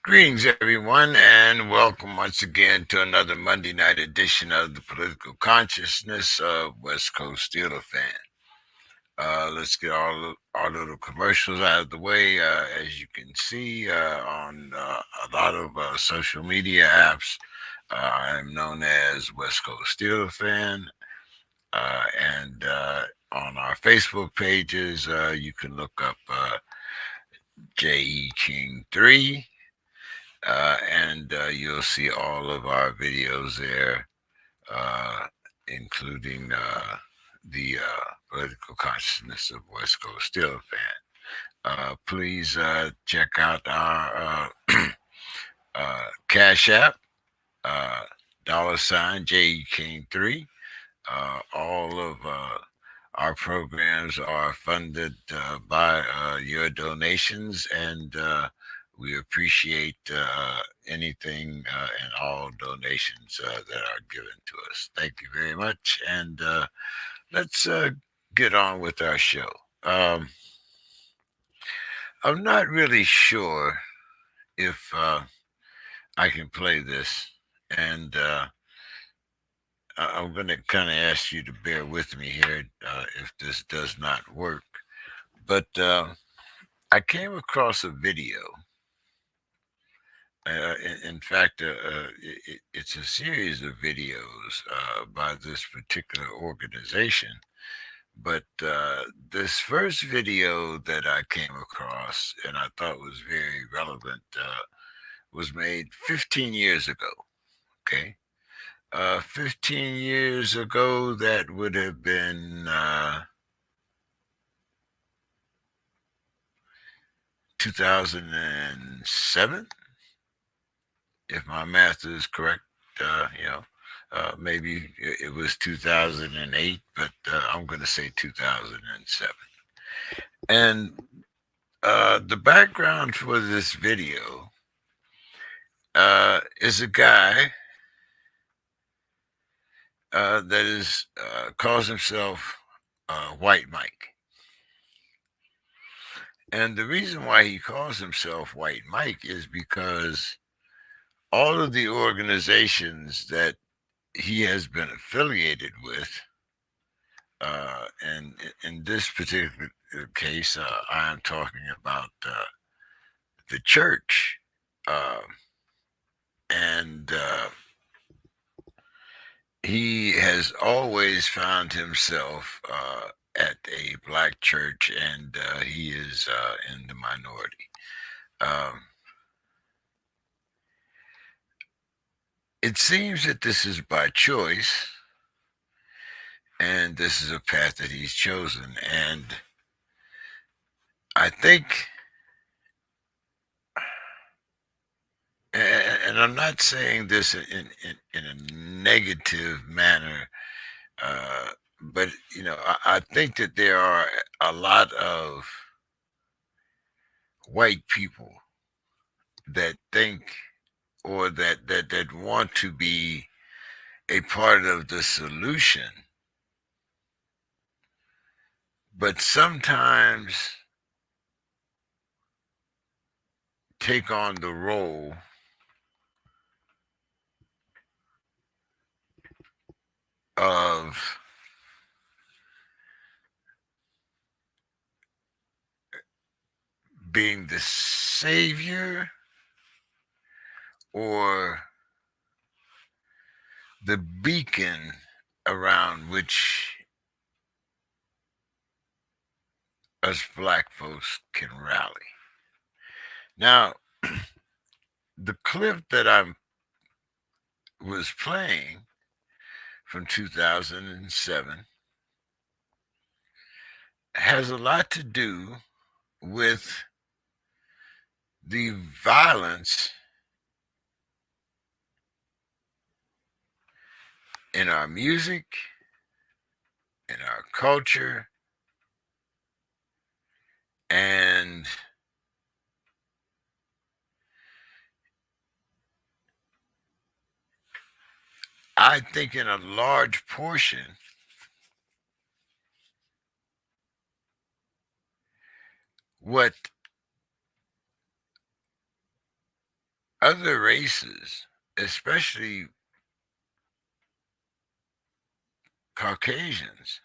Greetings, everyone, and welcome once again to another Monday night edition of the Political Consciousness of West Coast Steeler Fan. Let's get our little commercials out of the way. As you can see on a lot of social media apps, I am known as West Coast Steeler Fan, and on our Facebook pages, you can look up J.E. King 3. And you'll see all of our videos there, including the political consciousness of West Coast Steel Fan. Please check out our Cash App, $ J King 3. All of our programs are funded by your donations, and we appreciate anything and all donations that are given to us. Thank you very much, and let's get on with our show. I'm not really sure if I can play this, and I'm going to kind of ask you to bear with me here if this does not work. But I came across a video. In fact, it's a series of videos by this particular organization. But this first video that I came across and I thought was very relevant was made 15 years ago. Okay. 15 years ago, that would have been 2007, if my math is correct. Maybe it was 2008, but I'm going to say 2007. And the background for this video is a guy that is calls himself White Mike. And the reason why he calls himself White Mike is because all of the organizations that he has been affiliated with, and in this particular case, I am talking about the church, uh, and he has always found himself at a black church, and he is in the minority. Um, it seems that this is by choice, and this is a path that he's chosen. And I think, and I'm not saying this in a negative manner, but I think that there are a lot of white people that think, or that want to be a part of the solution, but sometimes take on the role of being the savior or the beacon around which us black folks can rally. Now, the clip that I was playing from 2007 has a lot to do with the violence in our music, in our culture, and I think in a large portion, what other races, especially Caucasians,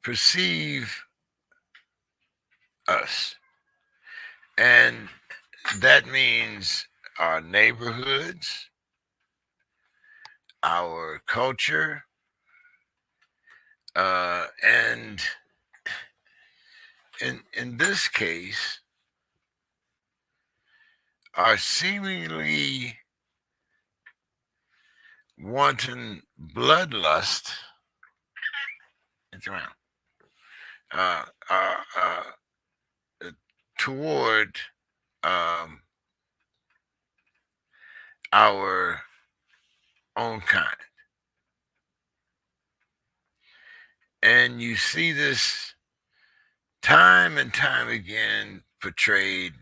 perceive us. And that means our neighborhoods, our culture, and in this case, our seemingly wanton bloodlust it's around, uh, uh, uh, toward um, our own kind. And you see this time and time again portrayed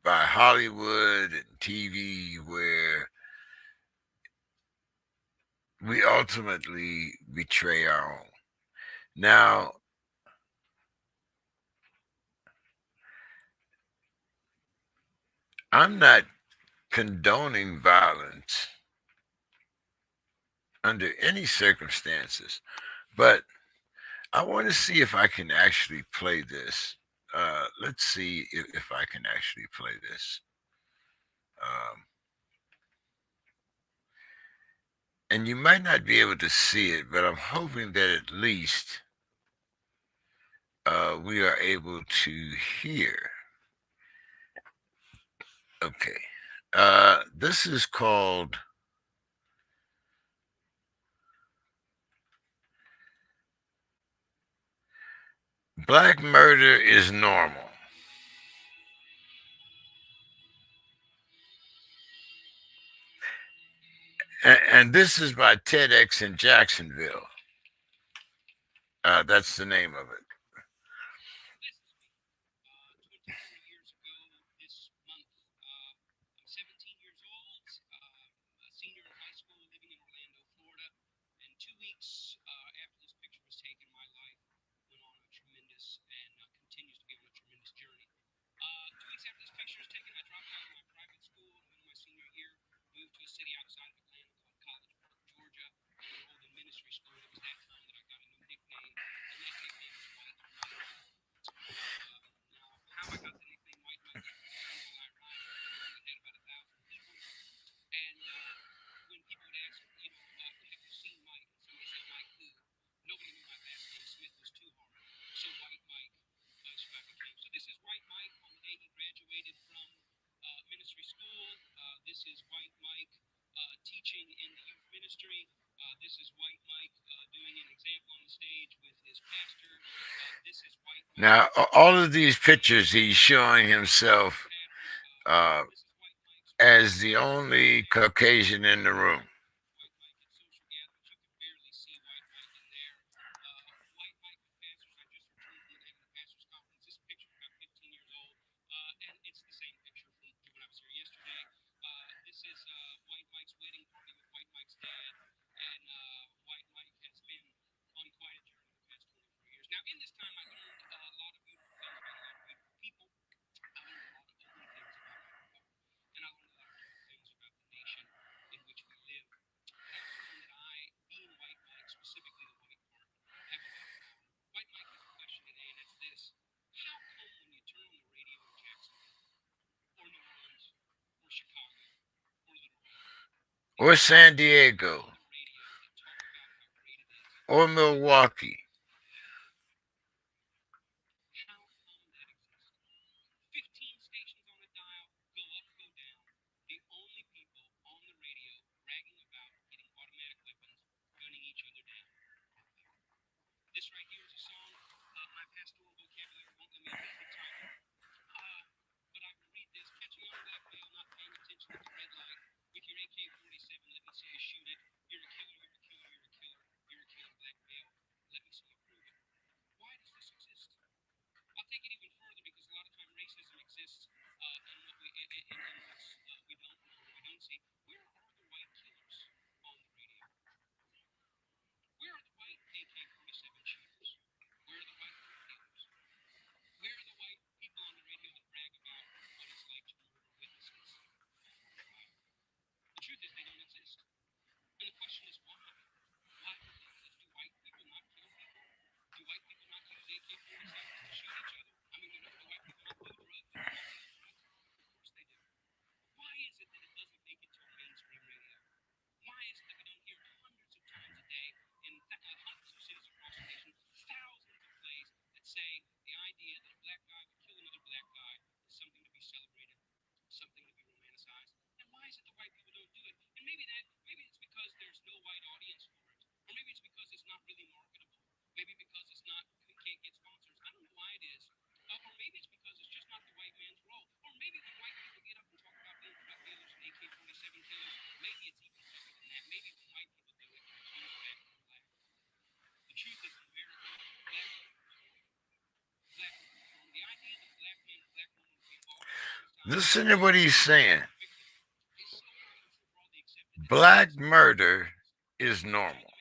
by Hollywood and TV, where we ultimately betray our own. Now, I'm not condoning violence under any circumstances, but I want to see if I can actually play this. Let's see if I can actually play this. Um, and you might not be able to see it, but I'm hoping that at least we are able to hear. Okay. This is called Black Murder is Normal. And this is by TEDx in Jacksonville. That's the name of it. Now, all of these pictures, he's showing himself uh, as the only Caucasian in the room. Or San Diego, or Milwaukee. Listen to what he's saying. Black murder is normal.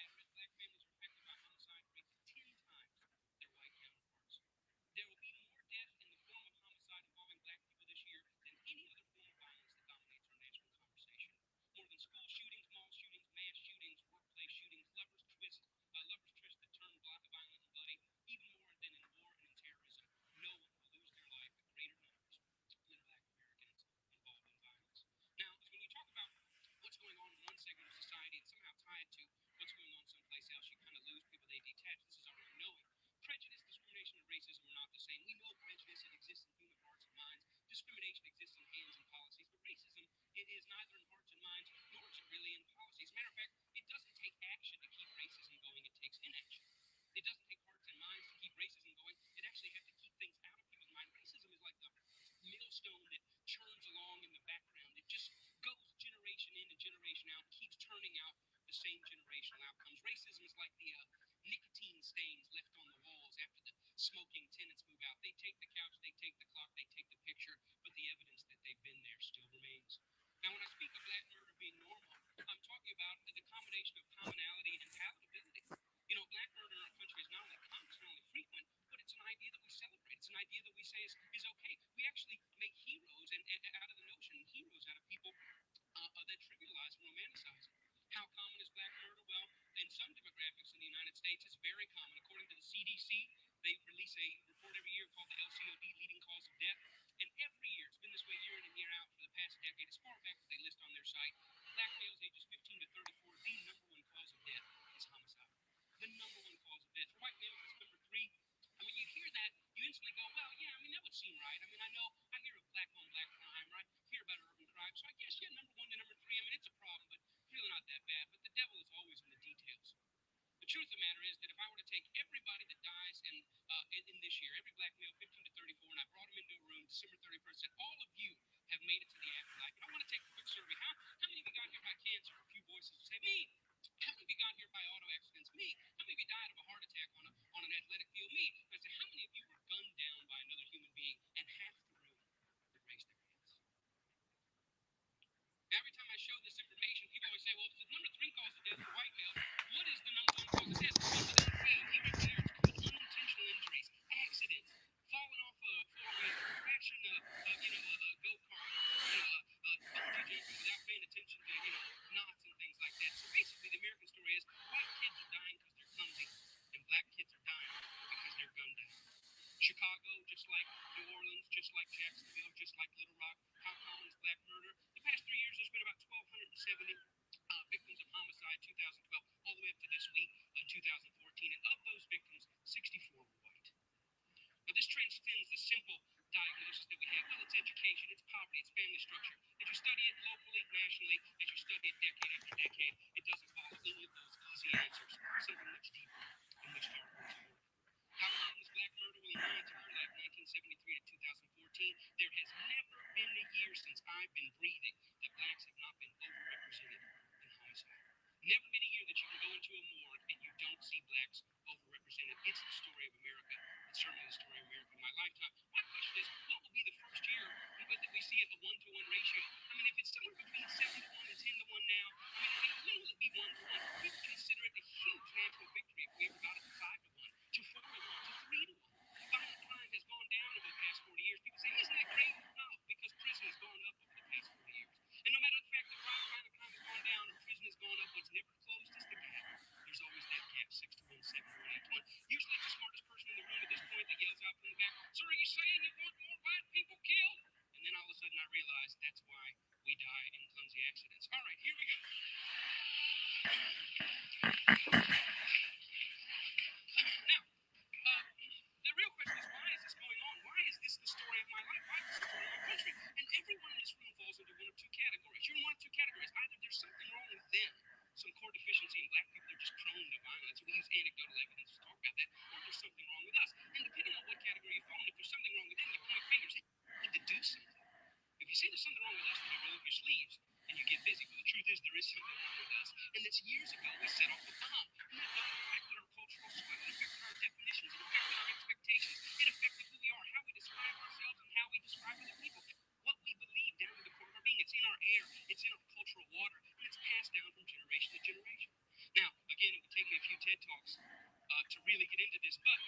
really get into this, but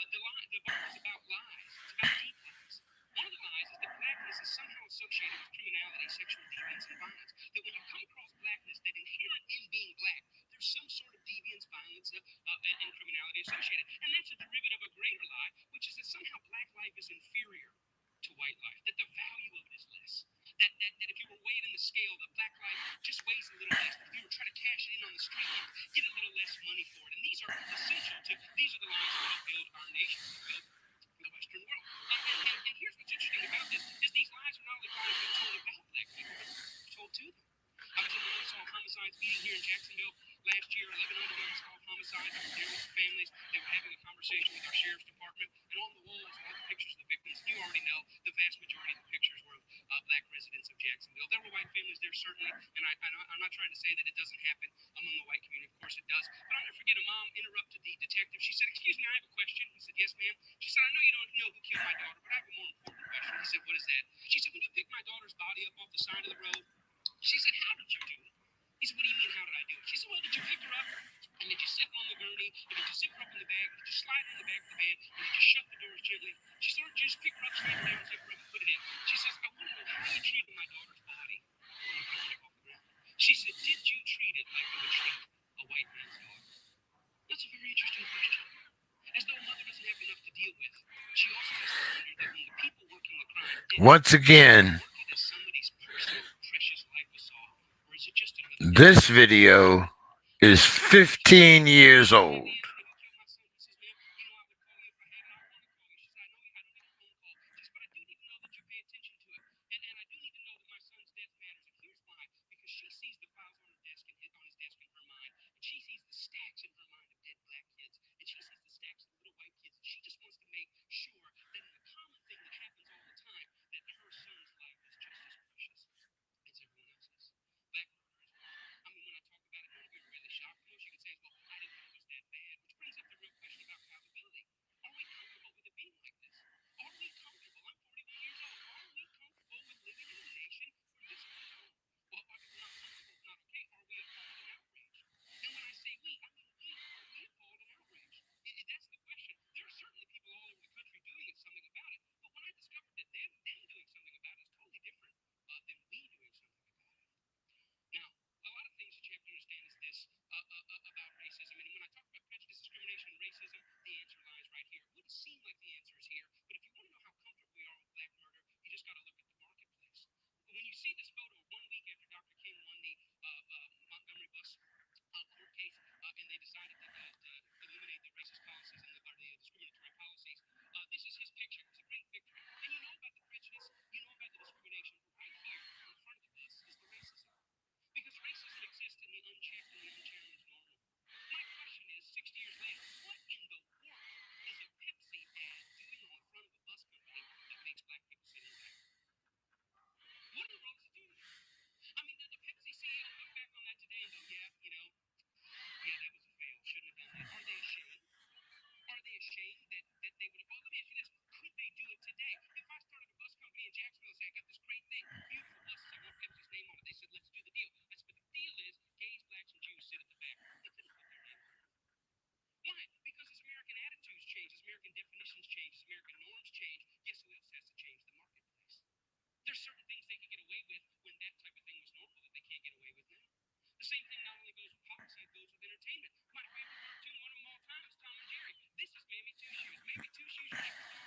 the book is about lies. It's about deep lies. One of the lies is that blackness is somehow associated with criminality, sexual deviance, and violence. That when you come across blackness, that inherent in being black, there's some sort of deviance, violence, and criminality associated. And that's a derivative of a greater lie, which is that somehow black life is inferior to white life, that the value of it is less. That if you were weighed in the scale, the black life just weighs a little less. If you were trying to cash it in on the street, you get a little less money for it. And these are essential to, these are the lies that help build our nation, build the Western world. And here's what's interesting about this, is these lies are not only lies being told about black people, they're told to them. I was in the unsolved homicides meeting here in Jacksonville last year, 1,100 unsolved homicides. I was there with the families. They were having a conversation with our sheriff's department, and on the walls were the pictures of the victims. You already know the vast majority of the pictures were of black residents of Jacksonville. There were white families there, certainly, and I'm not trying to say that it doesn't happen among the white community. Of course it does. But I'll never forget, a mom interrupted the detective. She said, "Excuse me, I have a question." He said, "Yes, ma'am." She said, "I know you don't know who killed my daughter, but I have a more important question." He said, "What is that?" She said, "When you picked my daughter's body up off the side of the road," she said, "how did you do it?" He said, "What do you mean, how did I do it?" She said, "Well, did you pick her up, and did you set her on the gurney, and did you zip her up in the bag, and did you slide her in the back of the van, and did you shut the doors gently?" She said, "Or did you just pick her up, straight her down, zip her up, and put it in?" She says, "I want to know how you treated my daughter's body when you picked her up off the ground." She said, "Did you treat it like you would treat a white man's daughter?" That's a very interesting question. As though a mother doesn't have enough to deal with, she also has to wonder that when the people working the crime did Once again, look at as somebody's personal, precious life was sought, or is it just another day? this video is 15 years old. She sees the files on her desk and on his desk in her mind, and she sees the stacks in her mind of dead black kids, and she sees the stacks of little white kids, and she just wants to make sure that in the common thing that happens all the time, that her son's life is just as precious as everyone else's. Black murder is wrong. I mean, when I talk about it, none of you are really shocked. Most you can say is, "Well, I didn't know it was that bad," which brings up the real question about accountability. Are we comfortable with it being like this? Are we comfortable? I'm 41 years old. Are we comfortable with living in a nation where this goes on? Well, if we're not comfortable, it's not okay. Are we appalled and outraged? And when I say we, I mean we. Are we appalled and outraged? That's the question. There are certainly people all over the country doing something about it, but when I discovered that them doing something about it is totally different than we doing something about it. Now, a lot of things that you have to understand is this about racism. And when I talk about prejudice, discrimination, and racism, the answer lies right here. It wouldn't seem like the answer is here, but if you want to know how comfortable we are with black murder, you just got to look at the marketplace. When you see this photo 1 week after Dr. King won the Montgomery bus court case, and they decided to eliminate the racist policies and the discriminatory policies, this is his picture. It was a great victory. And you know about the prejudice, you know about the discrimination, but right here on the front of the bus is the racism. Because racism exists in the unchecked and the unchallenged normal. My question is, 60 years later, what in the world is a Pepsi ad doing on the front of a bus company that makes black people sit in the back? What in the world is it doing? I mean, the Pepsi CEO look back on that today and go, "Yeah, yeah, that was a fail. Shouldn't have done that." Are they ashamed? Are they ashamed that they would have? Oh, let me ask you this. Could they do it today? If I started a bus company in Jacksonville and say, "I got this great thing, beautiful buses, I want Pepsi's name on it." They said, "Let's do the deal." I said, "But the deal is gays, blacks, and Jews sit at the back." They couldn't put their name on it. Why? Because as American attitudes change, as American definitions change, as American norms change, guess who else has to change? The marketplace. There's certain things they could get away with when that type of thing was normal that they can't get away with now. The same thing not only goes with policy, it goes with entertainment. My favorite cartoon, one of them all time, is Tom and Jerry. This is Mammy Two Shoes. Mammy Two Shoes, your name is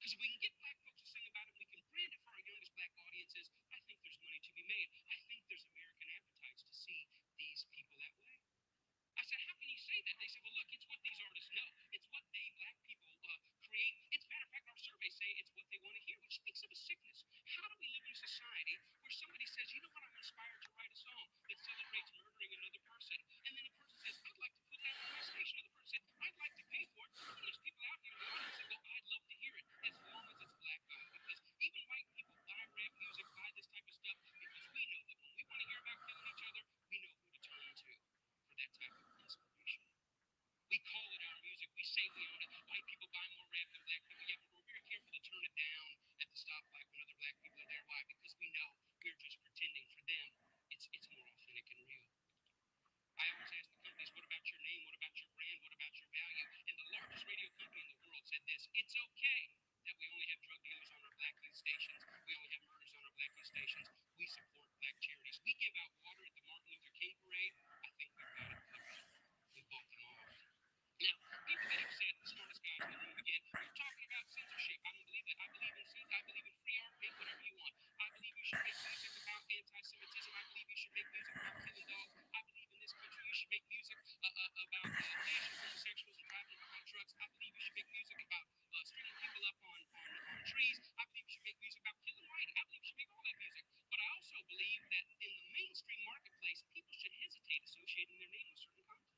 Because if we can get black folks to sing about it, we can brand it for our youngest black audiences. I think there's money to be made. I think there's American appetites to see these people that way. I said, how can you say that? They said, well, look, it's what these artists know. It's what they, black people, create. It's matter of fact, our surveys say it's what they want to hear, which speaks of a sickness. How do we live in a society where somebody says, you know what, I'm inspired to write a song that celebrates murdering another person, and then a person says, I'd like to put that on my station. Another person said, I'd like to pay for it. And there's people out here in the audience that go, I'd love to hear it, as long as it's black owned. Because even white people buy rap music, buy this type of stuff, because we know that when we want to hear about killing each other, we know who to turn to for that type of inspiration. We call it our music. We say we own it. White people buy more rap than black people. Yeah, but we're very careful to turn it down at the stoplight when other black people are there. Why? Because we know we're just pretending. For them, it's more authentic and real. I always ask the companies, what about your name? What about your brand? What about your value? And the largest radio company in the world said this: it's okay that we only have drug dealers on our black youth stations. We only have murders on our black youth stations. We support black charities. We give out water at the Martin Luther King parade. I think we've got it covered. We bought them off. Now, people get upset, the smartest guys in the room again, you're talking about censorship. I don't believe that. I believe in censor. I believe in free art. Make whatever you want. I believe you should make music about anti-Semitism. I believe you should make music about killing dogs. I believe in this country you should make music about bashing homosexuals and driving behind trucks. I believe you should make music about stringing people up on trees. I believe you should make music about killing white. I believe you should make all that music. But I also believe that in the mainstream marketplace, people should hesitate associating their name with certain content.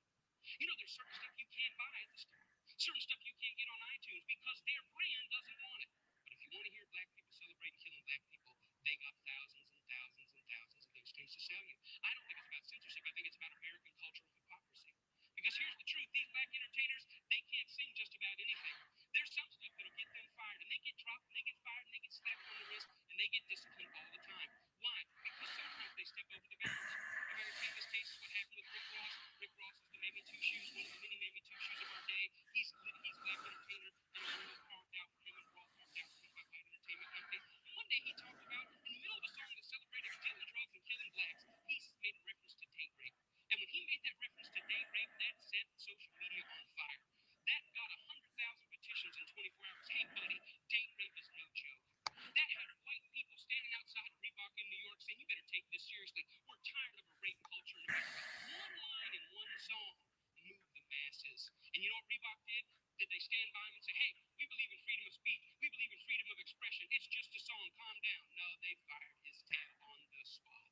You know, there's certain stuff you can't buy at the store, certain stuff you can't get on iTunes because their brand doesn't want it. But if you want to hear black people celebrating killing black people, they got thousands and thousands and thousands of those things to sell you. I don't think it's about censorship. I think it's about American cultural hypocrisy. Because here's the truth: these black entertainers, they can't sing just about anything. There's some stuff that'll get them fired, and they get dropped, and they get fired, and they get slapped on the wrist, and they get disciplined all the time. Why? Because sometimes they step over the bounds. A very famous case is what happened with Rick Ross. Rick Ross is the Made Me Two Shoes, one of the many Made Me Two Shoes of our day. He's a black entertainer, and a world carved out for him, and a world carved out for him by white entertainment companies. And one day he talked about, in the middle of a song that celebrated dealing drugs and killing blacks, he made a reference to date rape. And when he made that reference to date rape, that set social media on fire. That got 100,000 petitions in 24 hours. Hey, buddy, date rape is no joke. That had white people standing outside of Reebok in New York saying, you better take this seriously. We're tired of a rape culture in America. One line in one song moved the masses. And you know what Reebok did? Did they stand by him and say, hey, we believe in freedom of speech. We believe in freedom of expression. It's just a song. Calm down. No, they fired his tail on the spot.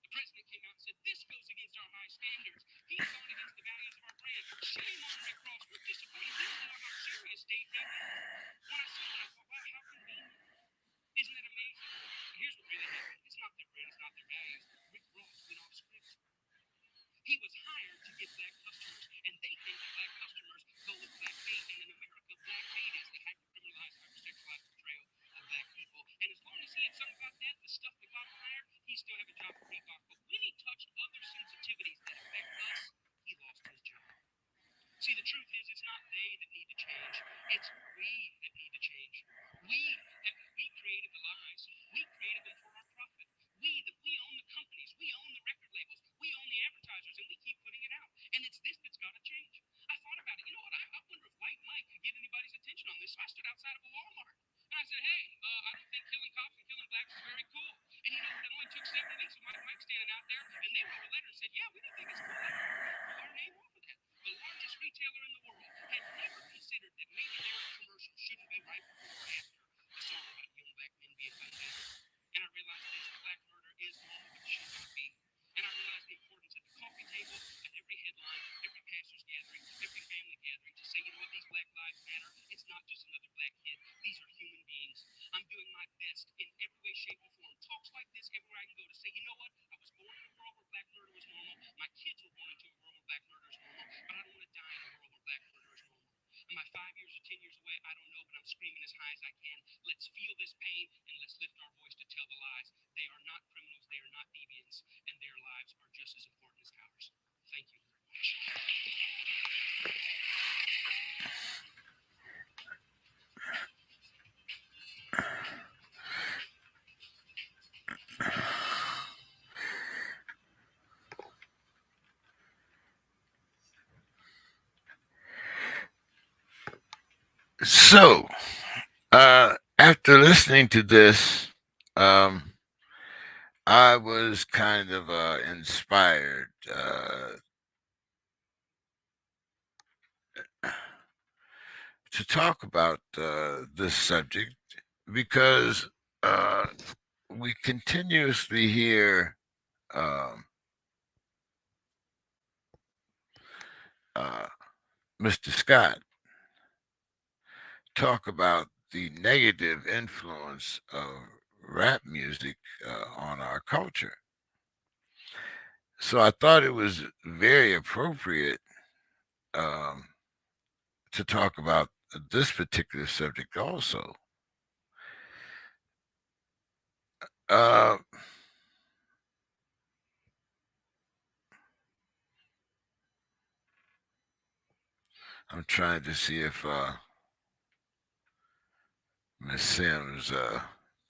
The president came out and said, this goes against our high standards. He's gone against the values of our brand. Shame on Rick Ross. We're disappointed. We don't know how serious date rape is. When I saw that, I thought, wow, how convenient. Isn't that amazing? Here's what really happened. It's not their brand, it's not their values. Rick Ross went off script. He was hired to get black customers, and they think that black customers go with black bait, and in America, black bait is the hyper-criminalized, hyper-sexualized portrayal of black people. And as long as he had something about that, the stuff that got him hired, he still have a job at Reebok. But when he touched other sensitivities that affect us, he lost his job. See, the truth is, it's not they that need to change. It's we that need to change. We created the lies. We created them for our profit. We own the companies. We own the record labels. We own the advertisers, and we keep putting it out. And it's this that's got to change. I thought about it. You know what? I wonder if White Mike could get anybody's attention on this. So I stood outside of a Walmart. And I said, hey, I don't think killing cops and killing blacks is very cool. And you know what? It only took 7 weeks of Mike standing out there, and they wrote a letter and said, yeah, we didn't think it's cool. We pull our name off of that. The largest retailer in the world had never considered that maybe their commercial shouldn't be right before or after a song about young black men being gunned down. And I realized this: black murder is normal, but it should not be. And I realized the importance at the coffee table, at every headline, every pastor's gathering, every family gathering, to say, you know what, these black lives matter. It's not just another black kid. These are human beings. I'm doing my best in every way, shape, or form. Talks like this everywhere I can go to say, you know what, I was born in a world where black murder was normal. My kids were born into a world where black murder is normal. But I don't want to die in a world where black murder is normal. Am I 5 years or 10 years away? I don't know, but I'm screaming as high as I can. Let's feel this pain, and let's lift our voice to tell the lies. They are not criminals, they are not deviants, and their lives are just as important as ours. Thank you very much. So, After listening to this, um, I was kind of inspired to talk about this subject because uh, we continuously hear um, uh, Mr. Scott talk about the negative influence of rap music on our culture. So I thought it was very appropriate um, to talk about this particular subject also. Uh, I'm trying to see if Miss Sims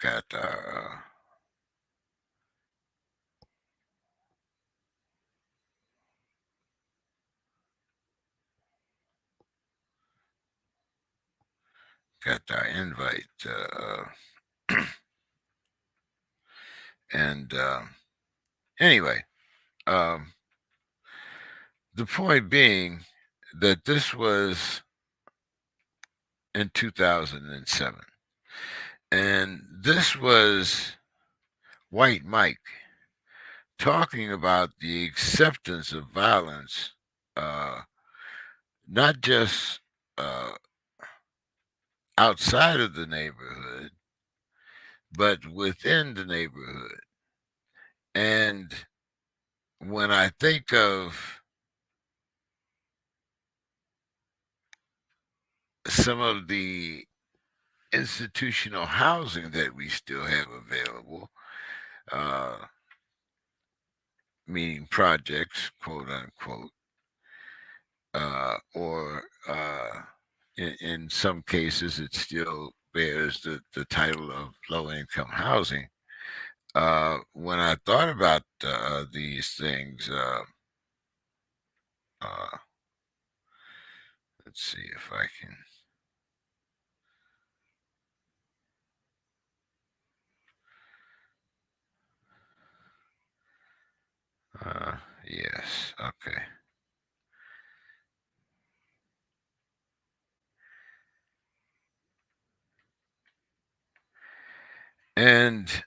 got our invite. And anyway, um, the point being that this was in 2007, and this was White Mike talking about the acceptance of violence, uh, not just uh, outside of the neighborhood, but within the neighborhood. And when I think of some of the institutional housing that we still have available, uh, meaning projects, quote unquote, or in some cases it still bears the title of low income housing. When I thought about these things, uh, let's see if I can. Yes, okay. And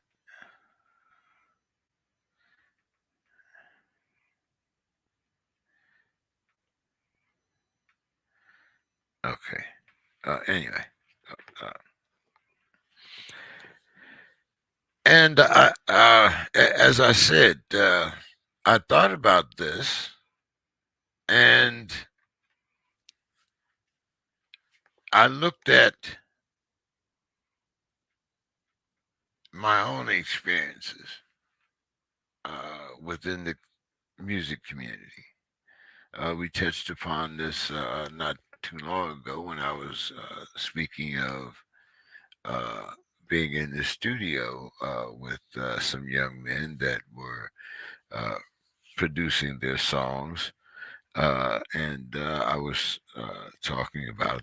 okay. Anyway, uh, and as I said, I thought about this, and I looked at my own experiences within the music community. We touched upon this not too long ago when I was speaking of uh, being in the studio with some young men that were uh, producing their songs. And I was talking about,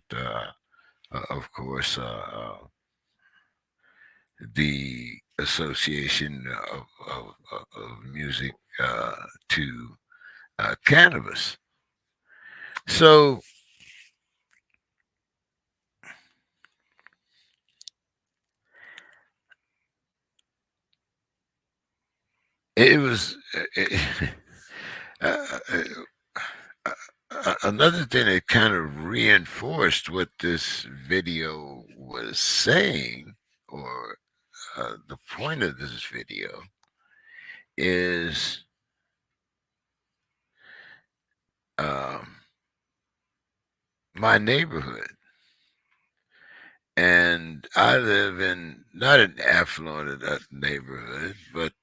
of course, the association of music to cannabis. So it was uh, another thing that kind of reinforced what this video was saying, or the point of this video, is um, my neighborhood. And I live in not an affluent neighborhood, but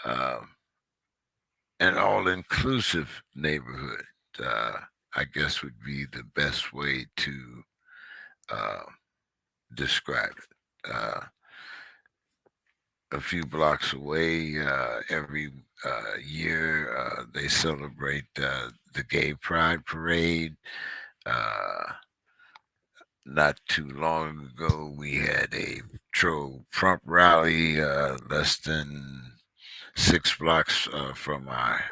um an all inclusive neighborhood, uh, I guess would be the best way to uh, describe it. A few blocks away, every year, they celebrate the Gay Pride Parade. Uh, not too long ago, we had a Trump rally less than 6 blocks from our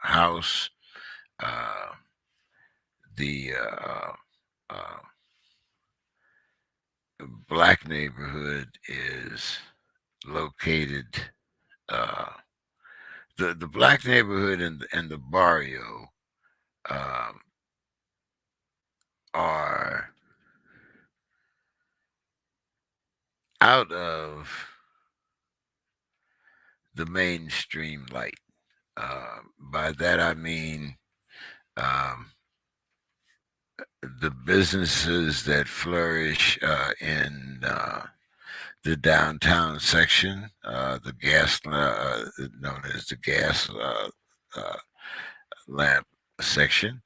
house. Uh, the black neighborhood is located. Uh, the black neighborhood and the barrio um, are out of the mainstream light. By that I mean um, the businesses that flourish in the downtown section, the gas, known as the gas uh, lamp section,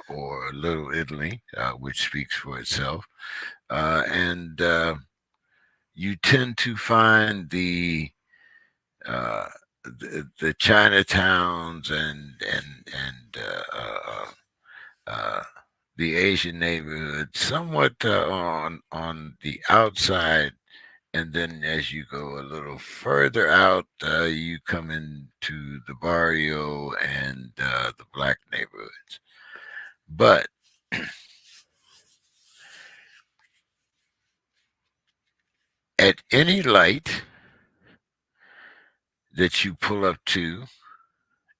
or Little Italy, which speaks for itself. And you tend to find uh, the Chinatowns and uh, the Asian neighborhood somewhat on the outside, and then as you go a little further out, you come into the barrio and the black neighborhoods. But at any light that you pull up to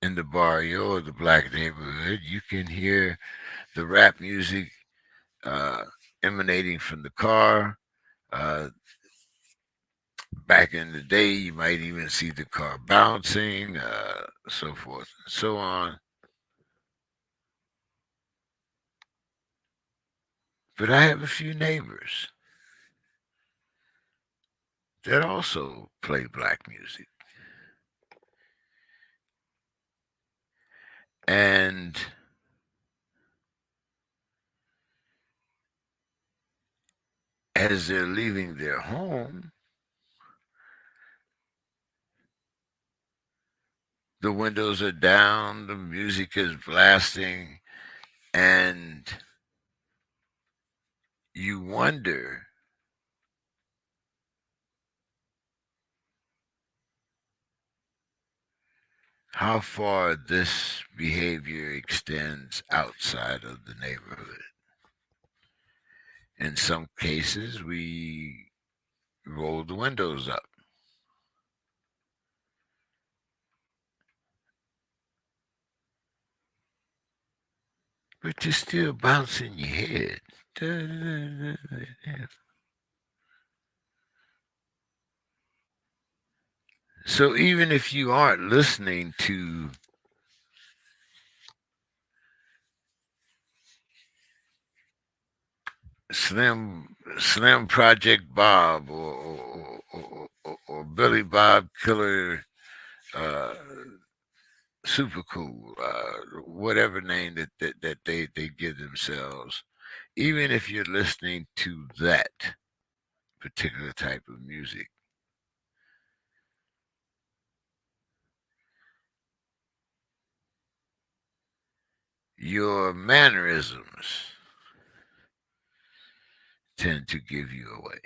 in the barrio or the black neighborhood, you can hear the rap music uh, emanating from the car. Uh, Back in the day, you might even see the car bouncing, so forth and so on. But I have a few neighbors that also play black music. And as they're leaving their home, the windows are down, the music is blasting, and you wonder how far this behavior extends outside of the neighborhood. In some cases, we roll the windows up, but you're still bouncing your head. So even if you aren't listening to Slim Project Bob or Billy Bob Killer uh, Super Cool, whatever name that they give themselves, even if you're listening to that particular type of music, your mannerisms tend to give you away.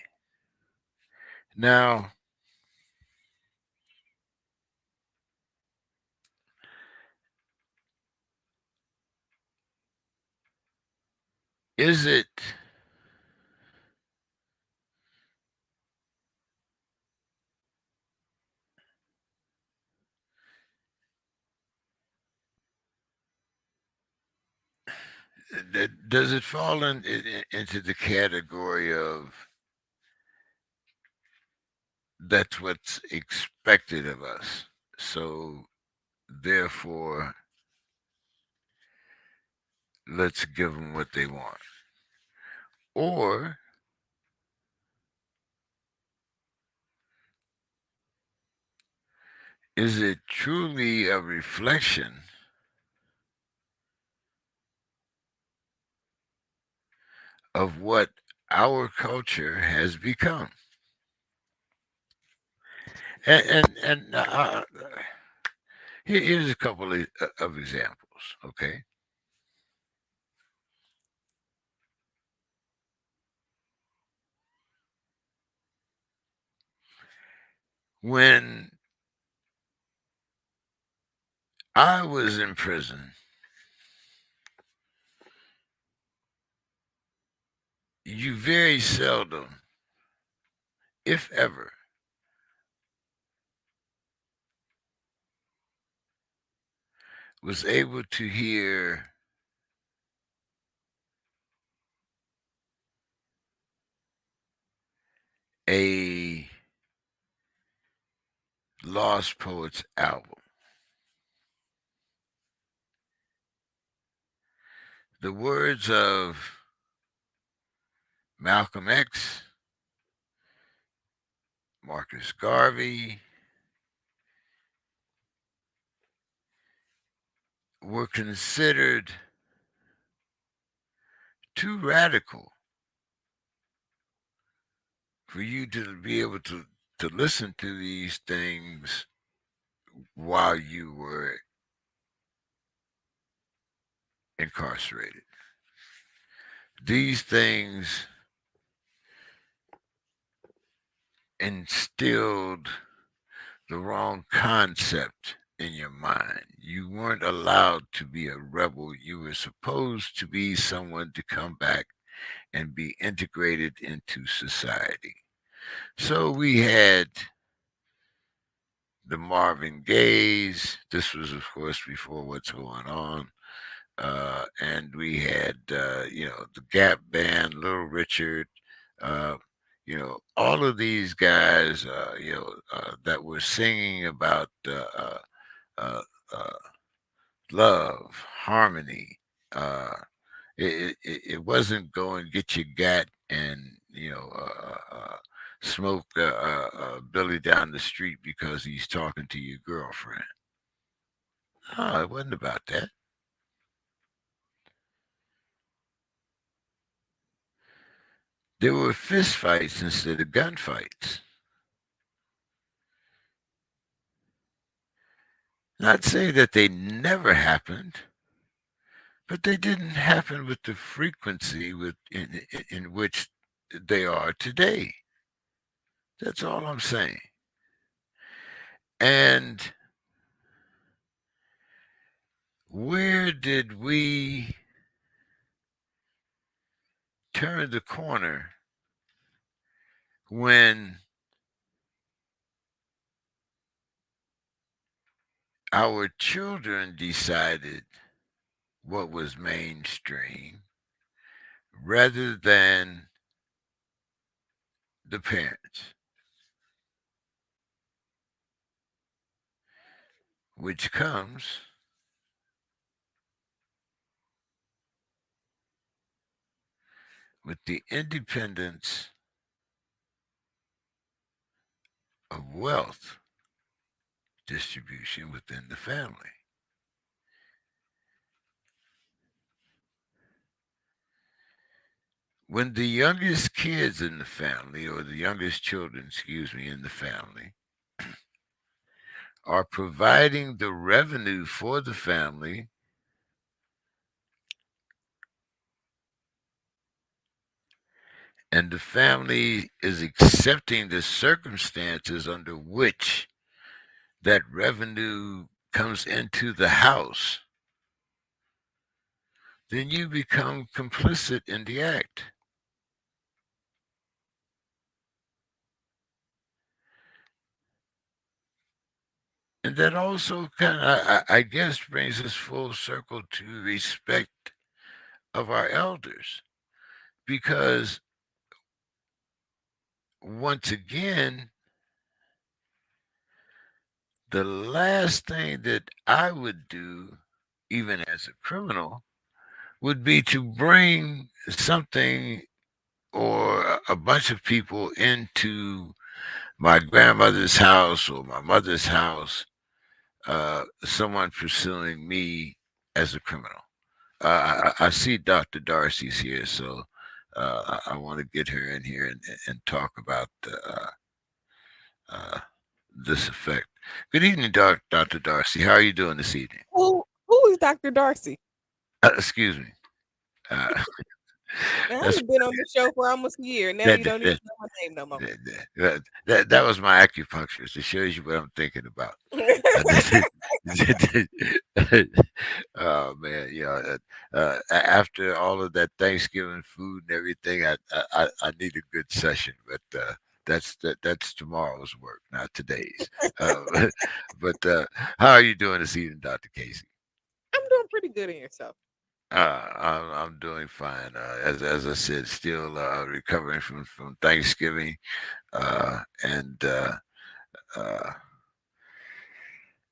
Now, is it does it fall into the category of that's what's expected of us? So therefore, let's give them what they want. Or is it truly a reflection of what our culture has become? And here's a couple of examples. Okay, When I was in prison, you very seldom, if ever, was able to hear a Lost Poets album. The words of Malcolm X, Marcus Garvey were considered too radical for you to be able to listen to these things while you were incarcerated. These things instilled the wrong concept in your mind. You weren't allowed to be a rebel. You were supposed to be someone to come back and be integrated into society. So we had the Marvin Gaye's. This was, of course, before What's Going On. And we had, the Gap Band, Little Richard, uh, all of these guys, that were singing about uh, uh, love, harmony. Uh, it wasn't go and get your gat and smoke Billy down the street because he's talking to your girlfriend. No, it wasn't about that. There were fist fights instead of gunfights. Not saying that they never happened, but they didn't happen with the frequency in which they are today. That's all I'm saying. And where did we turn the corner when our children decided what was mainstream rather than the parents, which comes with the independence of wealth distribution within the family. When the youngest kids in the family, or the youngest children, excuse me, in the family, are providing the revenue for the family, and the family is accepting the circumstances under which that revenue comes into the house, then you become complicit in the act. And that also kind of, I guess, brings us full circle to respect of our elders. Because once again, the last thing that I would do, even as a criminal, would be to bring something or a bunch of people into my grandmother's house or my mother's house, someone pursuing me as a criminal. I see Dr. Darcy's here, so I want to get her in here and talk about uh, this effect. Good evening, Dr. Darcy. How are you doing this evening? Who is Dr. Darcy? Excuse me. Uh, I that's haven't been on the show for almost a year. Now that, you don't even that know name no more. That was my acupuncturist. It shows you what I'm thinking about. Oh man, after all of that Thanksgiving food and everything, I need a good session, but that's tomorrow's work, not today's. Uh, but how are you doing this evening, Dr. Casey? I'm doing pretty good in yourself. I'm doing fine. As I said, still recovering from Thanksgiving, and uh,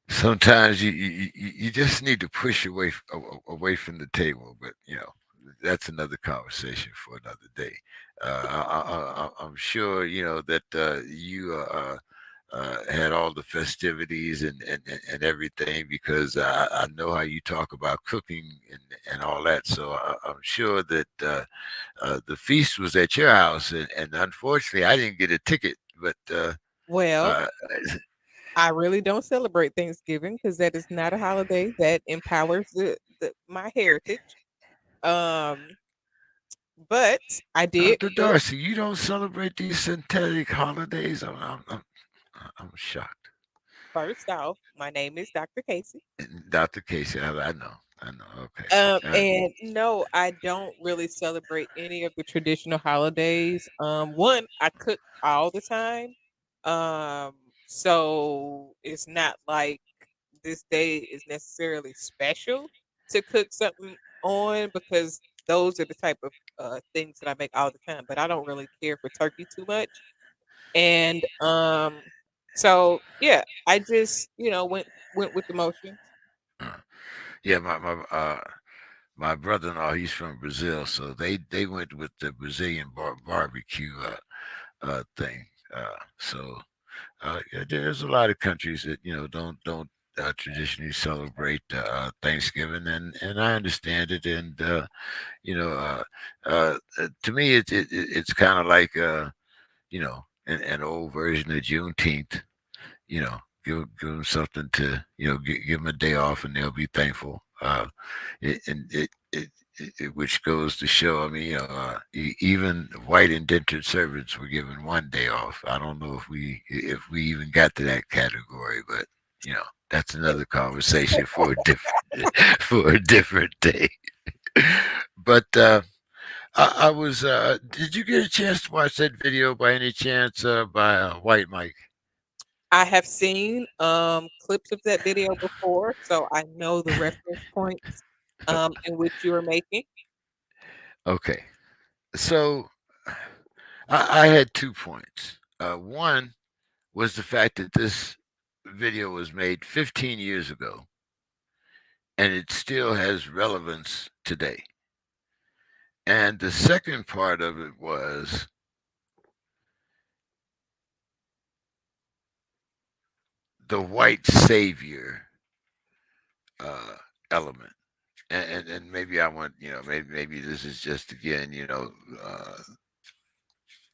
sometimes you just need to push away from the table, but that's another conversation for another day. I'm sure that you had all the festivities and everything because I know how you talk about cooking and all that. So I'm sure that the feast was at your house, and unfortunately, I didn't get a ticket. But Well, uh, I really don't celebrate Thanksgiving because that is not a holiday that empowers my heritage. Um, but I did Dr. cook. Darcy, you don't celebrate these synthetic holidays? I'm shocked. First off, my name is Dr. Casey. Dr. Casey, I know. Okay. And no, I don't really celebrate any of the traditional holidays. One, I cook all the time. Um, so it's not like this day is necessarily special to cook something on because those are the type of things that I make all the time. But I don't really care for turkey too much. And so yeah, I just, went with the motions. Uh, yeah, my brother-in-law, he's from Brazil, so they went with the Brazilian barbecue thing. Yeah, there's a lot of countries that don't traditionally celebrate Thanksgiving, and I understand it. And to me, it's kind of like an old version of Juneteenth. Give them something to give them a day off, and they'll be thankful. Which goes to show. I mean, even white indentured servants were given one day off. I don't know if we even got to that category, but that's another conversation for a different for a different day. But I was. Did you get a chance to watch that video by any chance by White Mike? I have seen clips of that video before, so I know the reference points in which you are making. Okay, so I had 2 points. One was the fact that this video was made 15 years ago and it still has relevance today. And the second part of it was the white savior uh, element. And maybe I want, maybe this is just again,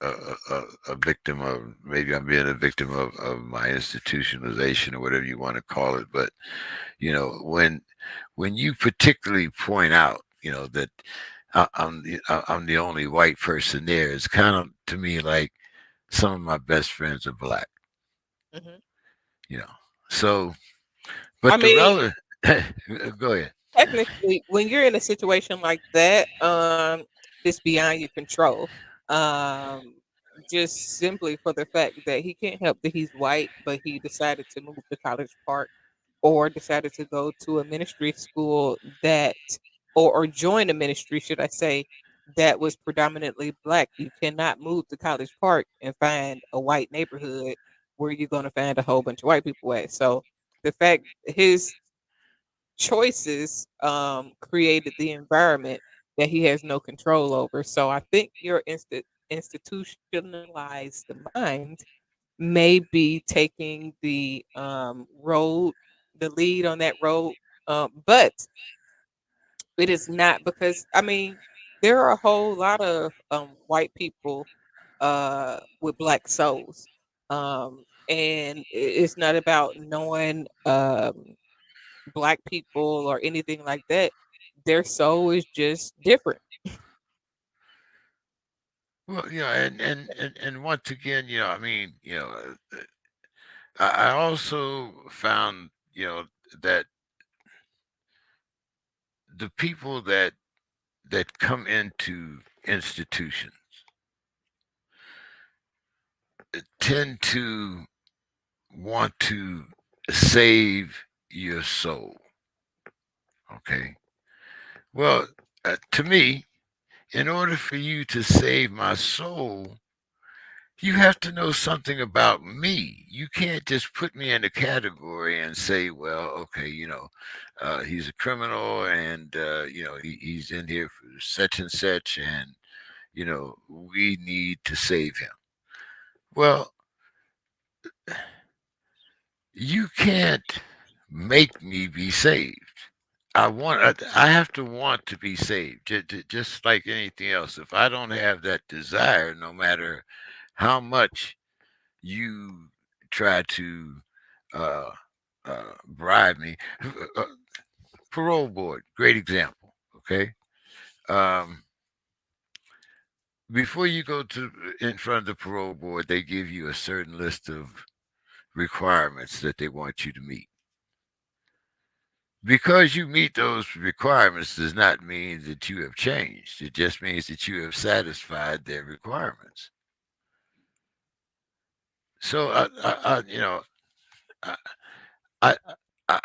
a victim of, maybe I'm being a victim of my institutionalization or whatever you want to call it. But when you particularly point out, that I'm the only white person there, it's kind of to me like some of my best friends are black, Mhm. you know. So, I but the mean, relevant, go ahead. technically, when you're in a situation like that, it's beyond your control. Um, just simply for the fact that he can't help that he's white, but he decided to move to College Park or decided to go to a ministry school that, or join a ministry, should I say, that was predominantly black. You cannot move to College Park and find a white neighborhood where you're going to find a whole bunch of white people at. So the fact his choices created the environment that he has no control over. So I think your institutionalized mind may be taking the road, the lead on that road. But it is not because I mean there are a whole lot of white people with black souls, and it's not about knowing black people or anything like that. Their soul is just different. Well, and once again, I mean, I also found, that the people that come into institutions tend to want to save your soul. Okay. Well, to me, in order for you to save my soul, you have to know something about me. You can't just put me in a category and say, well, okay, he's a criminal and, he's in here for such and such and, we need to save him. Well, you can't make me be saved. I have to want to be saved, just like anything else. If I don't have that desire, no matter how much you try to uh, bribe me. Uh, Parole board, great example. Okay, um, before you go to in front of the parole board, they give you a certain list of requirements that they want you to meet. Because you meet those requirements does not mean that you have changed. It just means that you have satisfied their requirements. So I,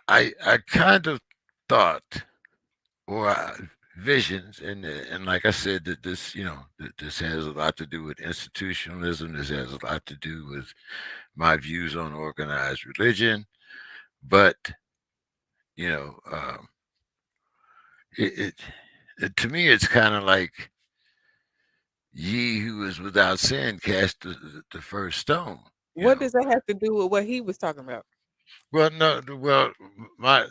I, I kind of thought or visions, and like I said, that this has a lot to do with institutionalism. This has a lot to do with my views on organized religion. But you know, it, to me, it's kind of like ye who is without sin cast the first stone. You What know. does that have to do with what he was talking about? Well, no, well, my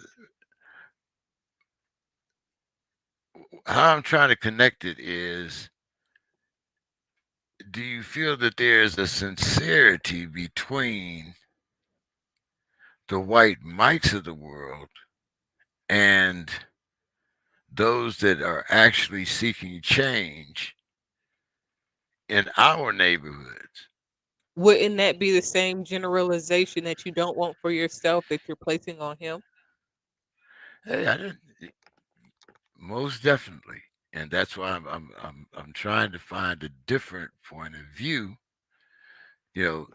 how I'm trying to connect it is, do you feel that there's a sincerity between the white mics of the world and those that are actually seeking change in our neighborhoods? Wouldn't that be the same generalization that you don't want for yourself that you're placing on him? Hey, I didn't, most definitely, and that's why I'm trying to find a different point of view.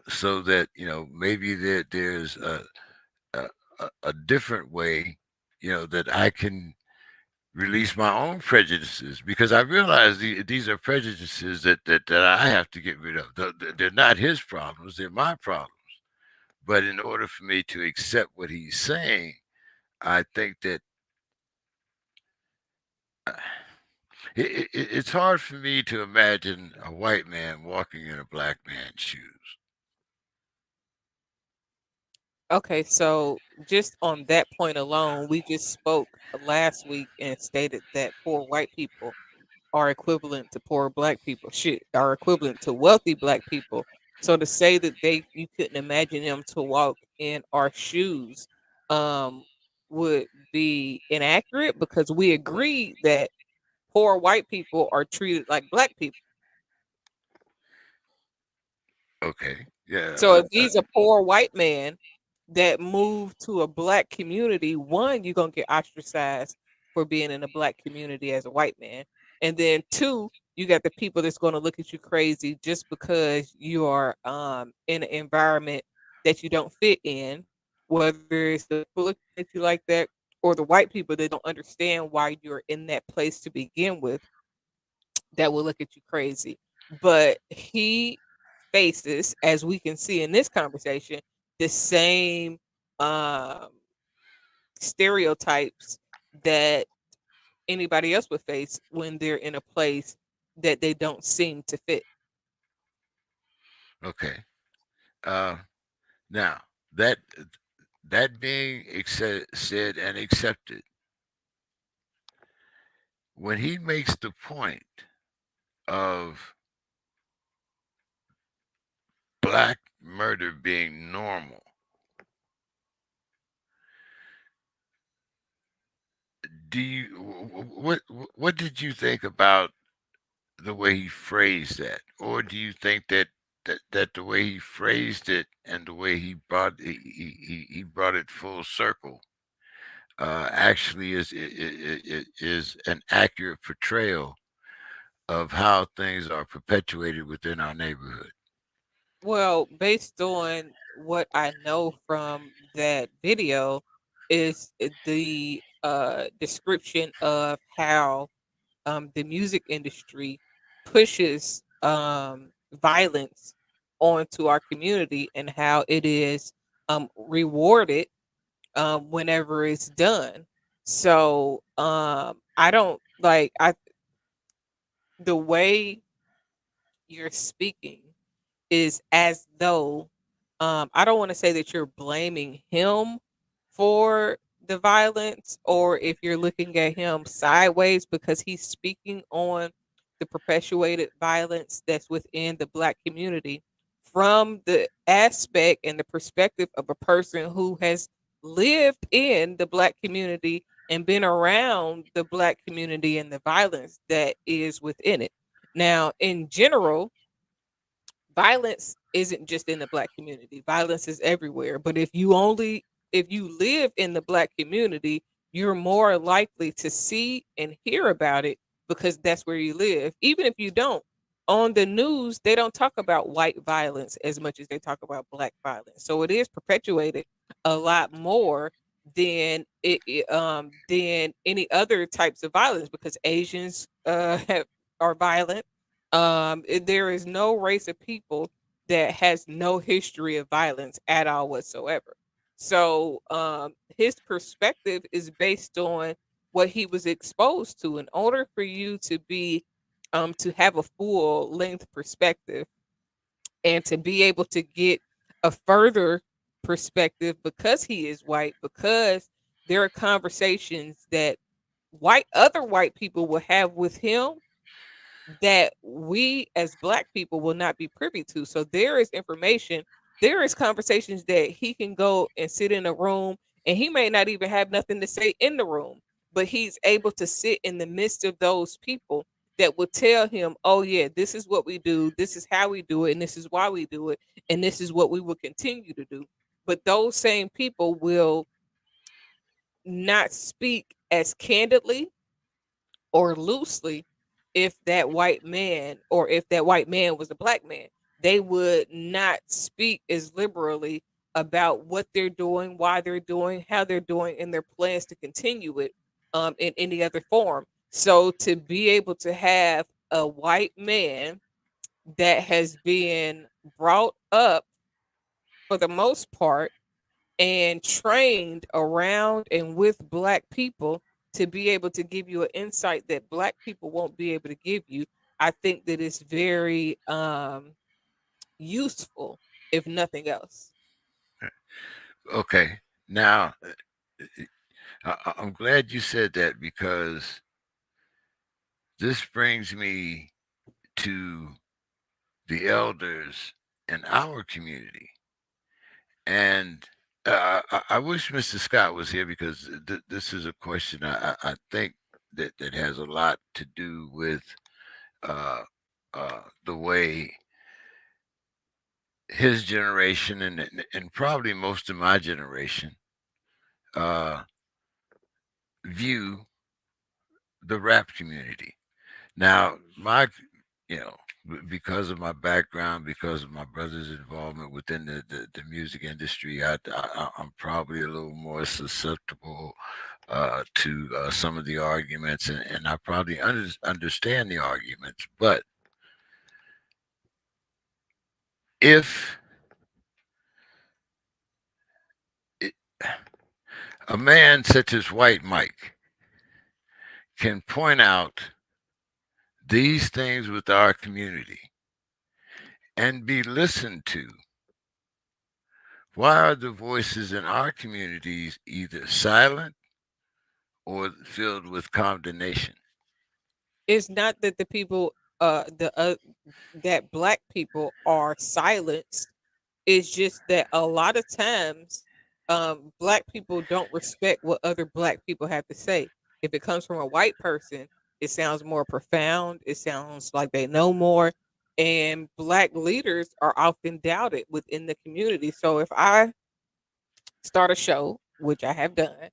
So that maybe there's a a different way, that I can release my own prejudices, because I realize these are prejudices that I have to get rid of. They're not his problems; they're my problems. But in order for me to accept what he's saying, I think that uh, it's hard for me to imagine a white man walking in a black man's shoes. Okay, so just on that point alone, we just spoke last week and stated that poor white people are equivalent to poor black people. Shit, are equivalent to wealthy black people. So to say that you couldn't imagine them to walk in our shoes, um, would be inaccurate because we agree that poor white people are treated like black people. Okay, yeah, So if he's a poor white man that moved to a black community, one, you're gonna get ostracized for being in a black community as a white man. And then two, you got the people that's gonna look at you crazy just because you are in an environment that you don't fit in, whether it's the people looking at you like that or the white people that don't understand why you're in that place to begin with, that will look at you crazy. But he faces, as we can see in this conversation, the same um, stereotypes that anybody else would face when they're in a place that they don't seem to fit. okay. Uh, Now that that being said and accepted, when he makes the point of black murder being normal, do you what did you think about the way he phrased that, or do you think that the way he phrased it and the way he brought it full circle actually is an accurate portrayal of how things are perpetuated within our neighborhood? Well, based on what I know from that video, is the description of how the music industry pushes violence onto our community and how it is rewarded whenever it's done. So I don't like I the way you're speaking is as though I don't want to say that you're blaming him for the violence or if you're looking at him sideways because he's speaking on the perpetuated violence that's within the black community from the aspect and the perspective of a person who has lived in the black community and been around the black community and the violence that is within it. Now, in general, violence isn't just in the black community. Violence is everywhere. But if you live in the black community, you're more likely to see and hear about it because that's where you live. Even if you don't, on the news, they don't talk about white violence as much as they talk about black violence. So it is perpetuated a lot more than any other types of violence because Asians are violent. There is no race of people that has no history of violence at all whatsoever. So his perspective is based on what he was exposed to. In order for you to have a full length perspective and to be able to get a further perspective because he is white, because there are conversations that other white people will have with him that we as black people will not be privy to. So there is information, there is conversations that he can go and sit in a room and he may not even have nothing to say in the room, but he's able to sit in the midst of those people that will tell him, "Oh yeah, this is what we do, this is how we do it, and this is why we do it, and this is what we will continue to do." But those same people will not speak as candidly or loosely if that white man or if that white man was a black man. They would not speak as liberally about what they're doing, why they're doing, how they're doing, and their plans to continue it in any other form. So to be able to have a white man that has been brought up for the most part and trained around and with black people to be able to give you an insight that black people won't be able to give you, I think that it's very useful, if nothing else. Okay, now I'm glad you said that because this brings me to the elders in our community. And I wish Mr. Scott was here because this is a question I think that has a lot to do with uh, the way his generation and probably most of my generation uh, view the rap community. Now, you know, because of my background, because of my brother's involvement within the music industry, I'm probably a little more susceptible to some of the arguments, and I probably understand the arguments. But if it, a man such as White Mike can point out these things with our community and be listened to, why are the voices in our communities either silent or filled with condemnation? It's not that the people, the that black people are silenced. It's just that a lot of times, black people don't respect what other black people have to say. If it comes from a white person, It sounds more profound. It sounds like they know more. And black leaders are often doubted within the community. So if I start a show, which I have done,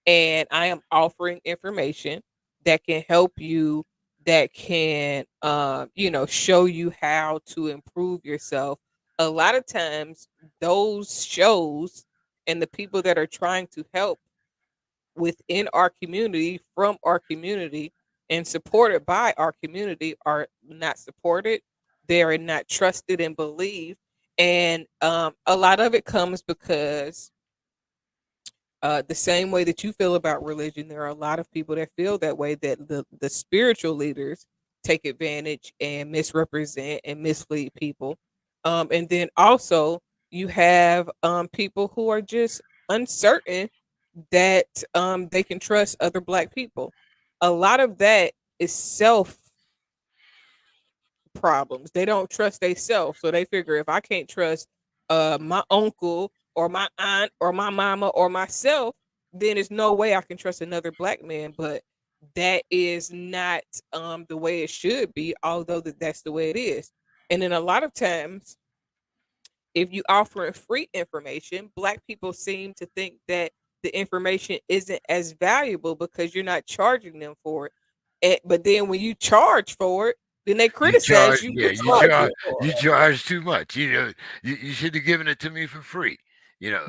and I am offering information that can help you, that can, show you how to improve yourself. A lot of times, those shows and the people that are trying to help within our community, from our community, and supported by our community are not supported. They are not trusted and believed. And a lot of it comes because the same way that you feel about religion, there are a lot of people that feel that way, that the spiritual leaders take advantage and misrepresent and mislead people. And then also, you have people who are just uncertain that they can trust other black people. A lot of that is self problems. They don't trust themselves. So they figure, if I can't trust my uncle or my aunt or my mama or myself, then there's no way I can trust another black man. But that is not the way it should be, although that's the way it is. And then a lot of times, if you offer free information, black people seem to think that the information isn't as valuable because you're not charging them for it. But then when you charge for it, then they You criticize charge, you yeah, for charging for you it. charge too much. You should have given it to me for free.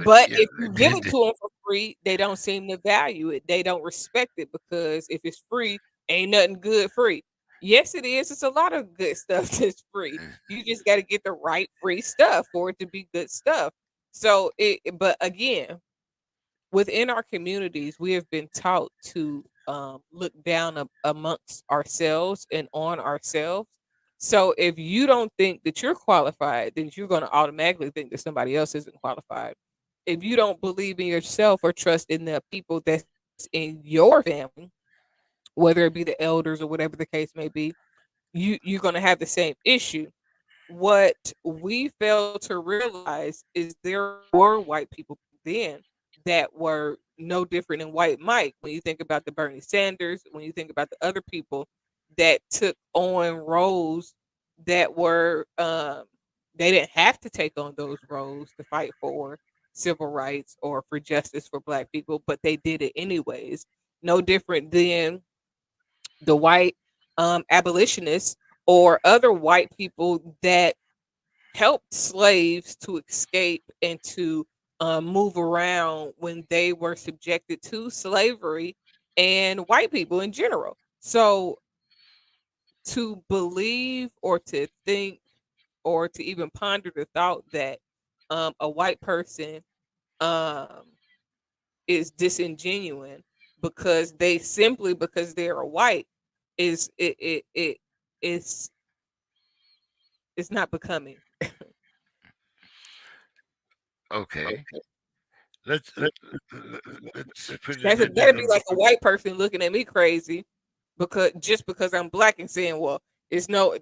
But if you give it to them for free, they don't seem to value it. They don't respect it, because if it's free, ain't nothing good free. Yes, it is. It's a lot of good stuff that's free. You just got to get the right free stuff for it to be good stuff. So but again, within our communities, we have been taught to look down amongst ourselves and on ourselves. So if you don't think that you're qualified, then you're going to automatically think that somebody else isn't qualified. If you don't believe in yourself or trust in the people that's in your family, whether it be the elders or whatever the case may be, you're going to have the same issue. What we fail to realize is there were white people then that were no different than white Mike. When you think about the Bernie Sanders, when you think about the other people that took on roles that were, they didn't have to take on those roles to fight for civil rights or for justice for black people, but they did it anyways. No different than the white abolitionists or other white people that helped slaves to escape and to move around when they were subjected to slavery, and white people in general. So to believe or to think or to even ponder the thought that a white person um, is disingenuous because they simply because they're a white is it's it's not becoming. Okay. Let's let's put it in a That'd be different. like a white person looking at me crazy because just because I'm black and saying, "Well, it's no,"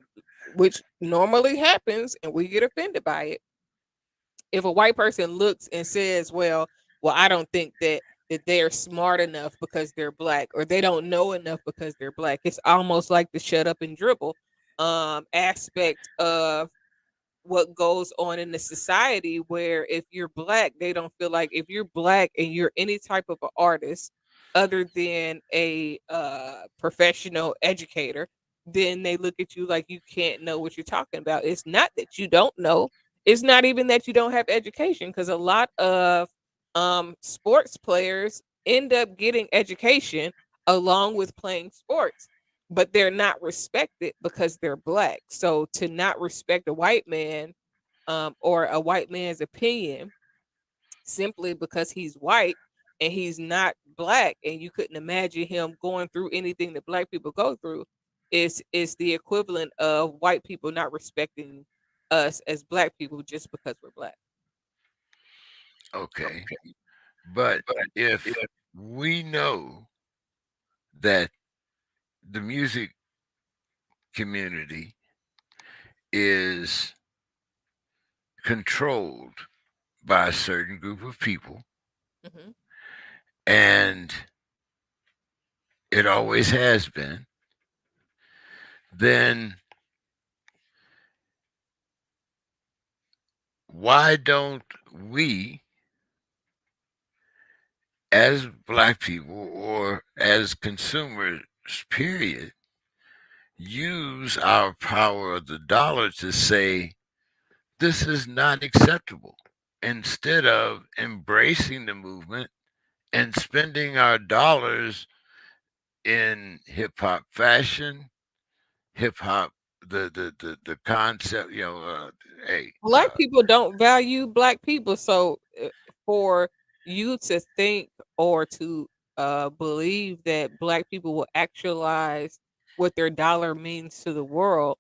which normally happens, and we get offended by it. If a white person looks and says, "Well, I don't think that they're smart enough because they're black, or they don't know enough because they're black," it's almost like the shut up and dribble aspect of what goes on in the society, where if you're black, they don't feel like, if you're black and you're any type of an artist other than a professional educator, then they look at you like you can't know what you're talking about. It's not that you don't know, it's not even that you don't have education, because a lot of sports players end up getting education along with playing sports, but they're not respected because they're black. So to not respect a white man, or a white man's opinion, simply because he's white and he's not black, and you couldn't imagine him going through anything that black people go through, is the equivalent of white people not respecting us as black people just because we're black. Okay. But if we know that the music community is controlled by a certain group of people, Hmm. and it always has been, then why don't we, as black people or as consumers, period, use our power of the dollar to say, this is not acceptable, instead of embracing the movement and spending our dollars in hip hop fashion, hip hop, the concept, hey, Black people don't value black people, so for you to think or to believe that black people will actualize what their dollar means to the world,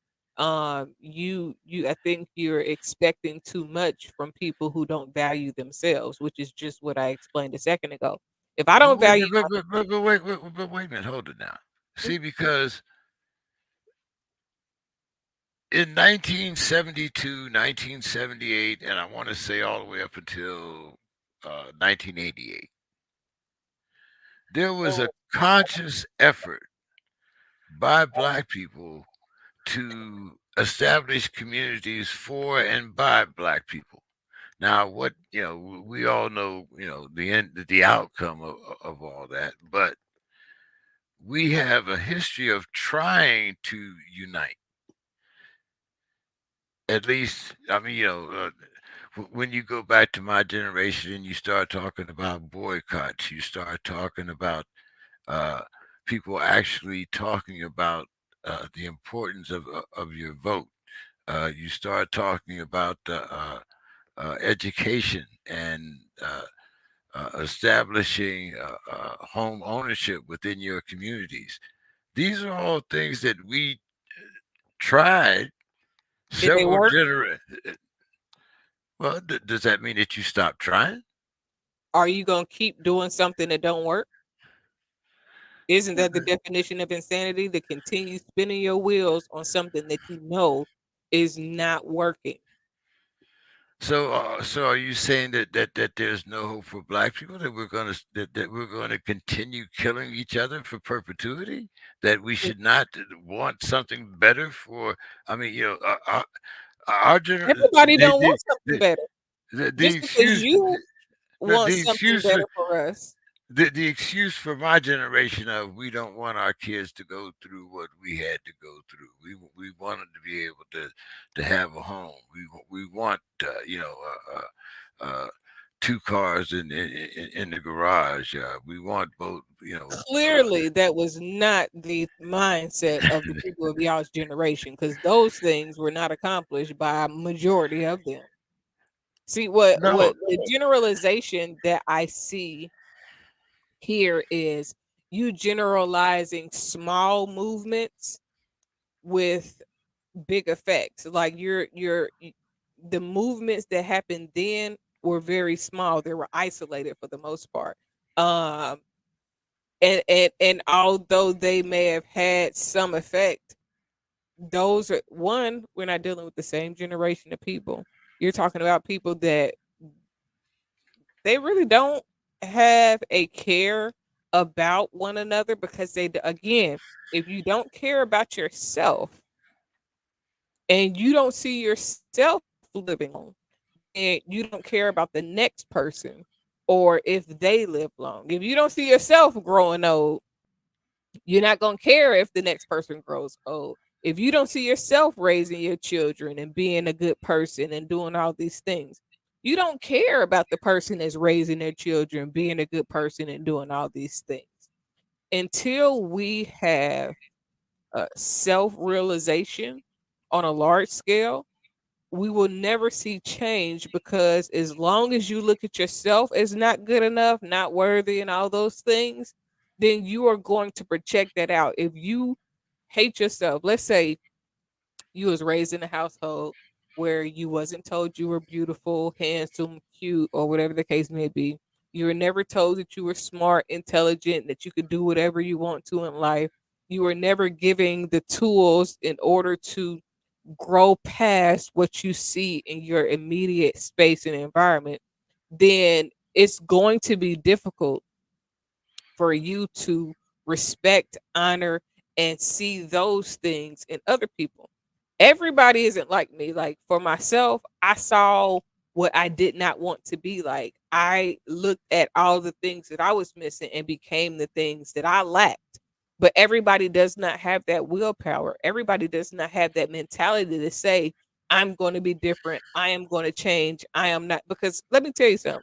you I think you're expecting too much from people who don't value themselves, which is just what I explained a second ago. If I but don't wait, value but wait a minute, hold it now. myself, See, because in 1972, 1978, and I want to say all the way up until 1988, there was a conscious effort by black people to establish communities for and by black people. Now, what we all know, the outcome of all that, but we have a history of trying to unite. At least, I mean, when you go back to my generation and you start talking about boycotts, you start talking about uh, people actually talking about the importance of your vote. You start talking about education and establishing home ownership within your communities. These are all things that we tried did they several work? generations. Well, does that mean that you stop trying? Are you gonna keep doing something that don't work? Isn't Uh, that the definition of insanity? To continue spinning your wheels on something that you know is not working. So are you saying that there's no hope for black people? That we're gonna continue killing each other for perpetuity? That we should not want something better for? I mean, our Everybody don't want something the, better. the Just because excuse you want the something excuse for better for us, the excuse for my generation of we don't want our kids to go through what we had to go through. We want them to be able to have a home. We want uh, two cars in the garage. We want both. clearly that was not the mindset of the people of y'all's generation, because those things were not accomplished by a majority of them. See, No. what the generalization that I see here is you generalizing small movements with big effects. Like the movements that happened then were very small. They were isolated for the most part. Um and although they may have had some effect, those are one, we're not dealing with the same generation of people. You're talking about people that they really don't have a care about one another, because again, if you don't care about yourself and you don't see yourself living long, and you don't care about the next person or if they live long. If you don't see yourself growing old, you're not going to care if the next person grows old. If you don't see yourself raising your children and being a good person and doing all these things, you don't care about the person that's raising their children, being a good person and doing all these things. Until we have self realization on a large scale, we will never see change, because as long as you look at yourself as not good enough, not worthy, and all those things, then you are going to project that out. If you hate yourself, let's say you was raised in a household where you wasn't told you were beautiful, handsome, cute, or whatever the case may be. You were never told that you were smart, intelligent, that you could do whatever you want to in life. You were never giving the tools in order to grow past what you see in your immediate space and environment. Then it's going to be difficult for you to respect, honor, and see those things in other people. Everybody isn't like me. Like for myself, I saw what I did not want to be like. I looked at all the things that I was missing and became the things that I lacked. But everybody does not have that willpower. Everybody does not have that mentality to say, I'm going to be different. I am going to change. I am not. Because let me tell you something.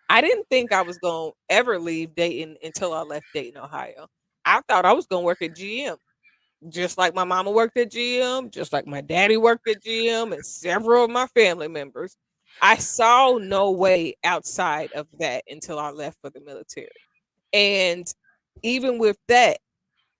I didn't think I was going to ever leave Dayton until I left Dayton, Ohio. I thought I was going to work at GM, just like my mama worked at GM, just like my daddy worked at GM, and several of my family members. I saw no way outside of that until I left for the military. And even with that,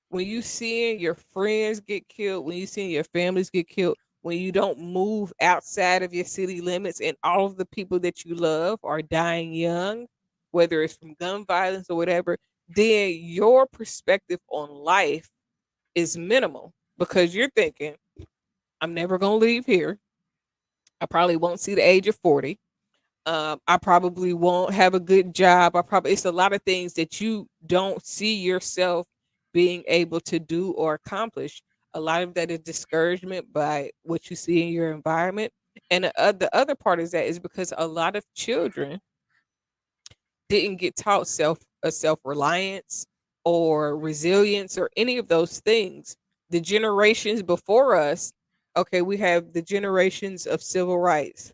when you seeing your friends get killed, when you seeing your families get killed, when you don't move outside of your city limits and all of the people that you love are dying young, whether it's from gun violence or whatever, then your perspective on life is minimal because you're thinking, I'm never going to leave here. I probably won't see the age of 40. I probably won't have a good job. It's a lot of things that you don't see yourself being able to do or accomplish. A lot of that is discouragement by what you see in your environment. And the other part is that is because a lot of children didn't get taught self reliance or resilience or any of those things. The generations before us, okay, we have the generations of civil rights.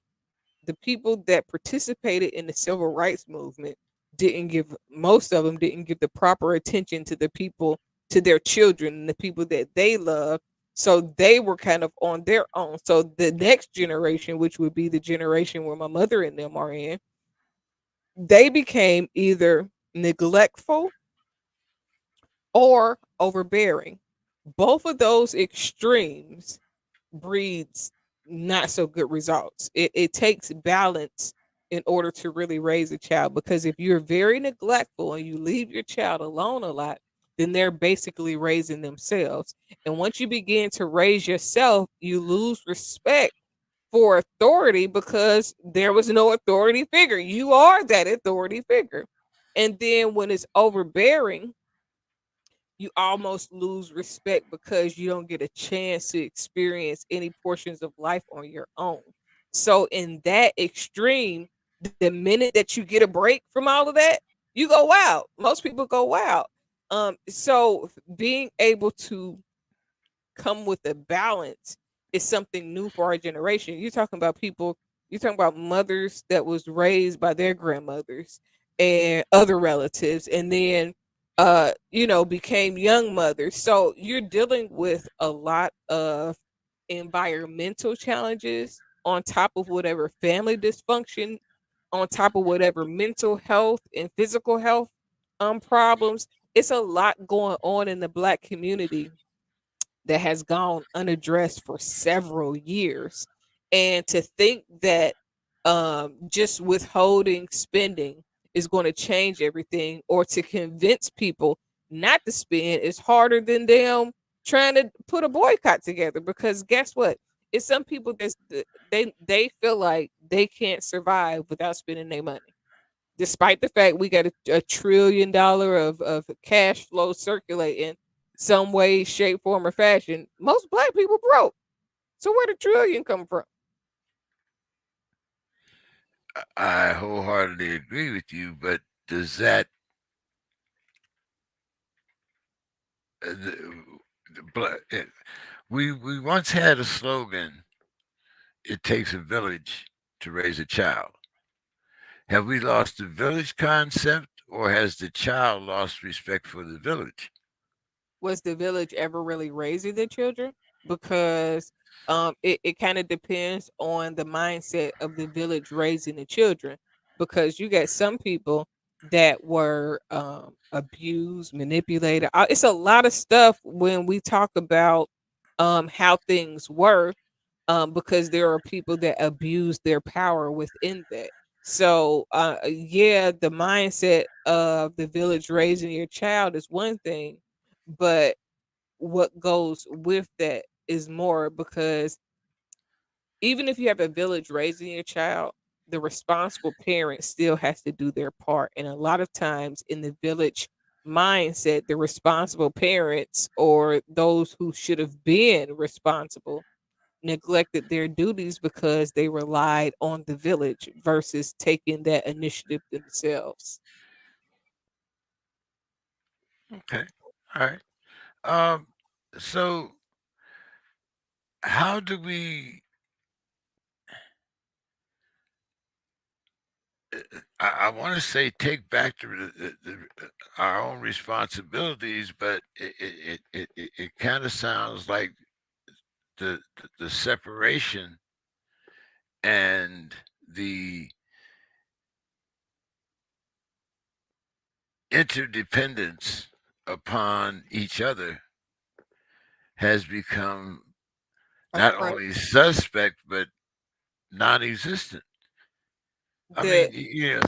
The people that participated in the civil rights movement didn't give most of them didn't give the proper attention to the people, to their children and the people that they love. So they were kind of on their own. So the next generation, which would be the generation where my mother and them are in, they became either neglectful or overbearing. Both of those extremes breeds not so good results. It takes balance in order to really raise a child, because if you're very neglectful and you leave your child alone a lot, then they're basically raising themselves. And once you begin to raise yourself, you lose respect for authority because there was no authority figure. You are that authority figure. And then when it's overbearing, you almost lose respect because you don't get a chance to experience any portions of life on your own. So, in that extreme, the minute that you get a break from all of that, you go wild. Most people go wild. So being able to come with a balance is something new for our generation. You're talking about people, you're talking about mothers that was raised by their grandmothers and other relatives and then became young mothers. So you're dealing with a lot of environmental challenges on top of whatever family dysfunction, on top of whatever mental health and physical health problems. It's a lot going on in the black community that has gone unaddressed for several years. And to think that just withholding spending is going to change everything, or to convince people not to spend, is harder than them trying to put a boycott together. Because guess what? It's some people that they feel like they can't survive without spending their money, despite the fact we got a $1 trillion of cash flow circulating some way, shape, form, or fashion. Most black people broke. So where the trillion come from? I wholeheartedly agree with you, but does that the, we once had a slogan: "It takes a village to raise a child." Have we lost the village concept, or has the child lost respect for the village? Was the village ever really raising their children? Because it kind of depends on the mindset of the village raising the children. Because you got some people that were abused, manipulated. It's a lot of stuff when we talk about how things were, because there are people that abuse their power within that. So, yeah, the mindset of the village raising your child is one thing, but what goes with that is more, because even if you have a village raising your child, the responsible parent still has to do their part. And a lot of times in the village mindset, the responsible parents or those who should have been responsible neglected their duties because they relied on the village versus taking that initiative themselves. Okay. All right. Um, so how do we? I want to say take back our own responsibilities, but it kind of sounds like the separation and the interdependence upon each other has become A not crutch. only suspect but non-existent. I mean, The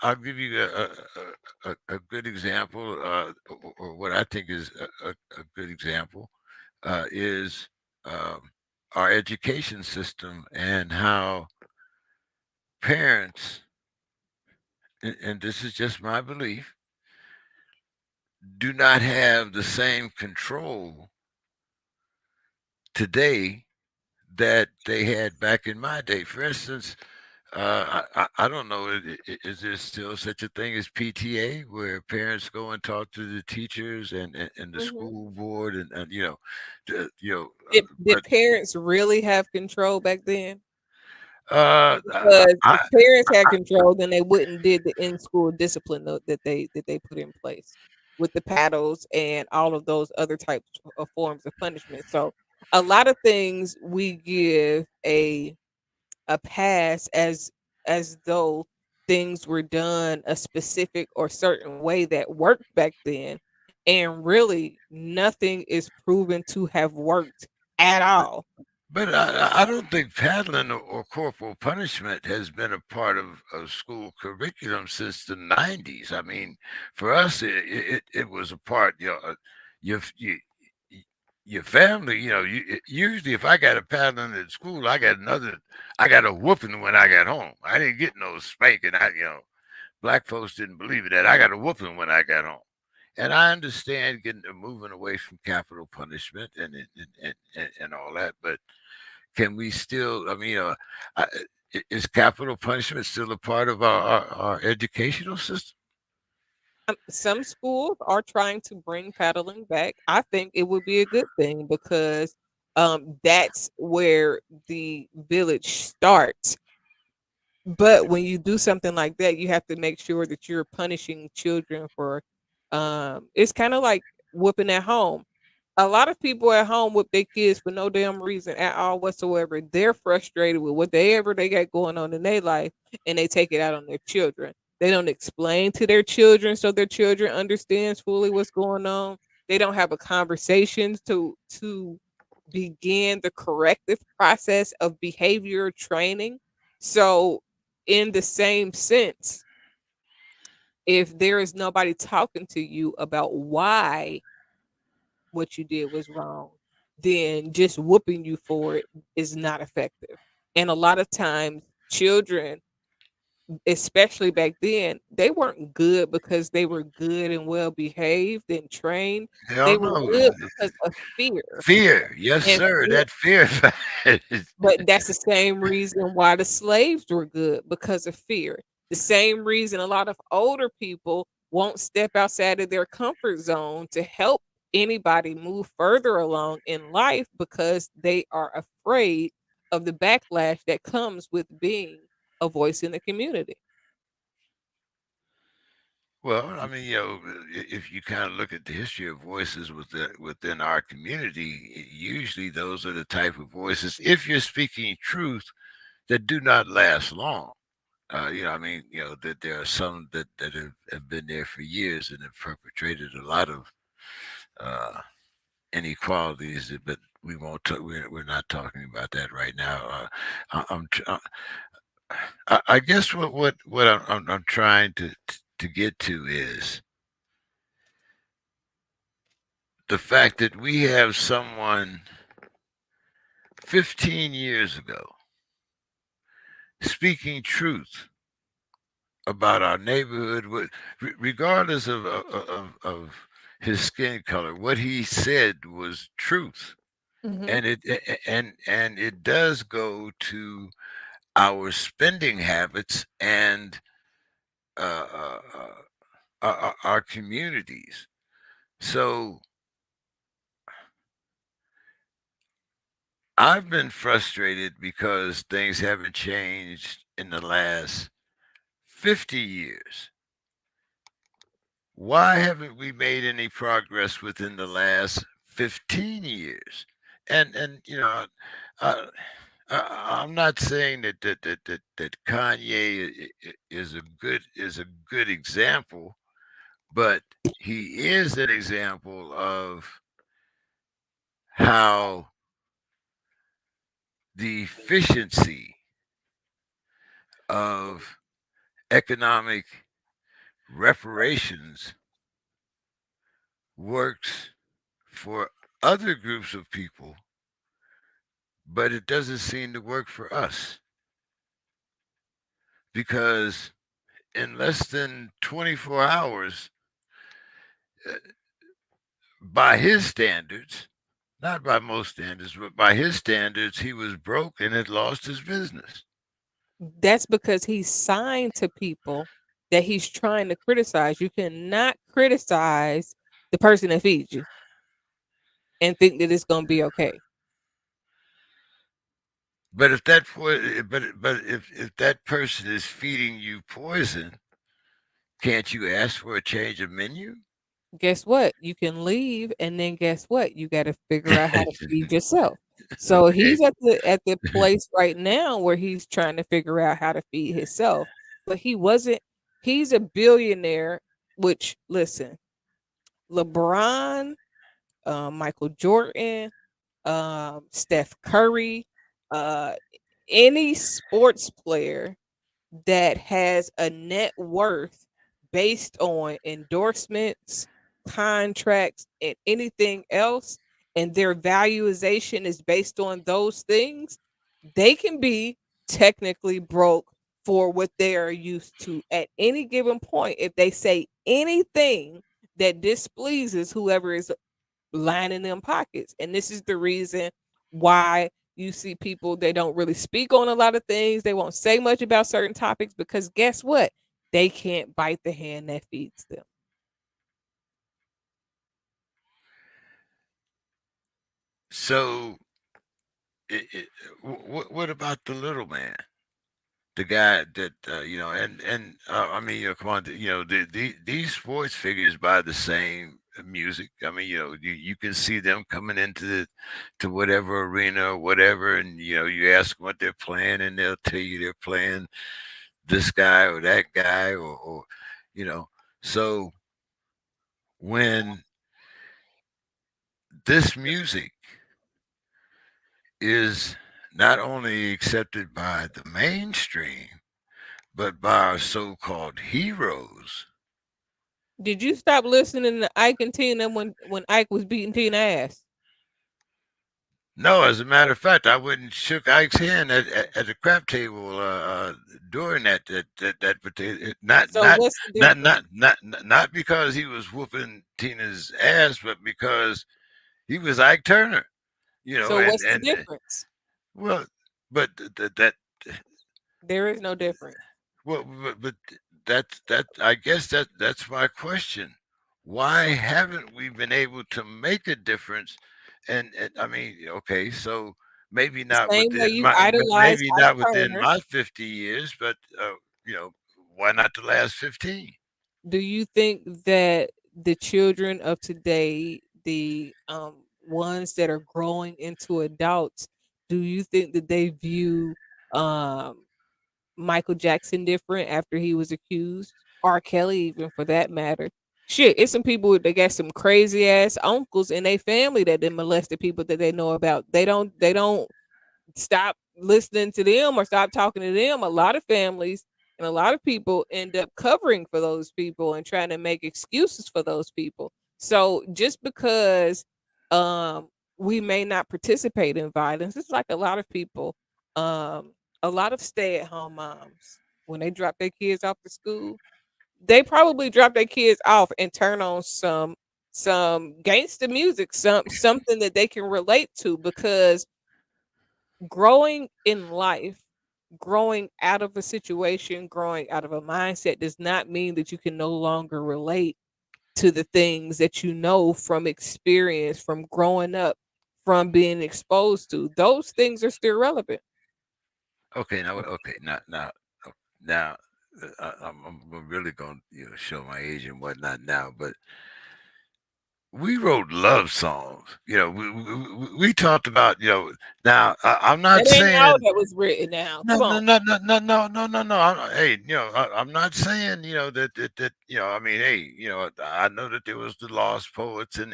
I'll give you a good example, or what I think is a good example, is um, our education system and how parents, and this is just my belief, do not have the same control today that they had back in my day. For instance, I don't know. Is there still such a thing as PTA where parents go and talk to the teachers and the Mhm. school board and you know, Did but parents really have control back then? uh, I, Because if I, parents had control, then they wouldn't did the in school discipline that they put in place with the paddles and all of those other types of forms of punishment. So a lot of things we give a pass as though things were done a specific or certain way that worked back then, and really nothing is proven to have worked at all. but I don't think paddling or corporal punishment has been a part of school curriculum since the '90s. I mean, for us, it was a part. You, you your family, usually if I got a paddling at school, I got a whooping when I got home. I didn't get no spanking. Black folks didn't believe that. I got a whooping when I got home. And I understand getting moving away from capital punishment and all that, but can we still? I mean, I, is capital punishment still a part of our educational system? Some schools are trying to bring paddling back. I think it would be a good thing because that's where the village starts. But when you do something like that, you have to make sure that you're punishing children for it's kind of like whooping at home. A lot of people at home whip their kids for no damn reason at all whatsoever. They're frustrated with whatever they got going on in their life, and they take it out on their children. They don't explain to their children so their children understands fully what's going on. They don't have a conversation to begin the corrective process of behavior training. So in the same sense, if there is nobody talking to you about why what you did was wrong, then just whooping you for it is not effective. And a lot of times, children, especially back then, they weren't good because they were good and well behaved and trained. They Hell were no. good because of fear. Fear, yes, And sir. fear That fear. But that's the same reason why the slaves were good, because of fear. The same reason a lot of older people won't step outside of their comfort zone to help anybody move further along in life because they are afraid of the backlash that comes with being a voice in the community. Well, I mean, if you kind of look at the history of voices within our community, usually those are the type of voices, if you're speaking truth, that do not last long. I mean, that there are some that have been there for years and have perpetrated a lot of uh, inequalities, but we won't. We're not talking about that right now. I guess what I'm trying to get to is the fact that we have someone 15 years ago speaking truth about our neighborhood, regardless of his skin color, what he said was truth, Mm-hmm. and and it does go to our spending habits and uh, uh, uh, our communities. So I've been frustrated because things haven't changed in the last 50 years. Why haven't we made any progress within the last 15 years? And uh, I'm not saying that Kanye is a good example, but he is an example of how the efficiency of economic reparations works for other groups of people, but it doesn't seem to work for us because in less than 24 hours, uh, by his standards, not by most standards, but by his standards, he was broke and had lost his business. That's because he's signed to people that he's trying to criticize. You cannot criticize the person that feeds you and think that it's gonna be okay. But if that but if that person is feeding you poison, can't you ask for a change of menu? Guess what? You can leave, and then guess what? You got to figure out how to feed yourself. So Okay. he's at the place right now where he's trying to figure out how to feed himself. But he wasn't. He's a billionaire. Which listen, LeBron, Michael Jordan, Steph Curry, uh, any sports player that has a net worth based on endorsements, contracts, and anything else, and their valuation is based on those things, they can be technically broke for what they are used to at any given point. If they say anything that displeases whoever is lining them pockets. And this is the reason why you see people, they don't really speak on a lot of things. They won't say much about certain topics because guess what? They can't bite the hand that feeds them. So, what about the little man? The guy that I mean, come on, these sports figures buy the same music. I mean, you can see them coming into to whatever arena or whatever, and you ask them what they're playing, and they'll tell you they're playing this guy or that guy, or you know. So when this music is not only accepted by the mainstream, but by our so-called heroes. Did you stop listening to Ike and Tina when Ike was beating Tina ass? No, as a matter of fact, I went and shook Ike's hand at the crap table during that particular So what's the difference? not because he was whooping Tina's ass, but because he was Ike Turner, So what's the difference? well, but that There is no difference. well, but that I guess that's my question. Why haven't we been able to make a difference? And I mean, okay, so maybe The not same way within you my idolize maybe Ike not within Turner, my 50 years, but you know, why not the last 15? do you think that the children of today, the ones that are growing into adults, do you think that they view um Michael Jackson different after he was accused? R. Kelly, even for that matter. Shit, it's some people that got some crazy ass uncles in their family that they molested people that they know about. They don't stop listening to them or stop talking to them. A lot of families and a lot of people end up covering for those people and trying to make excuses for those people. So just because we may not participate in violence, it's like a lot of people, um, a lot of stay at home moms. when they drop their kids off to school, they probably drop their kids off and turn on some gangster music, something that they can relate to, because growing in life, growing out of a situation, growing out of a mindset does not mean that you can no longer relate to the things that you know from experience, from growing up, from being exposed to. Those things are still relevant. Now, I'm really going to show my age and whatnot now, but we wrote love songs. We talked about. Now I'm not That ain't all saying that was written now. no, Come no, on. no, no, no, no, no, no, no. Hey, I'm not saying that I mean, hey, I know that there was the lost poets and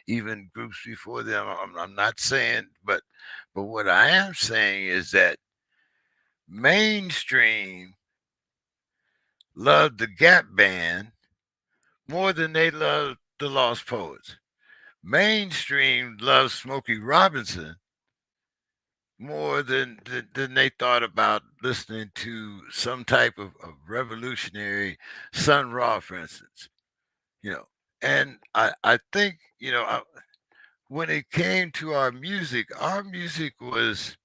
even groups before them. I'm not saying, but what I am saying is that mainstream loved the Gap Band more than they loved the Lost Poets. Mainstream loved Smokey Robinson more than they thought about listening to some type of revolutionary Sun Ra, for instance. You know, and I think when it came to our music was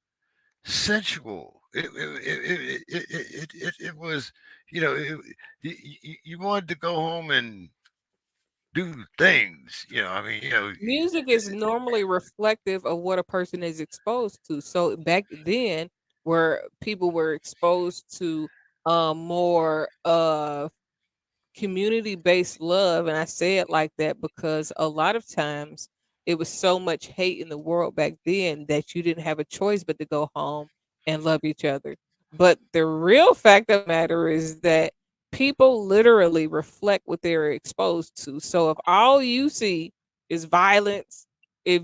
sensual. It was, you know, it, you wanted to go home and do things. I mean, Music is normally reflective of what a person is exposed to. So back then, where people were exposed to more community based love, and I say it like that because a lot of times it was so much hate in the world back then that you didn't have a choice but to go home and love each other. But the real fact of the matter is that people literally reflect what they're exposed to. So if all you see is violence, if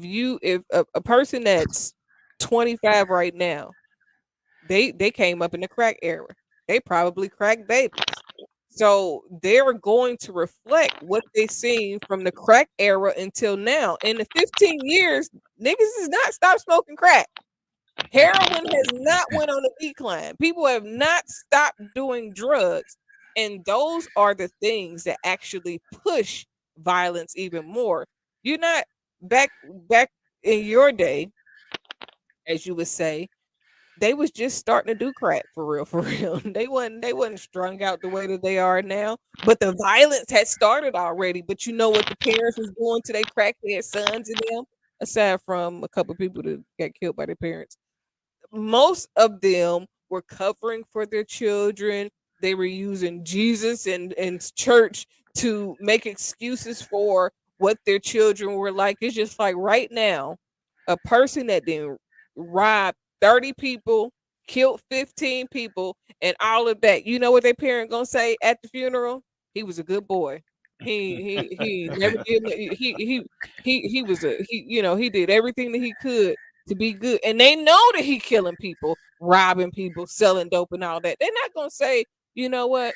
a person that's 25 right now, they came up in the crack era. They probably crack babies. So they're going to reflect what they seen from the crack era until now. In the 15 years, niggas has not stopped smoking crack. Heroin has not went on a decline. People have not stopped doing drugs. And those are the things that actually push violence even more. You're not back in your day, as you would say, they was just starting to do crack for real, for real. They wasn't strung out the way that they are now. But the violence had started already. But you know what the parents was doing to their crackhead sons and them, aside from a couple of people that got killed by their parents, most of them were covering for their children. They were using Jesus and church to make excuses for what their children were like. It's just like right now, a person that didn't rob 30 people, killed 15 people, and all of that. You know what their parent gonna say at the funeral? He was a good boy. He never did. He was he did everything that he could to be good. And they know that he killing people, robbing people, selling dope and all that. They're not gonna say, you know what,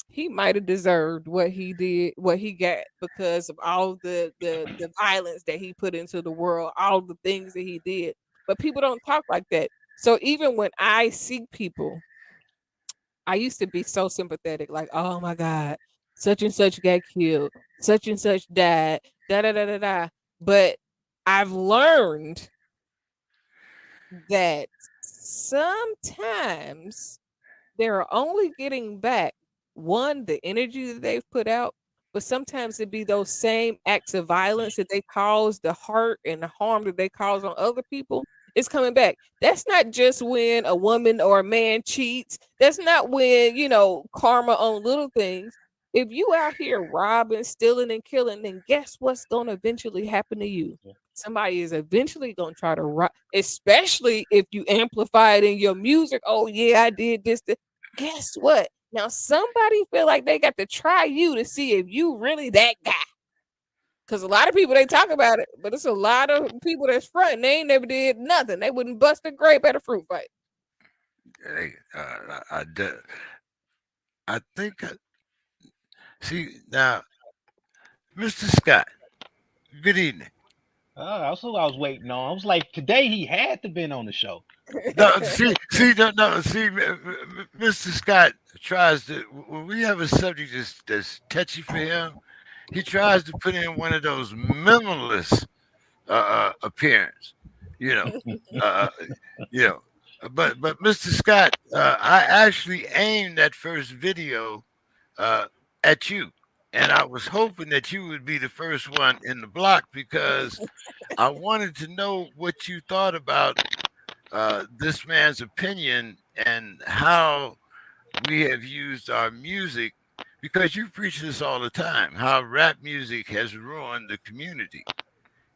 he might have deserved what he did, what he got because of all the violence that he put into the world, all the things that he did. But people don't talk like that. So even when I see people, I used to be so sympathetic, like, oh my God, such and such got killed, such and such died, da da da da da. But I've learned that sometimes they're only getting back one, the energy that they've put out, but sometimes it be those same acts of violence that they cause, the hurt and the harm that they cause on other people. It's coming back. That's not just when a woman or a man cheats. That's not when, karma on little things. If you out here robbing, stealing, and killing, then guess what's going to eventually happen to you? Somebody is eventually going to try to rob, especially if you amplify it in your music. Oh, yeah, I did this. Guess what? Now somebody feel like they got to try you to see if you really that guy. Cause a lot of people they talk about it, but it's a lot of people that's front. They ain't never did nothing. They wouldn't bust a grape at a fruit fight. hey, I think see now, Mr. Scott. Good evening. That's who I was waiting on. I was like, today he had to been on the show. No, see, no, no, see, Mr. Scott tries to, when we have a subject that's touchy for him, he tries to put in one of those minimalist appearance, you know, uh, you know. But Mr. Scott, I actually aimed that first video uh, at you, and I was hoping that you would be the first one in the block because I wanted to know what you thought about this man's opinion and how we have used our music because you preach this all the time how rap music has ruined the community.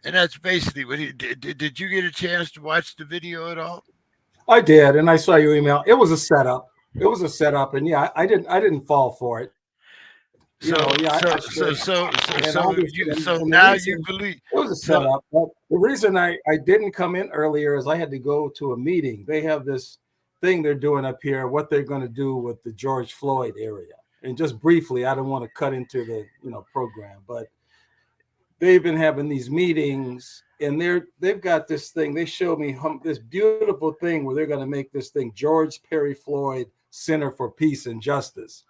And that's basically what he did. Did you get a chance to watch the video at all? I did, and I saw your email. It was a setup. It was a setup, and yeah, I didn't fall for it. Yeah, I So should, and so the now reason you believe it was a so setup. But the reason I didn't come in earlier is I had to go to a meeting. They have this thing they're doing up here. What they're going to do with the George Floyd area, and just briefly, I don't want to cut into the program, but they've been having these meetings, and they've got this thing. They showed me this beautiful thing where they're going to make this thing George Perry Floyd Center for Peace and Justice.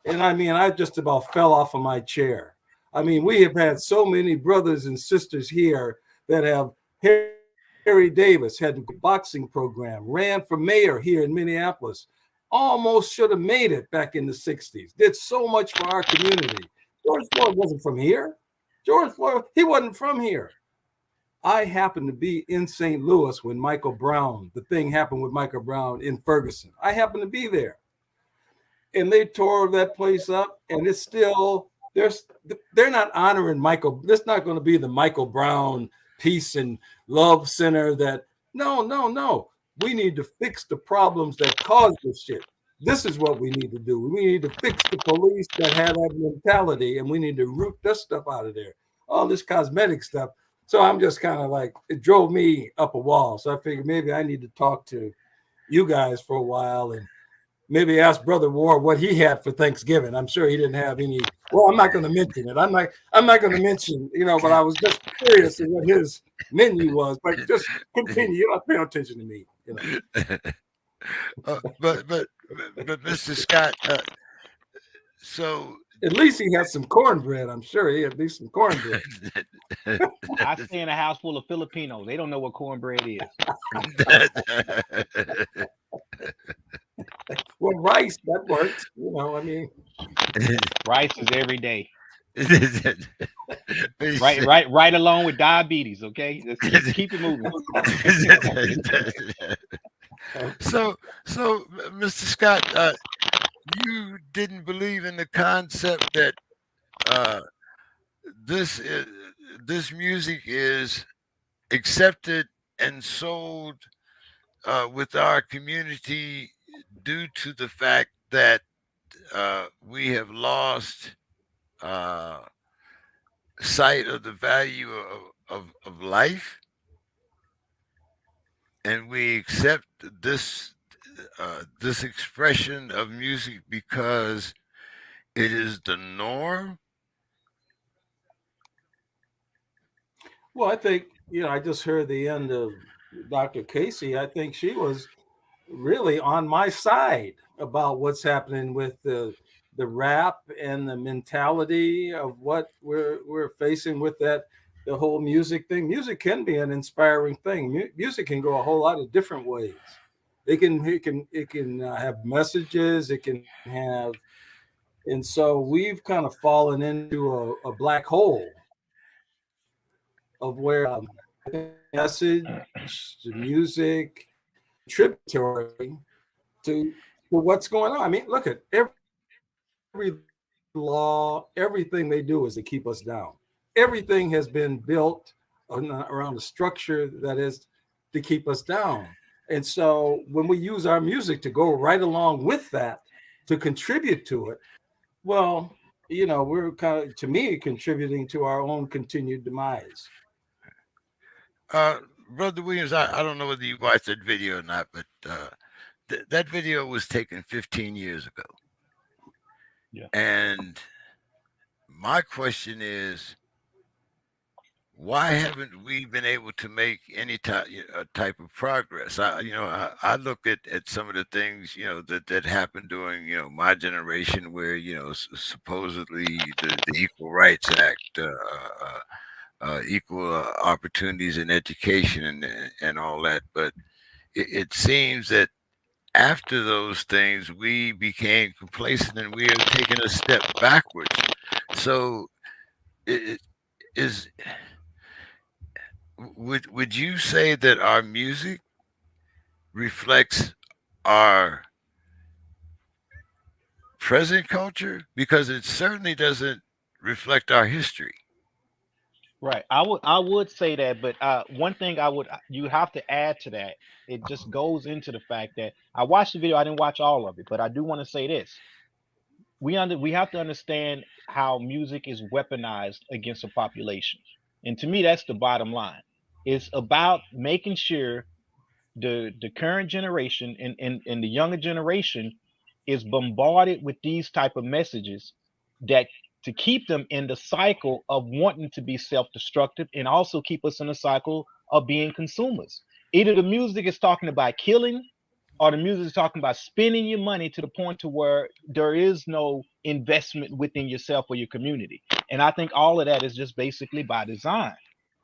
And I mean, I just about fell off of my chair. I mean, we have had so many brothers and sisters here that have. Harry Davis had a great boxing program, ran for mayor here in Minneapolis, almost should have made it back in the 60s, did so much for our community. George Floyd wasn't from here. George Floyd, he wasn't from here. I happened to be in St. Louis when Michael Brown, the thing happened with Michael Brown in Ferguson. I happened to be there. And they tore that place up, and it's still they're not honoring Michael. This not going to be the Michael Brown Peace and Love Center. That no. We need to fix the problems that cause this shit. This is what we need to do. We need to fix the police that have that mentality, and we need to root this stuff out of there. All this cosmetic stuff. So I'm just kind of like, it drove me up a wall. So I figured maybe I need to talk to you guys for a while and maybe ask Brother War what he had for Thanksgiving. I'm sure he didn't have any. Well, I'm not going to mention it. I'm not going to mention, but I was just curious of what his menu was. But just continue. You don't pay no attention to me. uh, but but but Mr. Scott, so At least he had some cornbread. I'm sure he had at least some cornbread. I stay in a house full of Filipinos. They don't know what cornbread is. Well, rice that works. I mean, Rice is every day. He Right, said- right, right along with diabetes. Okay, let's keep it moving. so, Mr. Scott, you didn't believe in the concept that uh, this is, this music is accepted and sold with our community due to the fact that we have lost uh, sight of the value of life, and we accept this expression of music because it is the norm. well, I think I just heard the end of Dr. Casey. I think she was really on my side about what's happening with the rap and the mentality of what we're facing with that the whole music thing. Music can be an inspiring thing. Music can go a whole lot of different ways. It can have messages. It can have, and so we've kind of fallen into a black hole of where message, the music, tributary to what's going on. I mean, look at every law, everything they do is to keep us down. Everything has been built around a structure that is to keep us down. And so when we use our music to go right along with that to contribute to it, well, we're kind of, to me, contributing to our own continued demise. Uh, Brother Williams, I don't know whether you watched that video or not, but that video was taken 15 years ago. Yeah. And my question is, why haven't we been able to make any type of progress? I look at some of the things that happened during my generation, where supposedly the Equal Rights Act, equal opportunities in education, and all that. But it seems that after those things, we became complacent and we have taken a step backwards. So, it is would you say that our music reflects our present culture, because it certainly doesn't reflect our history? Right. I would say that, but one thing you have to add to that. It just goes into the fact that I watched the video. I didn't watch all of it, but I do want to say this. We have to understand how music is weaponized against a population, and to me, that's the bottom line. It's about making sure the current generation and the younger generation is bombarded with these type of messages that to keep them in the cycle of wanting to be self-destructive and also keep us in a cycle of being consumers. Either the music is talking about killing, or the music is talking about spending your money to the point to where there is no investment within yourself or your community. And I think all of that is just basically by design.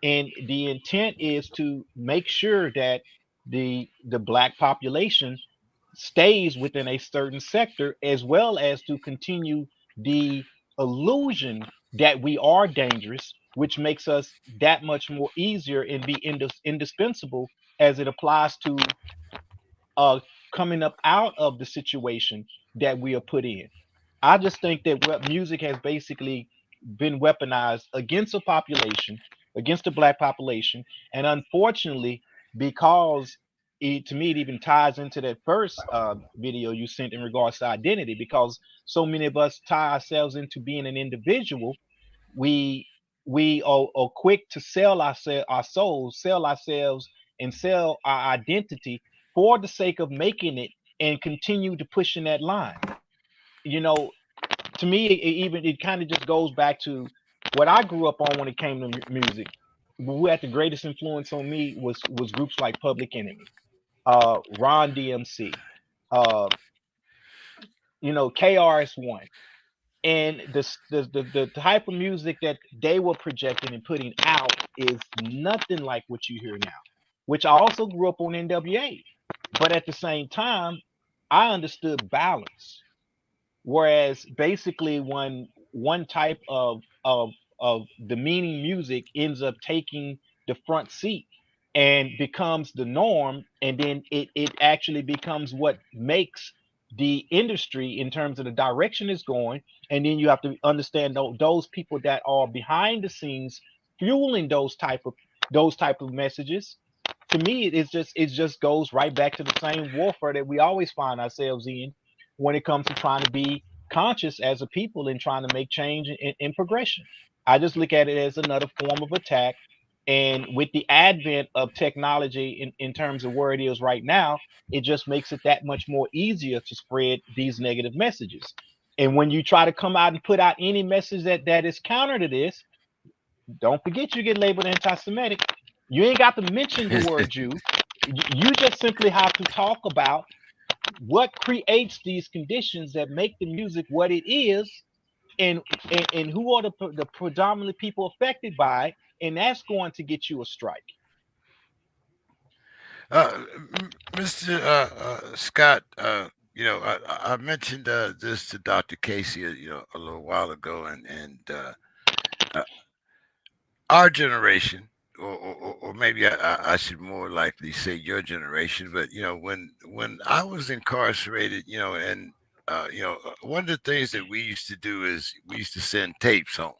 And the intent is to make sure that the black population stays within a certain sector, as well as to continue the illusion that we are dangerous, which makes us that much more easier and be indispensable as it applies to uh, coming up out of the situation that we are put in. I just think that what music has basically been weaponized against a population, against the black population, and unfortunately, because to me it even ties into that first video you sent in regards to identity, because so many of us tie ourselves into being an individual. We are quick to sell our souls, sell ourselves, and sell our identity for the sake of making it and continue to push in that line. You know, to me, it kind of just goes back to what I grew up on when it came to music. Who had the greatest influence on me was groups like Public Enemy, Ron DMC, uh, KRS-One, and the type of music that they were projecting and putting out is nothing like what you hear now. Which I also grew up on NWA, but at the same time, I understood balance. Whereas basically when one type of demeaning music ends up taking the front seat and becomes the norm, and then it actually becomes what makes the industry in terms of the direction it's going. And then you have to understand those people that are behind the scenes fueling those type of messages. To me, it just goes right back to the same warfare that we always find ourselves in when it comes to trying to be conscious as a people and trying to make change in progression. I just look at it as another form of attack. And with the advent of technology in terms of where it is right now, it just makes it that much more easier to spread these negative messages. And when you try to come out and put out any message that is counter to this, don't forget you get labeled anti-Semitic. You ain't got to mention the word Jew. You just simply have to talk about what creates these conditions that make the music what it is, and who are the predominantly people affected by it, and that's going to get you a strike. Mr. Scott, I mentioned this to Dr. Casey, a little while ago, and uh, our generation, or maybe I should more likely say your generation, but when I was incarcerated, and one of the things that we used to do is we used to send tapes home,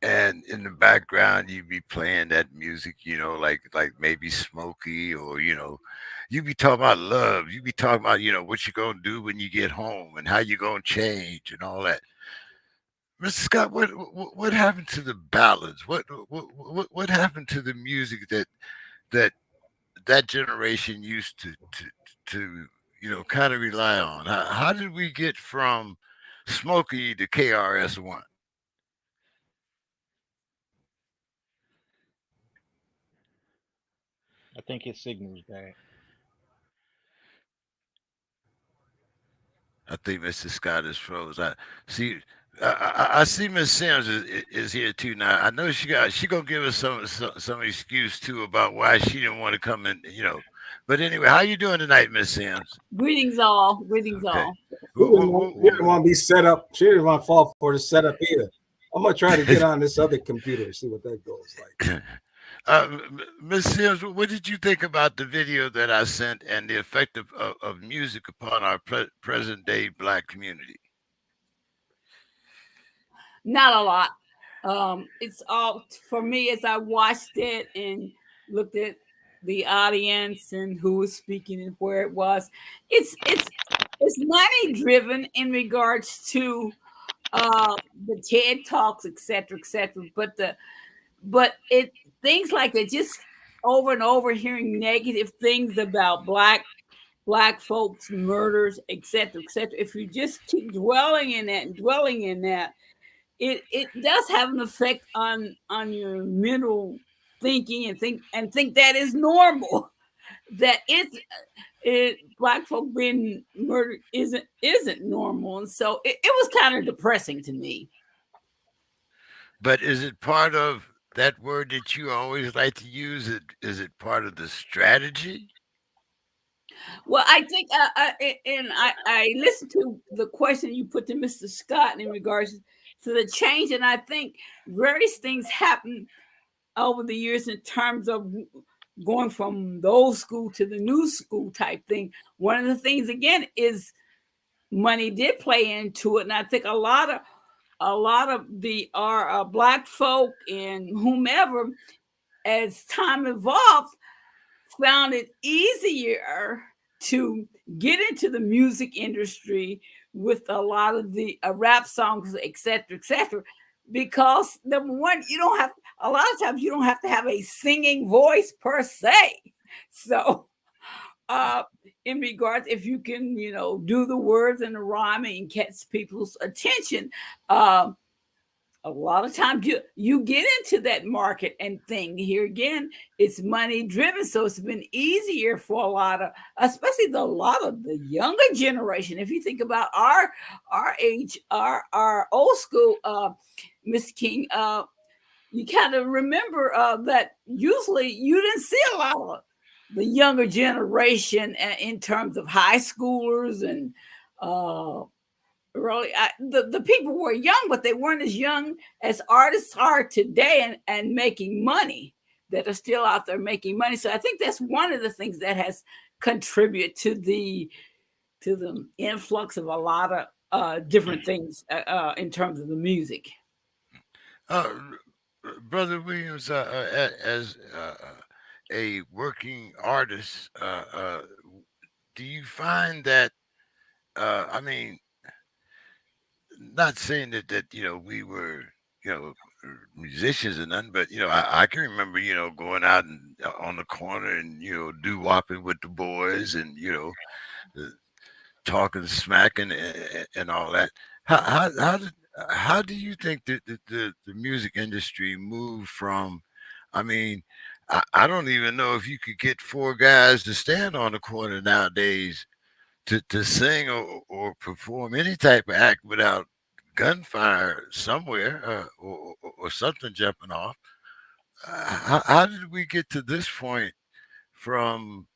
and in the background you'd be playing that music, like maybe Smokey, or you be talking about love, you be talking about what you gonna do when you get home and how you gonna change and all that. Mr. Scott, what happened to the ballads? What happened to the music that that generation used to kind of rely on? How did we get from Smokey to KRS One? I think his signal's bad. I think Mr. Scott is froze. I see. I see Miss Sims is here too now. I know she gonna give us some excuse too about why she didn't want to come in. But anyway, how you doing tonight, Miss Sims? Greetings all. Greetings Okay. all. She didn't want to be set up. She didn't want to fall for the setup either. I'm gonna try to get on this other computer and see what that goes like. Miss Sims, what did you think about the video that I sent and the effect of music upon our present day black community? Not a lot. It's all for me as I watched it and looked at the audience and who was speaking and where it was. It's money driven in regards to the TED talks, etc., etc. But it things like that, just over and over hearing negative things about black folks, murders, etc., etc. If you just keep dwelling in that and dwelling in that, it does have an effect on your mental thinking and think that is normal. That black folk being murdered isn't normal, and so it was kind of depressing to me. But is it part of that word that you always like to use? Is it part of the strategy? Well, I think, and I listened to the question you put to Mr. Scott in regards to the change, and I think various things happen over the years in terms of going from the old school to the new school type thing. One of the things again is money did play into it, and I think a lot of the our black folk and whomever, as time evolved, found it easier to get into the music industry with a lot of the rap songs, etc., etc. Because number one, you don't have a lot of times you don't have to have a singing voice per se. So, uh, in regards, if you can, do the words and the rhyming and catch people's attention, um, a lot of times you get into that market and thing. Here again, it's money driven, so it's been easier for a lot of, especially a lot of the younger generation. If you think about our age, our old school, Miss King, you kind of remember that usually you didn't see a lot of the younger generation in terms of high schoolers and uh, really the people were young, but they weren't as young as artists are today, and making money, that are still out there making money. So I think that's one of the things that has contributed to the influx of a lot of different things in terms of the music. Uh, Brother Williams, as a working artist, do you find that? I mean, not saying that we were you know musicians and nothing, but I can remember going out and on the corner and do wopping with the boys and uh, talking smack and all that. How do you think that the music industry moved from? I mean, I don't even know if you could get four guys to stand on the corner nowadays to sing or perform any type of act without gunfire somewhere or something jumping off. How did we get to this point from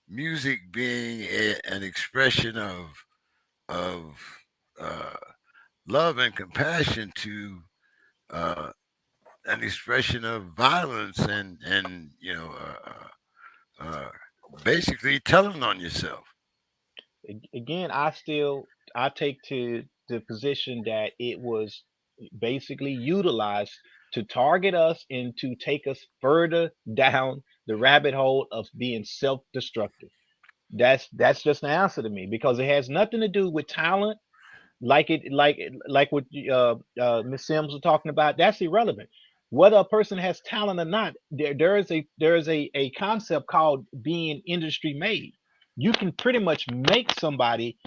music being an expression of uh, love and compassion to uh, an expression of violence and uh, basically telling on yourself? Again, I take to the position that it was basically utilized to target us and to take us further down the rabbit hole of being self-destructive. That's just the answer to me, because it has nothing to do with talent, like what Miss Sims was talking about. That's irrelevant. Whether a person has talent or not, there is a concept called being industry made. You can pretty much make somebody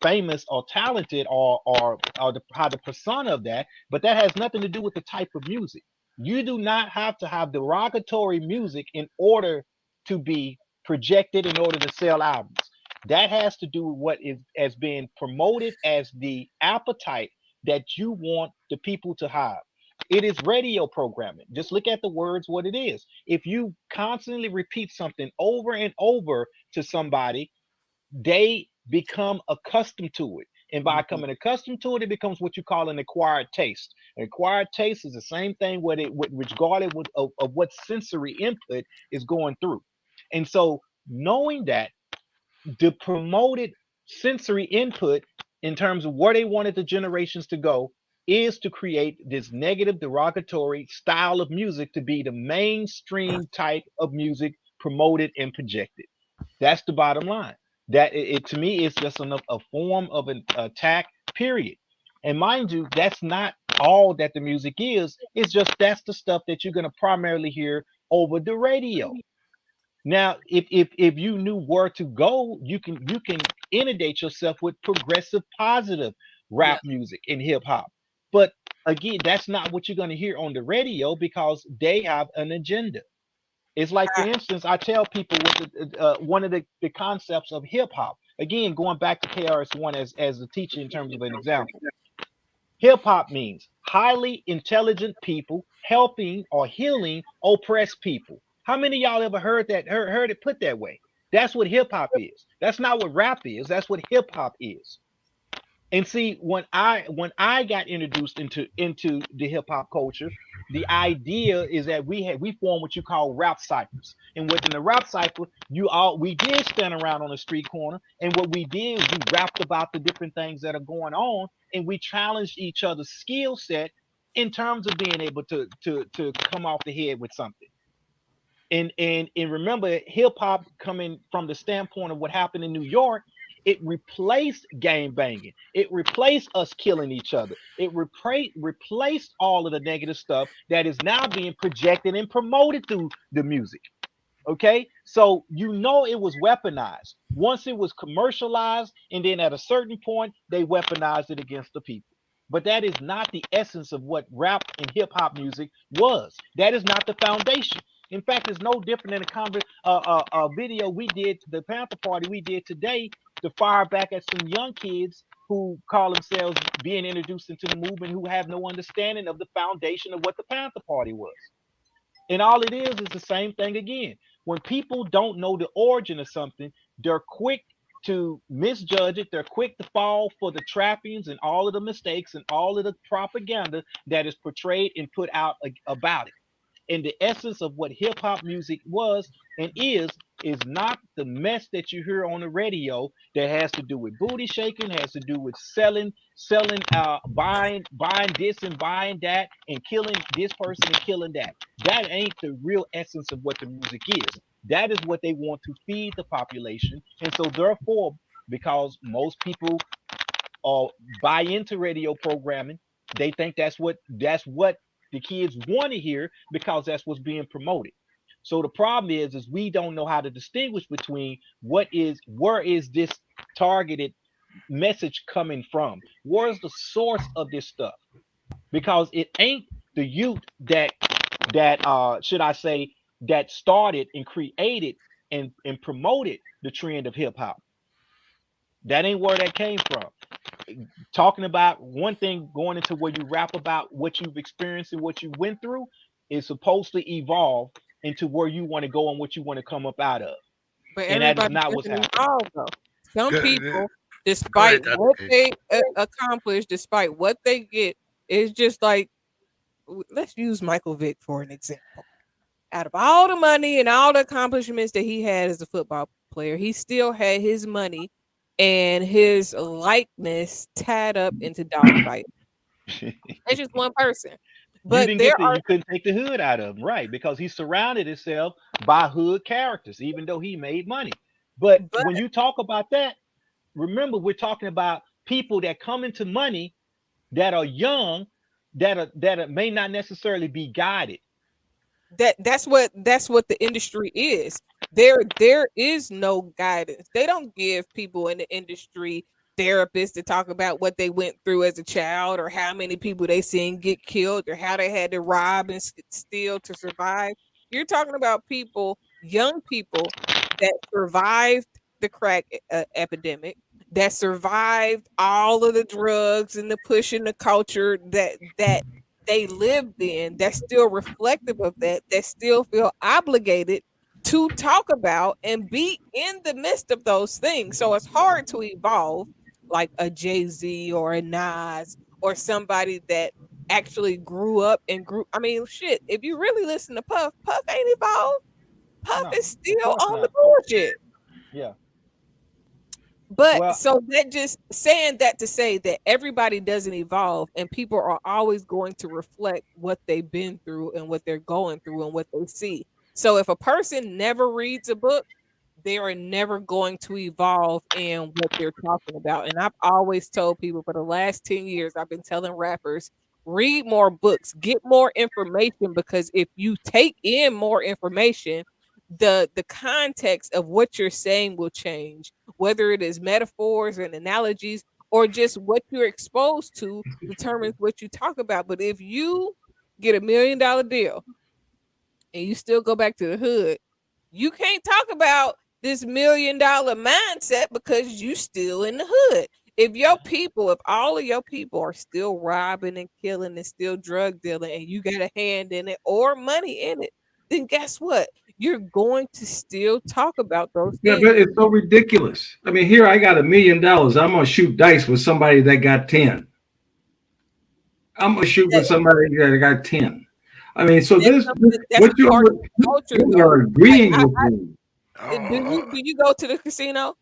famous or talented, how the persona of that, but that has nothing to do with the type of music. You do not have to have derogatory music in order to be projected in order to sell albums. That has to do with what is as being promoted as the appetite that you want the people to have. It is radio programming. Just look at the words, what it is. If you constantly repeat something over and over to somebody, they become accustomed to it. And by Mhm. becoming accustomed to it, it becomes what you call an acquired taste. An acquired taste is the same thing with it, regardless of what sensory input is going through. And so, knowing that the promoted sensory input in terms of where they wanted the generations to go is to create this negative derogatory style of music to be the mainstream type of music promoted and projected. That's the bottom line. That it to me is just a form of an attack, period. And mind you, that's not all that the music is. It's just that's the stuff that you're going to primarily hear over the radio. Now, if you knew where to go, you can inundate yourself with progressive, positive Yeah. rap music and hip hop. But again, that's not what you're going to hear on the radio because they have an agenda. It's like, for instance, I tell people with one of the concepts of hip hop. Again, going back to KRS-One as a teacher in terms of an example. Hip hop means highly intelligent people helping or healing oppressed people. How many of y'all ever heard that? Heard it put that way? That's what hip hop is. That's not what rap is. That's what hip hop is. And see, when I got introduced into the hip hop culture, the idea is that we formed what you call rap cyphers. And within the rap cipher, we did stand around on the street corner, and what we did was we rapped about the different things that are going on, and we challenged each other's skill set in terms of being able to come off the head with something. And remember, hip hop coming from the standpoint of what happened in New York, it replaced gang banging. It replaced us killing each other. It replaced all of the negative stuff that is now being projected and promoted through the music. Okay, so it was weaponized once it was commercialized, and then at a certain point they weaponized it against the people. But that is not the essence of what rap and hip hop music was. That is not the foundation. In fact, it's no different than a video we did, the Panther Party we did today, to fire back at some young kids who call themselves being introduced into the movement who have no understanding of the foundation of what the Panther Party was. And all it is the same thing again. When people don't know the origin of something, they're quick to misjudge it. They're quick to fall for the trappings and all of the mistakes and all of the propaganda that is portrayed and put out about it. And the essence of what hip hop music was and is not the mess that you hear on the radio that has to do with booty shaking, has to do with selling, buying this and buying that, and killing this person and killing that. That ain't the real essence of what the music is. That is what they want to feed the population. And so therefore, because most people or buy into radio programming. They think that's what the kids want to hear because that's what's being promoted. So the problem is we don't know how to distinguish between where is this targeted message coming from? Where's the source of this stuff? Because it ain't the youth that should I say that started and created and promoted the trend of hip hop. That ain't where that came from. Talking about one thing going into where you rap about what you've experienced and what you went through is supposed to evolve into where you want to go and what you want to come up out of. But And that is everybody not what's doesn't happening. evolve though. Some Go, people, go despite ahead, Dr. what K. they accomplish, despite what they get, it's just like let's use Michael Vick for an example. Out of all the money and all the accomplishments that he had as a football player, he still had his money and his likeness tied up into dogfight. It's just one person. You But didn't there get are you couldn't take the hood out of him, right? Because he surrounded himself by hood characters, even though he made money. But but when you talk about that, remember we're talking about people that come into money that are young, that may not necessarily be guided. that's what the industry is. There is no guidance. They don't give people in the industry therapists to talk about what they went through as a child or how many people they seen get killed or how they had to rob and steal to survive. You're talking about people young people that survived the crack epidemic, that survived all of the drugs and the push and the culture that they lived in, that's still reflective of that, that still feel obligated to talk about and be in the midst of those things. So it's hard to evolve like a Jay-Z or a Nas or somebody that actually grew up and grew. I mean, shit, if you really listen to Puff, Puff ain't evolved. Puff No, is of still course on the not. bullshit. Yeah. But Well, so that just saying that to say that everybody doesn't evolve and people are always going to reflect what they've been through and what they're going through and what they see. So if a person never reads a book, they are never going to evolve in what they're talking about. And I've always told people for the last 10 years, I've been telling rappers, read more books, get more information, because if you take in more information, the context of what you're saying will change, whether it is metaphors and analogies or just what you're exposed to determines what you talk about. But if you get $1 million deal and you still go back to the hood, you can't talk about this $1 million mindset because you still in the hood. If your people, if all of your people are still robbing and killing and still drug dealing and you got a hand in it or money in it, then guess what? You're going to still talk about those Yeah, things. but it's so ridiculous. I mean, here I got $1 million. I'm gonna shoot dice with somebody that got 10. I'm gonna shoot with That, somebody that got 10. I mean, so that's what a part of the culture you though. are Like agreeing with me. do you go to the casino?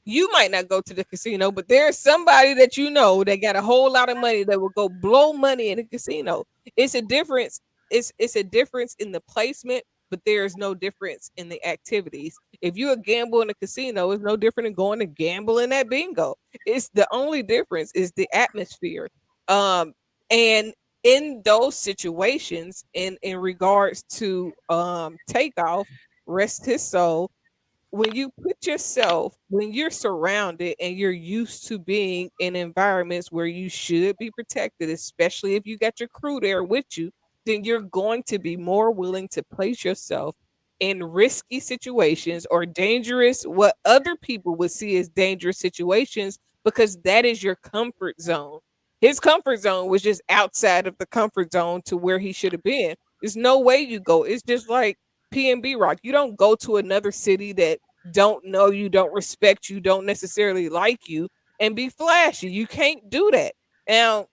You might not go to the casino, but there's somebody that you know that got a whole lot of money that will go blow money in a casino. It's a difference. It's a difference in the placement, but there's no difference in the activities. If you're a gamble in a casino, it's no different than going to gamble in that bingo. It's the only difference is the atmosphere. And in those situations, in regards to takeoff, rest his soul, when you put yourself, when you're surrounded and you're used to being in environments where you should be protected, especially if you got your crew there with you, then you're going to be more willing to place yourself in risky situations or dangerous, what other people would see as dangerous situations, because that is your comfort zone. His comfort zone was just outside of the comfort zone to where he should have been. There's no way you go. It's just like PNB Rock. You don't go to another city that don't know you, don't respect you, don't necessarily like you, and be flashy. You can't do that. Now,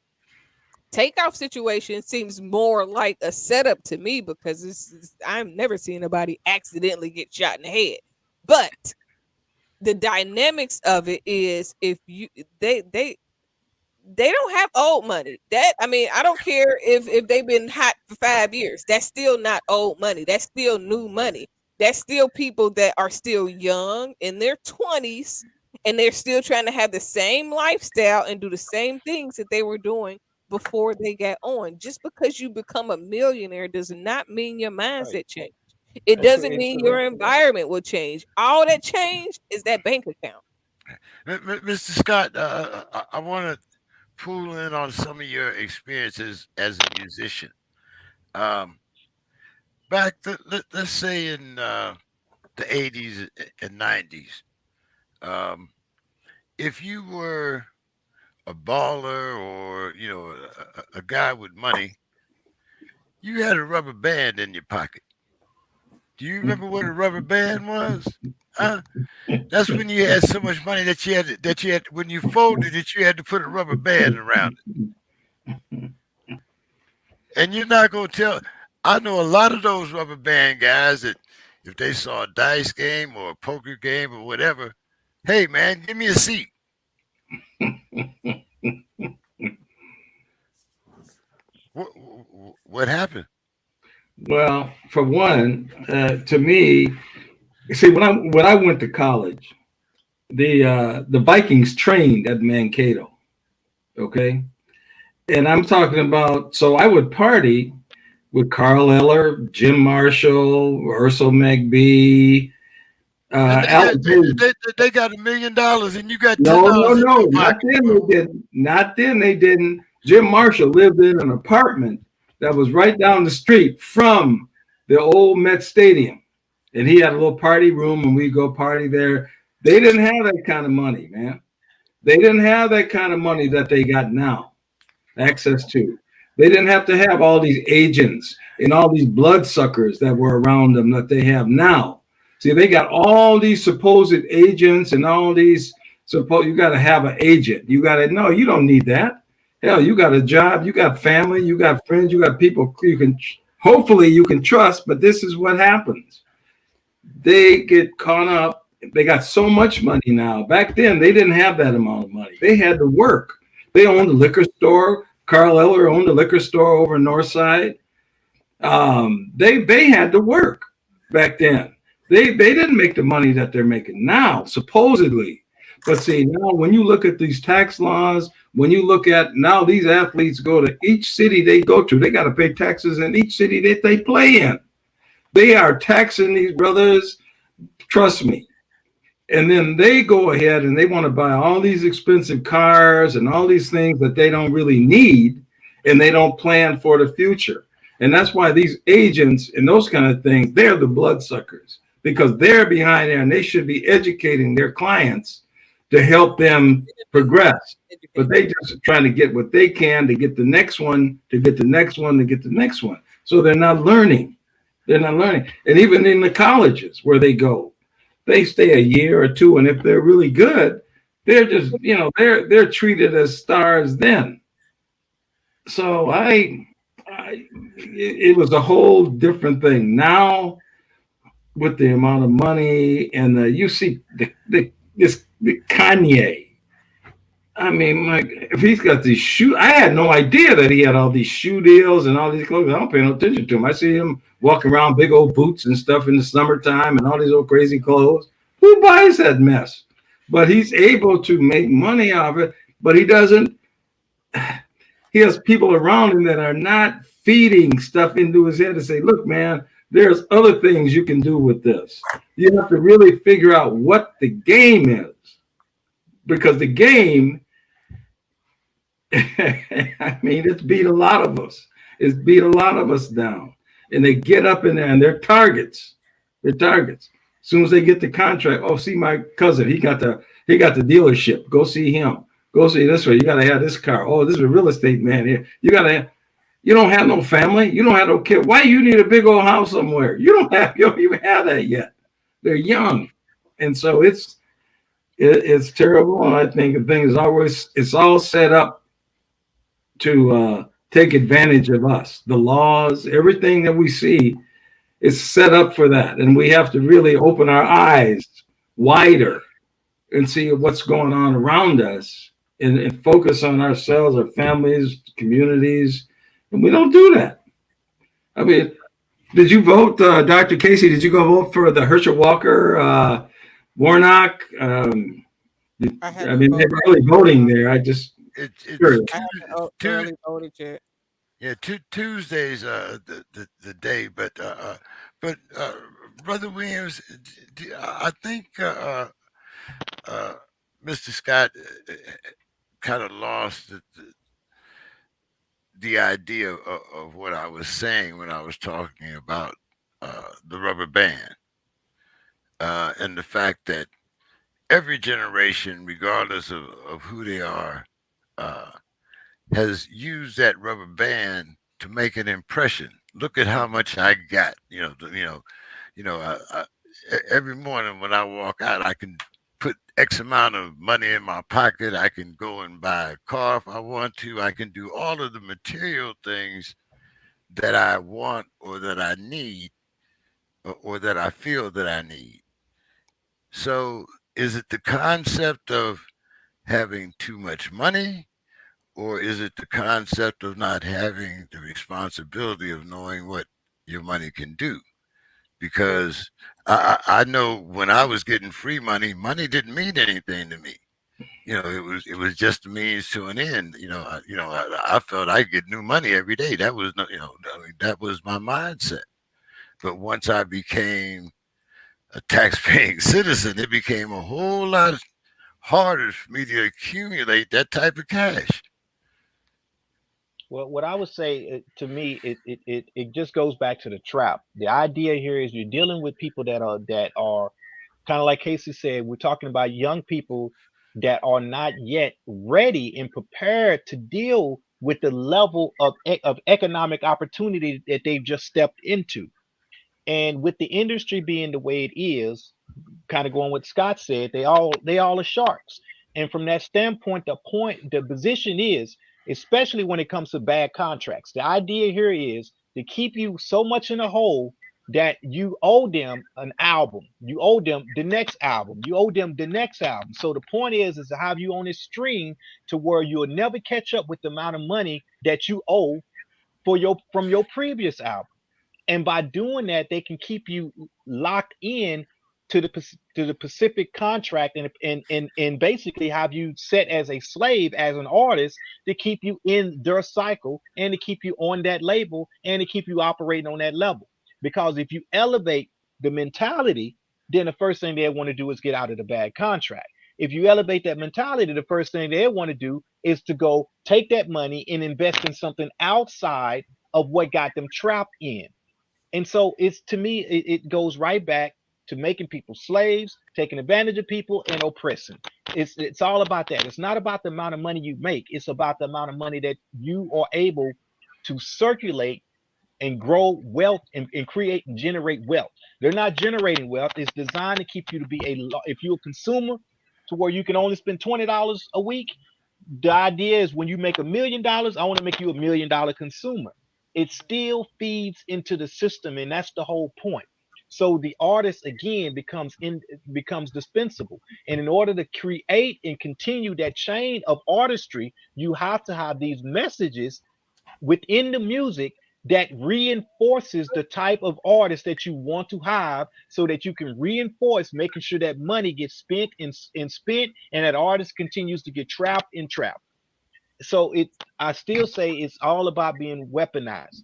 takeoff situation seems more like a setup to me because I've never seen anybody accidentally get shot in the head. But the dynamics of it is if you they don't have old money. That I mean, I don't care if they've been hot for 5 years. That's still not old money. That's still new money. That's still people that are still young in their 20s and they're still trying to have the same lifestyle and do the same things that they were doing before they got on. Just because you become a millionaire does not mean your right. mindset changed. It It's doesn't it's mean your correct. environment will change. All that changed is that bank account. Mr. Scott, I want to pull in on some of your experiences as a musician. Um, let's say in the 80s and 90s, um, if you were a baller or a guy with money, you had a rubber band in your pocket. Do you remember what a rubber band was? Huh? That's when you had so much money that you had when you folded it, you had to put a rubber band around it. And you're not gonna tell. I know a lot of those rubber band guys that if they saw a dice game or a poker game or whatever, hey man, give me a seat. What happened? Well, for one, to me, see when I went to college, the Vikings trained at Mankato. Okay, and I'm talking about. So I would party with Carl Eller, Jim Marshall, Urso McBee, And they got Al Booth. they got $1 million and you got ten No, no, dollars in no, your not pocket. then they didn't. Not then they didn't. Jim Marshall lived in an apartment that was right down the street from the old Met Stadium. and he had a little party room, and we go party there. They didn't have that kind of money, man. They didn't have that kind of money that they got now access to. They didn't have to have all these agents and all these bloodsuckers that were around them that they have now. See, they got all these supposed agents and all these suppose you got to have an agent. You got to no, you don't need that. Hell, you got a job, you got family, you got friends, you got people you can hopefully you can trust. But this is what happens. They get caught up. They got so much money now. Back then, they didn't have that amount of money. They had to work. They owned a liquor store. Carl Eller owned a liquor store over in Northside. They had to work back then. They didn't make the money that they're making now, supposedly. But see, now when you look at these tax laws, when you look at now these athletes go to each city they go to, they got to pay taxes in each city that they play in. They are taxing these brothers, trust me. And then they go ahead and they want to buy all these expensive cars and all these things that they don't really need, and they don't plan for the future. And that's why these agents and those kind of things, they're the bloodsuckers because they're behind there and they should be educating their clients to help them progress. But they just trying to get what they can to get the next one, to get the next one, to get the next one. So they're not learning. They're not learning. And even in the colleges where they go, they stay a year or two, and if they're really good, they're just they're treated as stars then. So it was a whole different thing. Now with the amount of money and you see the Kanye. I mean, like if he's got these shoe, I had no idea that he had all these shoe deals and all these clothes. I don't pay no attention to him. I see him walking around big old boots and stuff in the summertime and all these old crazy clothes. Who buys that mess? But he's able to make money out of it. But he doesn't. He has people around him that are not feeding stuff into his head to say, "Look, man, there's other things you can do with this." You have to really figure out what the game is, because the game I mean, it's beat a lot of us. It's beat a lot of us down. And they get up in there and they're targets. They're targets. As soon as they get the contract, oh, see my cousin, he got the dealership. Go see him. Go see this way. You gotta have this car. Oh, this is a real estate man here. You don't have no family. You don't have no kid. Why you need a big old house somewhere? You don't even have that yet. They're young. And so it's terrible. And I think the thing is always it's all set up to take advantage of us. The laws, everything that we see is set up for that. And we have to really open our eyes wider and see what's going on around us and focus on ourselves, our families, communities. And we don't do that. I mean, did you vote, Dr. Casey? Did you go vote for the Herschel Walker, Warnock? I mean, they're early voting there. It's Sure. I haven't early voted yet. yeah, Tuesday's the day, but Brother Williams, I think uh, Mr. Scott kind of lost the idea of what I was saying when I was talking about the rubber band and the fact that every generation, regardless of who they are, uh, has used that rubber band to make an impression. Look at how much I got. Every morning when I walk out, I can put X amount of money in my pocket. I can go and buy a car if I want to. I can do all of the material things that I want or that I need or that I feel that I need. So, is it the concept of having too much money, or is it the concept of not having the responsibility of knowing what your money can do? Because I know when I was getting free money, money didn't mean anything to me. It was just a means to an end. I felt I get new money every day. That was not, I mean, that was my mindset. But once I became a tax-paying citizen, it became a whole lot harder for me to accumulate that type of cash. Well, what I would say to me, it just goes back to the trap. The idea here is you're dealing with people that are kind of like Casey said. We're talking about young people that are not yet ready and prepared to deal with the level of economic opportunity that they've just stepped into. And with the industry being the way it is, kind of going what Scott said, they all are sharks. And from that standpoint, the position is, especially when it comes to bad contracts, the idea here is to keep you so much in a hole that you owe them an album, you owe them the next album, you owe them the next album. So the point is to have you on this string to where you'll never catch up with the amount of money that you owe for your from your previous album. And by doing that, they can keep you locked in to the Pacific contract, and basically have you set as a slave as an artist to keep you in their cycle and to keep you on that label and to keep you operating on that level. Because if you elevate the mentality, then the first thing they want to do is get out of the bad contract. If you elevate that mentality, the first thing they want to do is to go take that money and invest in something outside of what got them trapped in. And so it's, to me, it goes right back to making people slaves, taking advantage of people, and oppressing. It's all about that. It's not about the amount of money you make. It's about the amount of money that you are able to circulate and grow wealth, and create and generate wealth. They're not generating wealth. It's designed to keep you to be if you're a consumer, to where you can only spend $20 a week. The idea is when you make $1 million, I want to make you $1 million consumer. It still feeds into the system, and that's the whole point. So the artist again becomes dispensable. And in order to create and continue that chain of artistry, you have to have these messages within the music that reinforces the type of artist that you want to have, so that you can reinforce making sure that money gets spent and spent, and that artist continues to get trapped and trapped. So I still say it's all about being weaponized.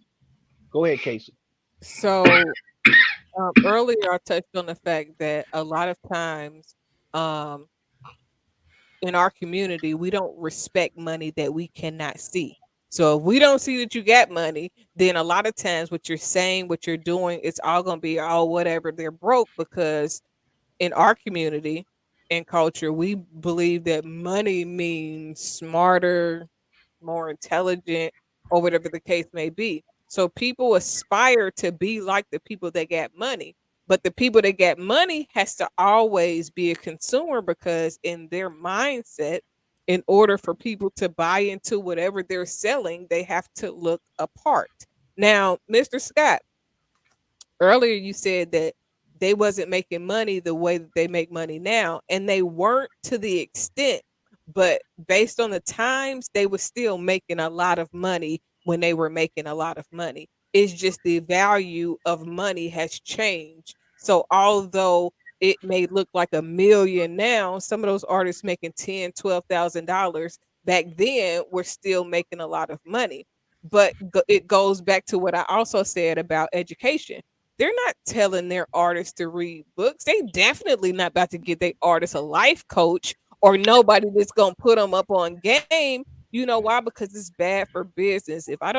Go ahead, Casey. So earlier I touched on the fact that a lot of times um, in our community, we don't respect money that we cannot see. So if we don't see that you got money, then a lot of times what you're saying, what you're doing, it's all going to be, oh, whatever, they're broke. Because in our community and culture, we believe that money means smarter, more intelligent, or whatever the case may be. So people aspire to be like the people that got money. But the people that get money has to always be a consumer, because in their mindset, in order for people to buy into whatever they're selling, they have to look apart. Now, Mr. Scott, earlier you said that they wasn't making money the way that they make money now, and they weren't to the extent, but based on the times, they were still making a lot of money when they were making a lot of money. It's just the value of money has changed. So although it may look like a million now, some of those artists making 10, $12,000 back then were still making a lot of money. But it goes back to what I also said about education. They're not telling their artists to read books. They definitely not about to get their artists a life coach or nobody that's gonna put them up on game. You know why? Because it's bad for business. If I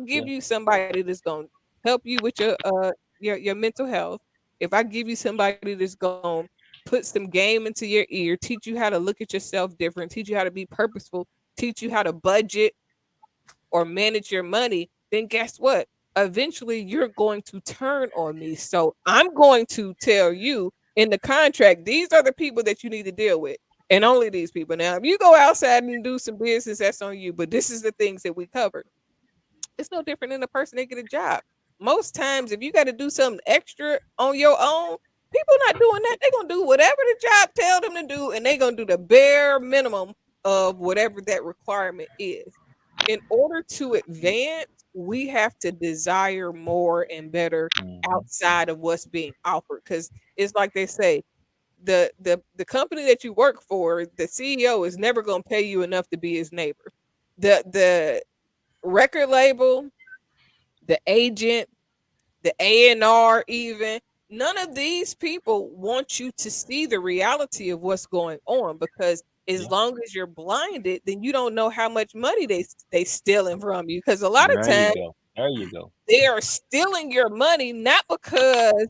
give Yeah. you somebody that's gonna help you with your mental health, if I give you somebody that's gonna put some game into your ear, teach you how to look at yourself different, teach you how to be purposeful, teach you how to budget or manage your money, then guess what? Eventually you're going to turn on me. So I'm going to tell you in the contract, these are the people that you need to deal with. And only these people. Now, if you go outside and do some business, that's on you. But this is the things that we covered. It's no different than the person that get a job. Most times, if you got to do something extra on your own, people not doing that. They're gonna do whatever the job tell them to do, and they're gonna do the bare minimum of whatever that requirement is. In order to advance, we have to desire more and better Mhm. outside of what's being offered. Because it's like they say, the company that you work for, the CEO is never gonna pay you enough to be his neighbor. The record label, the agent, the A&R, even none of these people want you to see the reality of what's going on, because As Yeah. long as you're blinded, then you don't know how much money they stealing from you. Because a lot of There you times go. There you go. they are stealing your money not because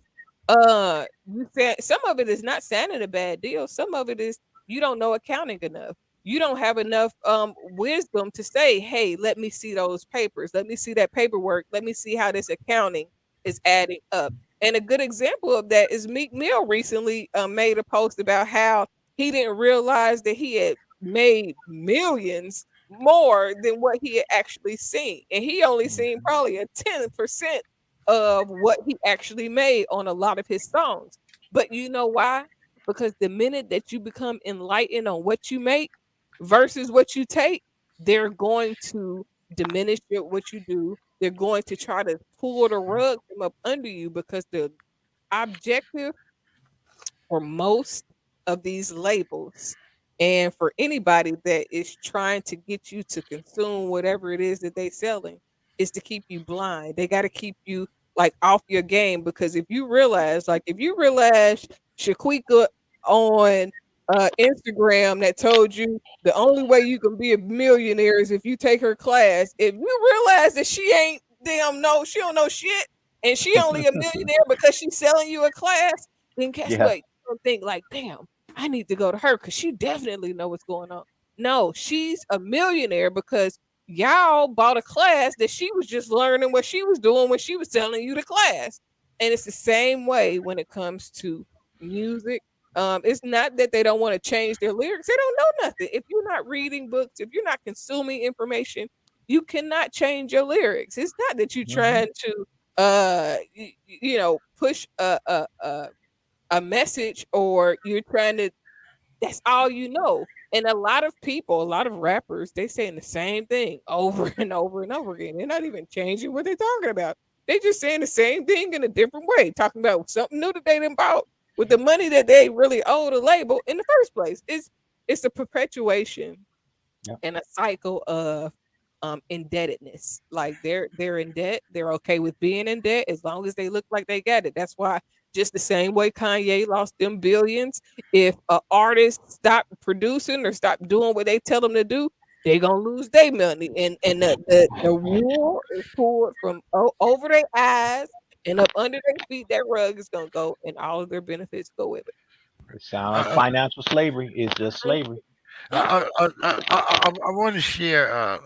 you said some of it is not signing a bad deal. Some of it is you don't know accounting enough. You don't have enough wisdom to say, hey, let me see those papers. Let me see that paperwork. Let me see how this accounting is adding up. And a good example of that is Meek Mill recently made a post about how he didn't realize that he had made millions more than what he had actually seen. And he only seen Mhm. probably a 10% of what he actually made on a lot of his songs. But you know why? Because the minute that you become enlightened on what you make versus what you take, they're going to diminish what you do. They're going to try to pull the rug from up under you because the objective for most of these labels and for anybody that is trying to get you to consume whatever it is that they selling is to keep you blind. They got to keep you like off your game because if you realize Shaquika on Instagram that told you the only way you can be a millionaire is if you take her class. If you realize that she ain't she don't know shit and she only a millionaire because she's selling you a class, then guess Yeah. what? Don't think like, damn, I need to go to her because she definitely know what's going on. No, she's a millionaire because y'all bought a class that she was just learning what she was doing when she was telling you the class. And it's the same way when it comes to music. It's not that they don't want to change their lyrics. They don't know nothing. If you're not reading books, if you're not consuming information, you cannot change your lyrics. It's not that you're Hmm. trying to push a message or you're trying to that's all you know. And a lot of people, a lot of rappers, they saying the same thing over and over and over again. They're not even changing what they're talking about. They just saying the same thing in a different way, talking about something new that they didn't bought with the money that they really owe the label in the first place. It's a perpetuation Yep. and a cycle of indebtedness. Like they're in debt. They're okay with being in debt as long as they look like they got it. That's why just the same way Kanye lost them billions, if an artist stop producing or stop doing what they tell them to do, they gonna lose their money. And the wool is pulled from over their eyes and up under their feet. That rug is gonna go and all of their benefits go with it. It sounds Uh, financial slavery. It's just slavery. Yeah. I want to share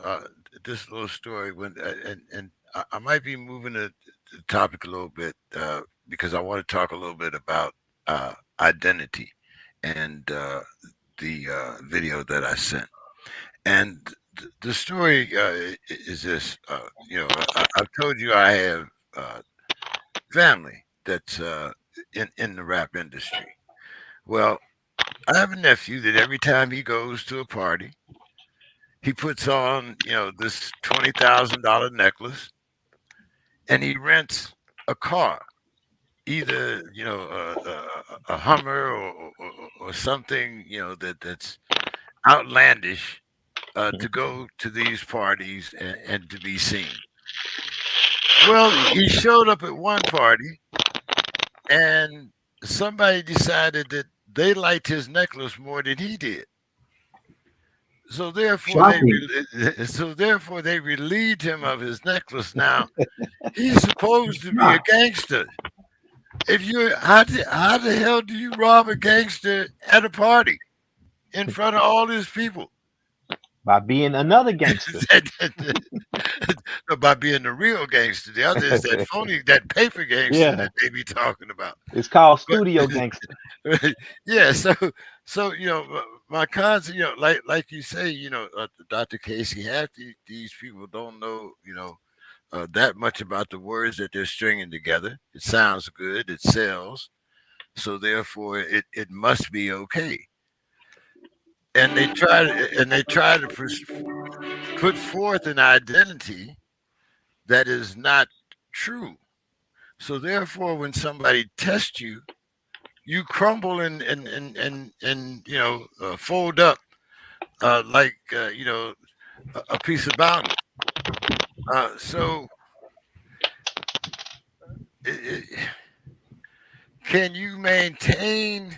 this little story and I might be moving the topic a little bit because I want to talk a little bit about identity and video that I sent. And the story is this: I've told you I have uh, family that's in the rap industry. Well, I have a nephew that every time he goes to a party, he puts on, this $20,000 necklace and he rents a car, either, a Hummer or something, that's outlandish Mhm. to go to these parties and to be seen. Well, he showed up at one party and somebody decided that they liked his necklace more than he did. So therefore they Shocking. so therefore they relieved him of his necklace. Now he's supposed to be a Shock. gangster. If you how the hell do you rob a gangster at a party in front of all these people? By being another gangster. By being the real gangster. The other is that phony, that paper gangster Yeah. that they be talking about. It's called But studio gangster. yeah, so my cons, like you say, Dr. Casey, half these people don't know, that much about the words that they're stringing together. It sounds good, it sells, so therefore it must be okay. And they try to put forth an identity that is not true. So therefore, when somebody tests you, you crumble and fold up like a piece of bounty. So i can you maintain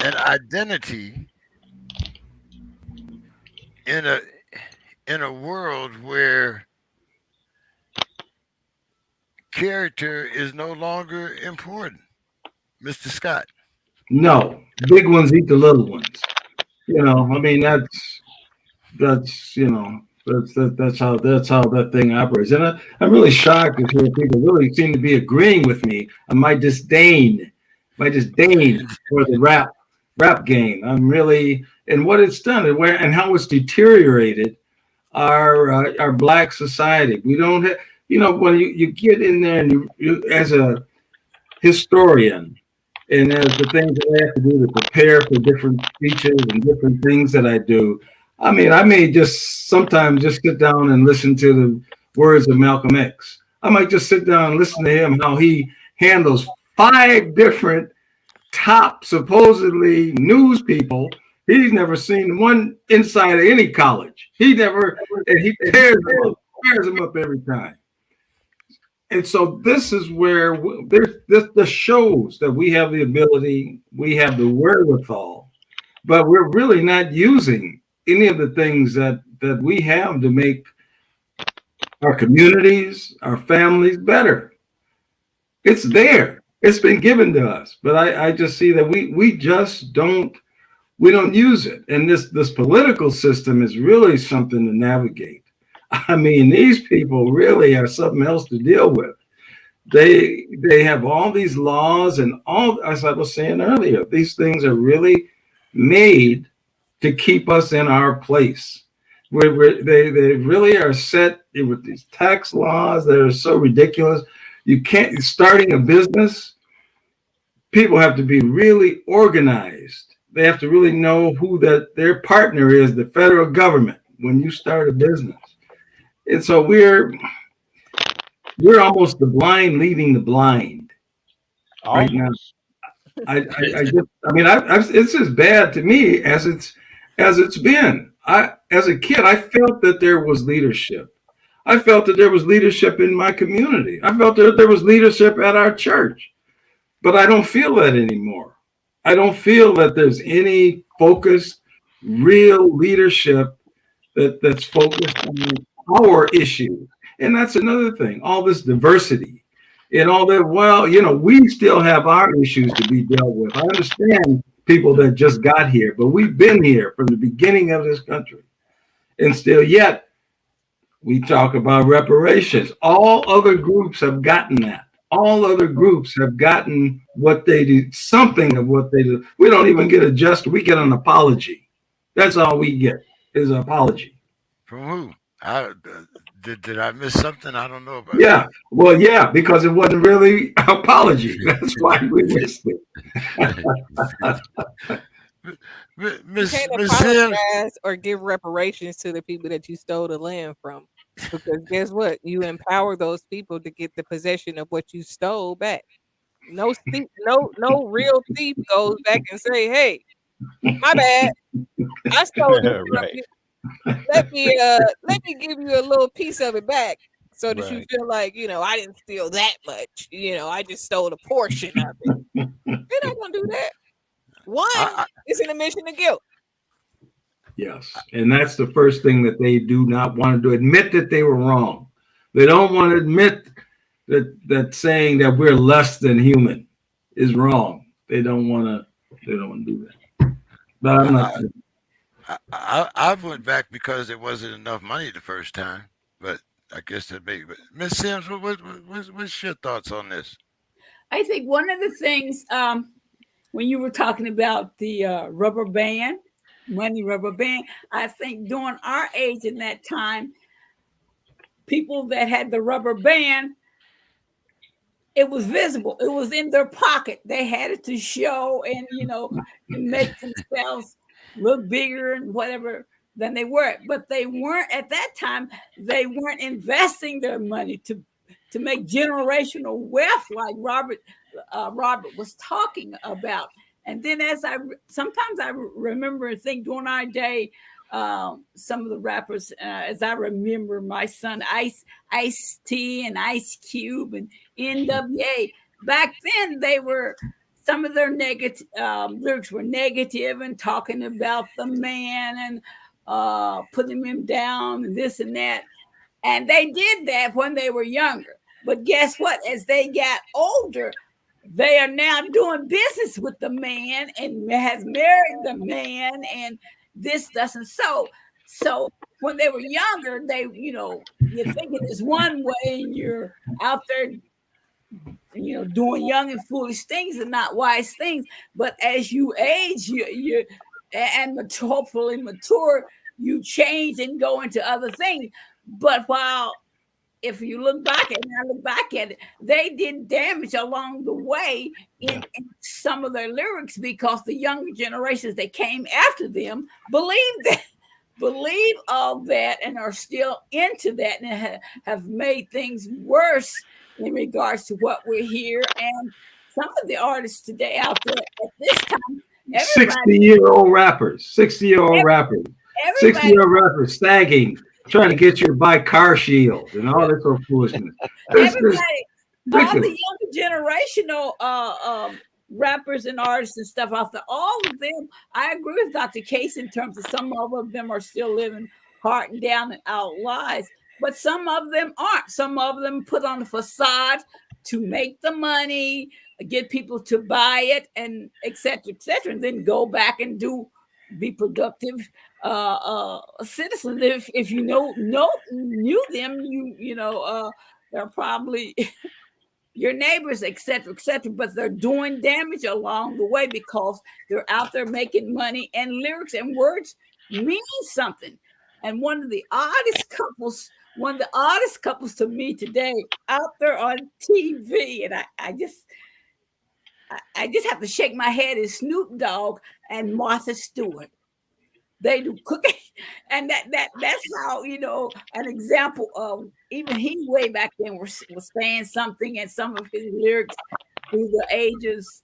an identity in a world where character is no longer important, Mr. Scott. No, big ones eat the little ones. I mean that's how that thing operates. And I'm really shocked to hear people really seem to be agreeing with me on my disdain for the rap game. I'm really and what it's done and how it's deteriorated our black society. We don't have when you get in there and you as a historian and as the things that I have to do to prepare for different speeches and different things that I do. I mean, I may just sometimes just sit down and listen to the words of Malcolm X. I might just sit down and listen to him how he handles five different top supposedly news people. He's never seen one inside of any college. He never, and he tears them up every time. And so this is where there's this shows that we have the ability, we have the wherewithal, but we're really not using any of the things that we have to make our communities, our families better. It's there. It's been given to us, but I just see that we just don't use it. And this political system is really something to navigate. I mean, these people really are something else to deal with. They have all these laws and all, as I was saying earlier, these things are really made to keep us in our place. They really are set with these tax laws that are so ridiculous. You can't starting a business. People have to be really organized. They have to really know who their partner is, the federal government, when you start a business. And so we're almost the blind leading the blind right now. Almost. It's as bad to me as it's been. As a kid, I felt that there was leadership. I felt that there was leadership in my community. I felt that there was leadership at our church, but I don't feel that anymore. I don't feel that there's any focused, real leadership that's focused on our issues. And that's another thing, all this diversity and all that. Well, we still have our issues to be dealt with. I understand people that just got here, but we've been here from the beginning of this country. And still yet, we talk about reparations. All other groups have gotten that. All other groups have gotten what they do, something of what they do. We don't even get a we get an apology. That's all we get is an apology. From who? Did I miss something? I don't know about Yeah. Well, yeah, because it wasn't really an apology. That's why we missed it. that. You Miss can't Miss Sims. apologize or give reparations to the people that you stole the land from. Because guess what? You empower those people to get the possession of what you stole back. No real thief goes back and say, "Hey, my bad. I stole this from Right. you. Let me give you a little piece of it back so that you Right. feel like, I didn't steal that much. I just stole a portion of it." They're not gonna do that. One I, is an admission of guilt. Yes. And that's the first thing that they do not want to do. Admit that they were wrong. They don't want to admit that saying that we're less than human is wrong. They don't want to do that. But I'm not I, I went back because there wasn't enough money the first time, but I guess that may. But Miss Sims, what's your thoughts on this? I think one of the things when you were talking about the rubber band, money rubber band, I think during our age in that time, people that had the rubber band, it was visible. It was in their pocket. They had it to show and to make themselves look bigger and whatever than they were. But they weren't at that time. They weren't investing their money to make generational wealth like Robert was talking about. And then sometimes I remember and think during our day, some of the rappers, as I remember, my son Ice T and Ice Cube and NWA. Back then, some of their negative lyrics were negative and talking about the man and putting them down and this and that. And they did that when they were younger. But guess what? As they got older, they are now doing business with the man and has married the man, and this doesn't so when they were younger, they you're thinking it's one way and you're out there doing young and foolish things and not wise things. But as you age, you and hopefully mature, you change and go into other things. But while if you look back and I look back at it, they did damage along the way in some of their lyrics because the younger generations that came after them believe all that and are still into that and have made things worse in regards to what we hear. And some of the artists today out there at this time, everybody 60-year-old rappers, 60-year-old rappers, everybody 60-year-old rappers sagging, trying to get you to buy car shields and all this sort of foolishness. This is everybody all ridiculous. the younger generational rappers and artists and stuff out there, all of them, I agree with Dr. Case in terms of some of them are still living heart and down and out lives, but some of them aren't. Some of them put on a facade to make the money, get people to buy it, and et cetera, and then go back and be productive citizens. If you knew them, they're probably your neighbors, et cetera, but they're doing damage along the way because they're out there making money, and lyrics and words mean something. And one of the oddest couples to me today out there on TV, and I just have to shake my head, is Snoop Dogg and Martha Stewart. They do cooking, and that's how an example of even he way back then was saying something, and some of his lyrics through the ages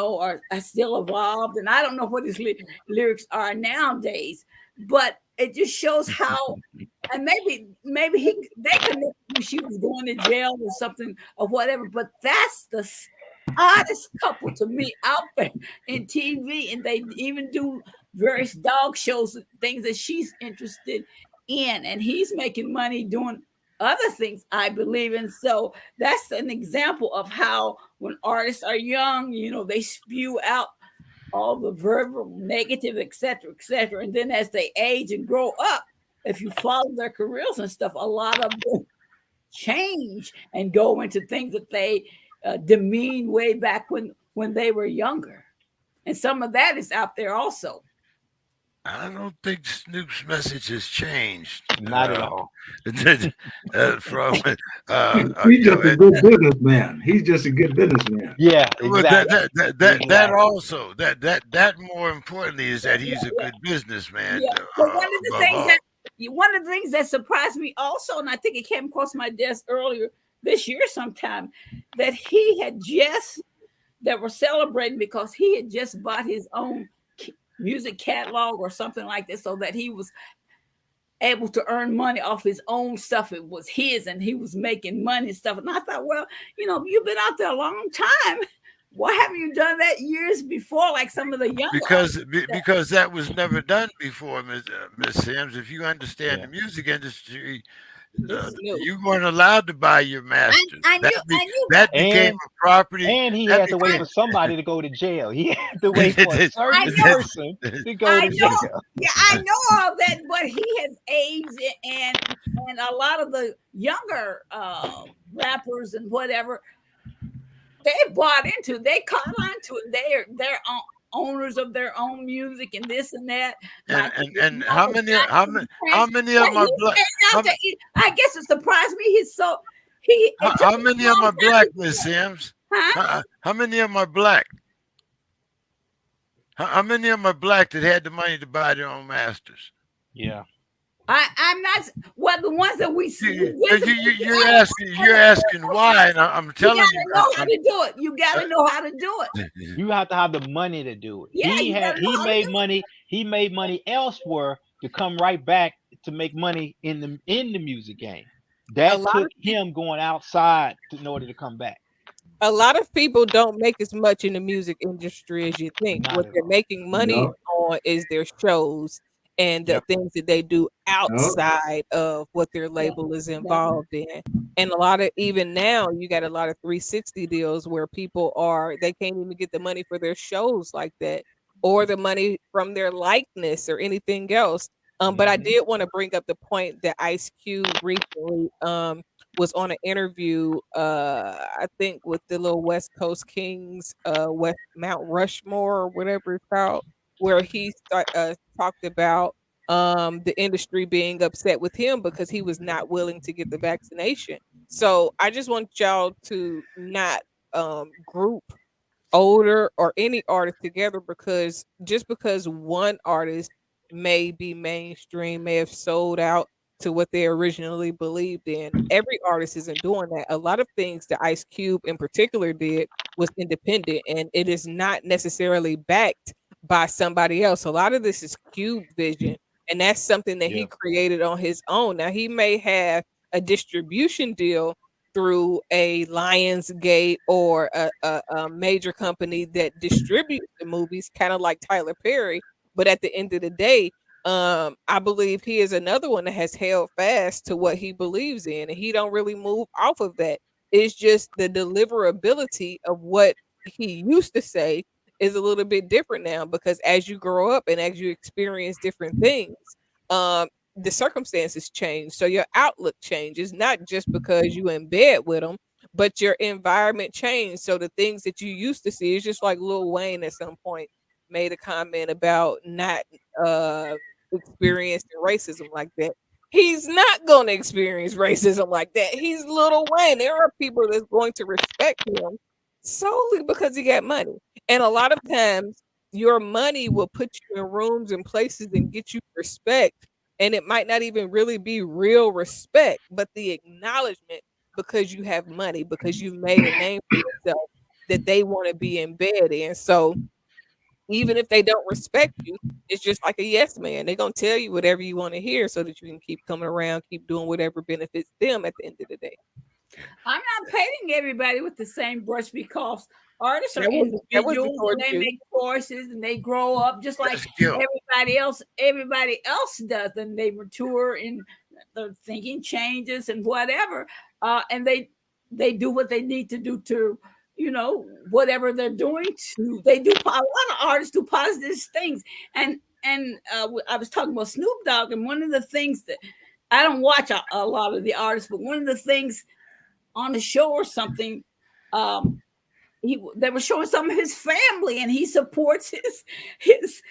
are still evolved, and I don't know what his lyrics are nowadays, but it just shows how. And maybe they connected when she was going to jail or something or whatever, but that's the oddest couple to me out there in TV, and they even do various dog shows, things that she's interested in, and he's making money doing other things, I believe. And so that's an example of how when artists are young, they spew out all the verbal negative, etc., and then as they age and grow up, if you follow their careers and stuff, a lot of them change and go into things that they demean way back when they were younger, and some of that is out there also. I don't think Snoop's message has changed. Not at all. From He's just a good businessman. He's just a good businessman. Yeah, well, exactly. that also that more importantly is that he's a good businessman. Yeah, but one of the things that surprised me also, and I think it came across my desk earlier this year sometime, that that were celebrating because he had just bought his own music catalog or something like this, so that he was able to earn money off his own stuff. It was his, and he was making money and stuff. And I thought, well, you've been out there a long time. Why haven't you done that years before, like some of the younger? Because that was never done before, Miss Sims. If you understand the music industry, you weren't allowed to buy your masters. That became a property, and he had to wait for somebody to go to jail. He had to wait for a certain person to go to jail. Yeah, I know all that, but he has aged, and a lot of the younger rappers and whatever, they caught on to it. They're owners of their own music and this and that. And how many of them are black? I guess it surprised me. How many of them are black, Miss Sims? Huh? How many of them are black? How many of them are black that had the money to buy their own masters? Yeah. I'm not. Well, the ones that we see. You're asking why, and I'm telling you. You gotta know how to do it. You gotta know how to do it. You have to have the money to do it. Yeah, he made money. He made money elsewhere to come right back to make money in the music game. That took him going outside in order to come back. A lot of people don't make as much in the music industry as you think. What they're making money on is their shows and the Yep. things that they do Oh, outside of what their Yeah, label is definitely. involved in. And a lot of, even now, you got a lot of 360 deals where people are, they can't even get the money for their shows like that, or the money from their likeness or anything else. But I Hmm. did want to bring up the point that Ice Cube recently was on an interview, I think with the little West Coast Kings, West Mount Rushmore or whatever it's called, where he talked about the industry being upset with him because he was not willing to get the vaccination. So I just want y'all to not group older or any artist together, because just because one artist may be mainstream, may have sold out to what they originally believed in, every artist isn't doing that. A lot of things that Ice Cube in particular did was independent, and it is not necessarily backed by somebody else. A lot of this is Cube vision, and that's something that he Yeah. created on his own. Now he may have a distribution deal through a Lionsgate or a major company that distributes the movies, kind of like Tyler Perry. But at the end of the day, I believe he is another one that has held fast to what he believes in, and he don't really move off of that. It's just the deliverability of what he used to say is a little bit different now, because as you grow up and as you experience different things, um, the circumstances change. So your outlook changes, not just because you in bed with them, but your environment changed. So the things that you used to see is just like Lil Wayne at some point made a comment about not uh experiencing racism like that. He's not going to experience racism like that. He's Lil Wayne. There are people that's going to respect him solely because he got money. And a lot of times your money will put you in rooms and places and get you respect, and it might not even really be real respect, but the acknowledgement because you have money, because you've made a name for yourself, that they want to be in bed in. So even if they don't respect you, it's just like a yes man. They're gonna tell you whatever you want to hear so that you can keep coming around, keep doing whatever benefits them at the end of the day. I'm not painting everybody with the same brush because artists are That wasn't individuals and towards they you. make choices and they grow up just like That's guilt. everybody else does, and they mature and their thinking changes and whatever. And they do what they need to do to, whatever they're doing to, they do a lot of artists do positive things. And I was talking about Snoop Dogg, and one of the things that I don't watch a lot of the artists, but one of the things on a show or something, um, they were showing some of his family, and he supports his his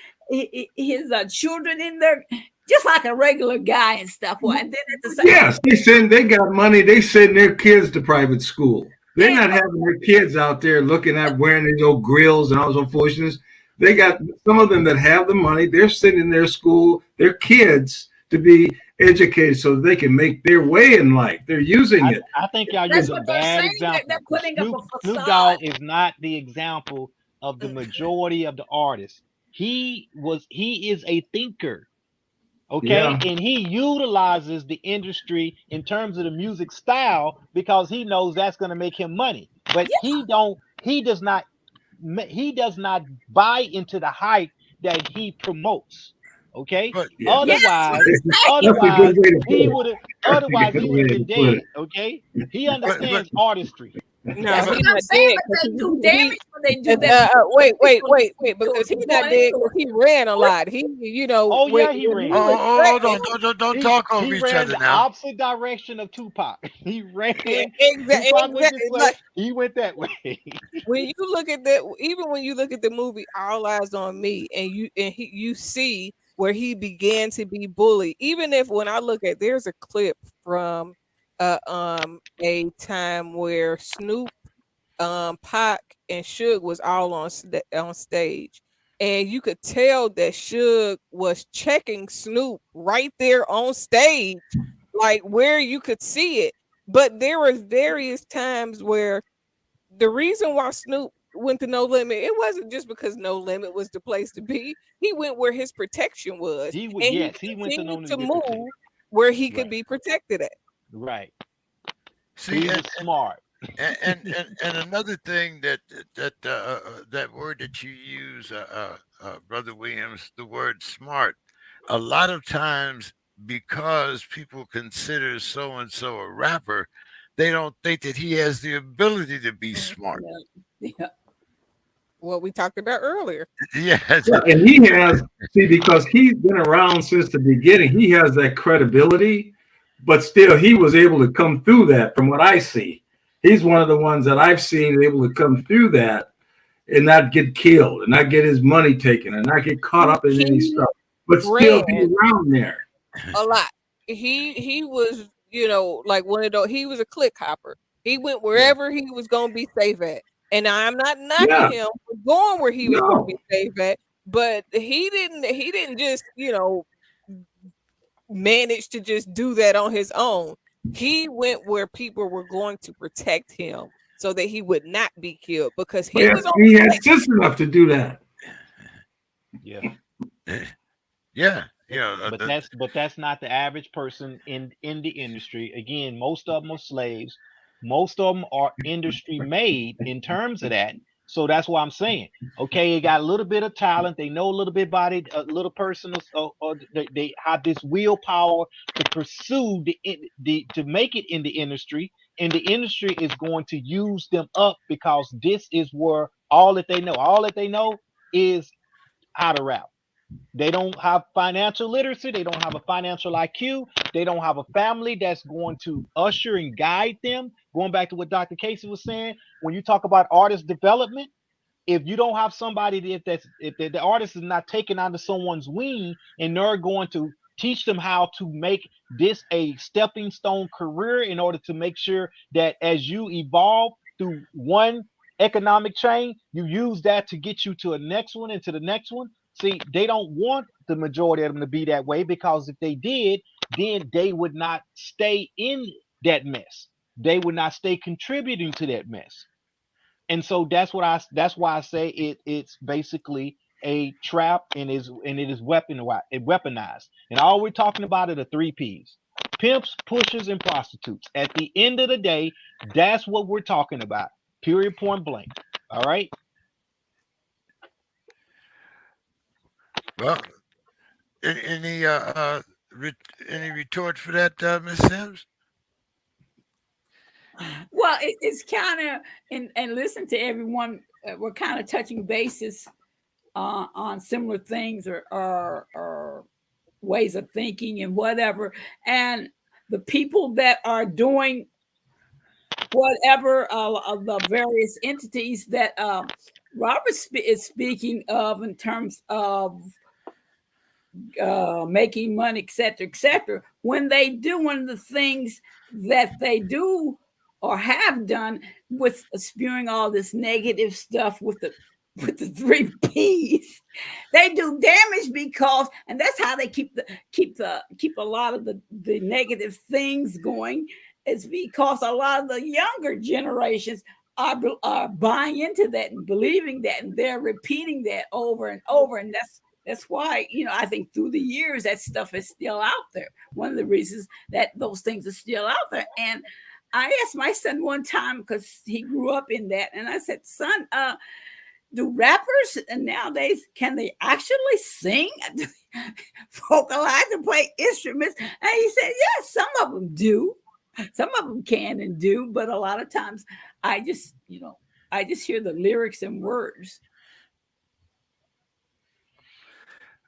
children in there, just like a regular guy and stuff. Well, and then at the same, yes, they got money. They send their kids to private school. They're and not having their kids out there looking at wearing these old grills and all this old foolishness. They got some of them that have the money. They're sending their school, their kids to be educated so they can make their way in life. They're using it. I think y'all that's using a what they're bad saying. They're example. putting up a Snoop facade. Dogg is not the example of the majority of the artists. He is a thinker, okay, Yeah. and he utilizes the industry in terms of the music style because he knows that's going to make him money. But Yeah, he does not buy into the hype that he promotes. Okay. But Yeah. yeah, that's what Otherwise, I'm That's saying. a good otherwise way to he put it. would have. That's a Otherwise good he would way have to been put it. dead. Okay. He but understands artistry. No, That's he's what but I'm not saying. dead But because they do damage when they do that wait, wait, to, wait, wait, because he's not going dead into because it. he ran a lot. He, Oh when yeah, he when he ran. was hold on, threatened, don't He talk over he each ran other the now. opposite direction of Tupac. He ran. Tupac went this exactly, way. like He went that way. when you look at the, even when you look at the movie All Eyes on Me, and you see where he began to be bullied. Even if, when I look at, there's a clip from a time where Snoop, Pac, and Suge was all on stage, and you could tell that Suge was checking Snoop right there on stage, like where you could see it. But there was various times where the reason why Snoop went to No Limit, it wasn't just because No Limit was the place to be. He went where his protection was, He would and he yes, he went to continued known to to get protected. move where he could Right. be protected at. Right. See, He was smart. and another thing that word that you use, brother Williams, the word smart. a lot of times, because people consider so and so a rapper, they don't think that he has the ability to be smart. Yeah. Yeah. What we talked about earlier. Yeah, Yeah, and he has, see, because he's been around since the beginning, he has that credibility, but still he was able to come through that from what I see. He's one of the ones that I've seen able to come through that and not get killed and not get his money taken and not get caught up in any He stuff, but still be ran around there. a lot. He was, like one of those. He was a click hopper. He went Yeah. wherever he was going to be safe at. And I'm not knocking Yeah. him for going where he was going to be No. safe at, but he didn't. He didn't just manage to just do that on his own. He went where people were going to protect him so that he would not be killed because he was on He the had take. sense enough to do that. Yeah. yeah, But that's not the average person in the industry. Again, most of them are slaves. Most of them are industry made in terms of that. So that's why I'm saying, okay, they got a little bit of talent. They know a little bit about it, a little personal, or they have this willpower to pursue the to make it in the industry. And the industry is going to use them up because this is where all that they know. All that they know is how to rap. They don't have financial literacy. They don't have a financial IQ. They don't have a family that's going to usher and guide them. Going back to what Dr. Casey was saying, when you talk about artist development, if you don't have somebody if the artist is not taken under someone's wing and they're going to teach them how to make this a stepping stone career in order to make sure that as you evolve through one economic chain, you use that to get you to a next one and to the next one. See, they don't want the majority of them to be that way because if they did, then they would not stay in that mess. They would not stay contributing to that mess. And so that's why I say it's basically a trap and it is weaponized. And all we're talking about are the three P's: pimps, pushers, and prostitutes. At the end of the day, that's what we're talking about. Period, point blank. All right. well, any any retort for that, Miss Sims? Well, it's kind of and listen to everyone. We're kind of touching bases on similar things or ways of thinking and whatever. And the people that are doing whatever of the various entities that Robert is speaking of in terms of making money, etc., etc. When they do one of the things that they do or have done with spewing all this negative stuff with the three P's, they do damage because, and that's how they keep a lot of the negative things going. Is because a lot of the younger generations are buying into that and believing that, and they're repeating that over and over, and that's why, I think through the years that stuff is still out there. One of the reasons that those things are still out there. And I asked my son one time because he grew up in that, and I said, "Son, do rappers nowadays can they actually sing, vocalize, and play instruments?" And he said, "Yes, some of them do. Some of them can and do, but a lot of times I just, I just hear the lyrics and words."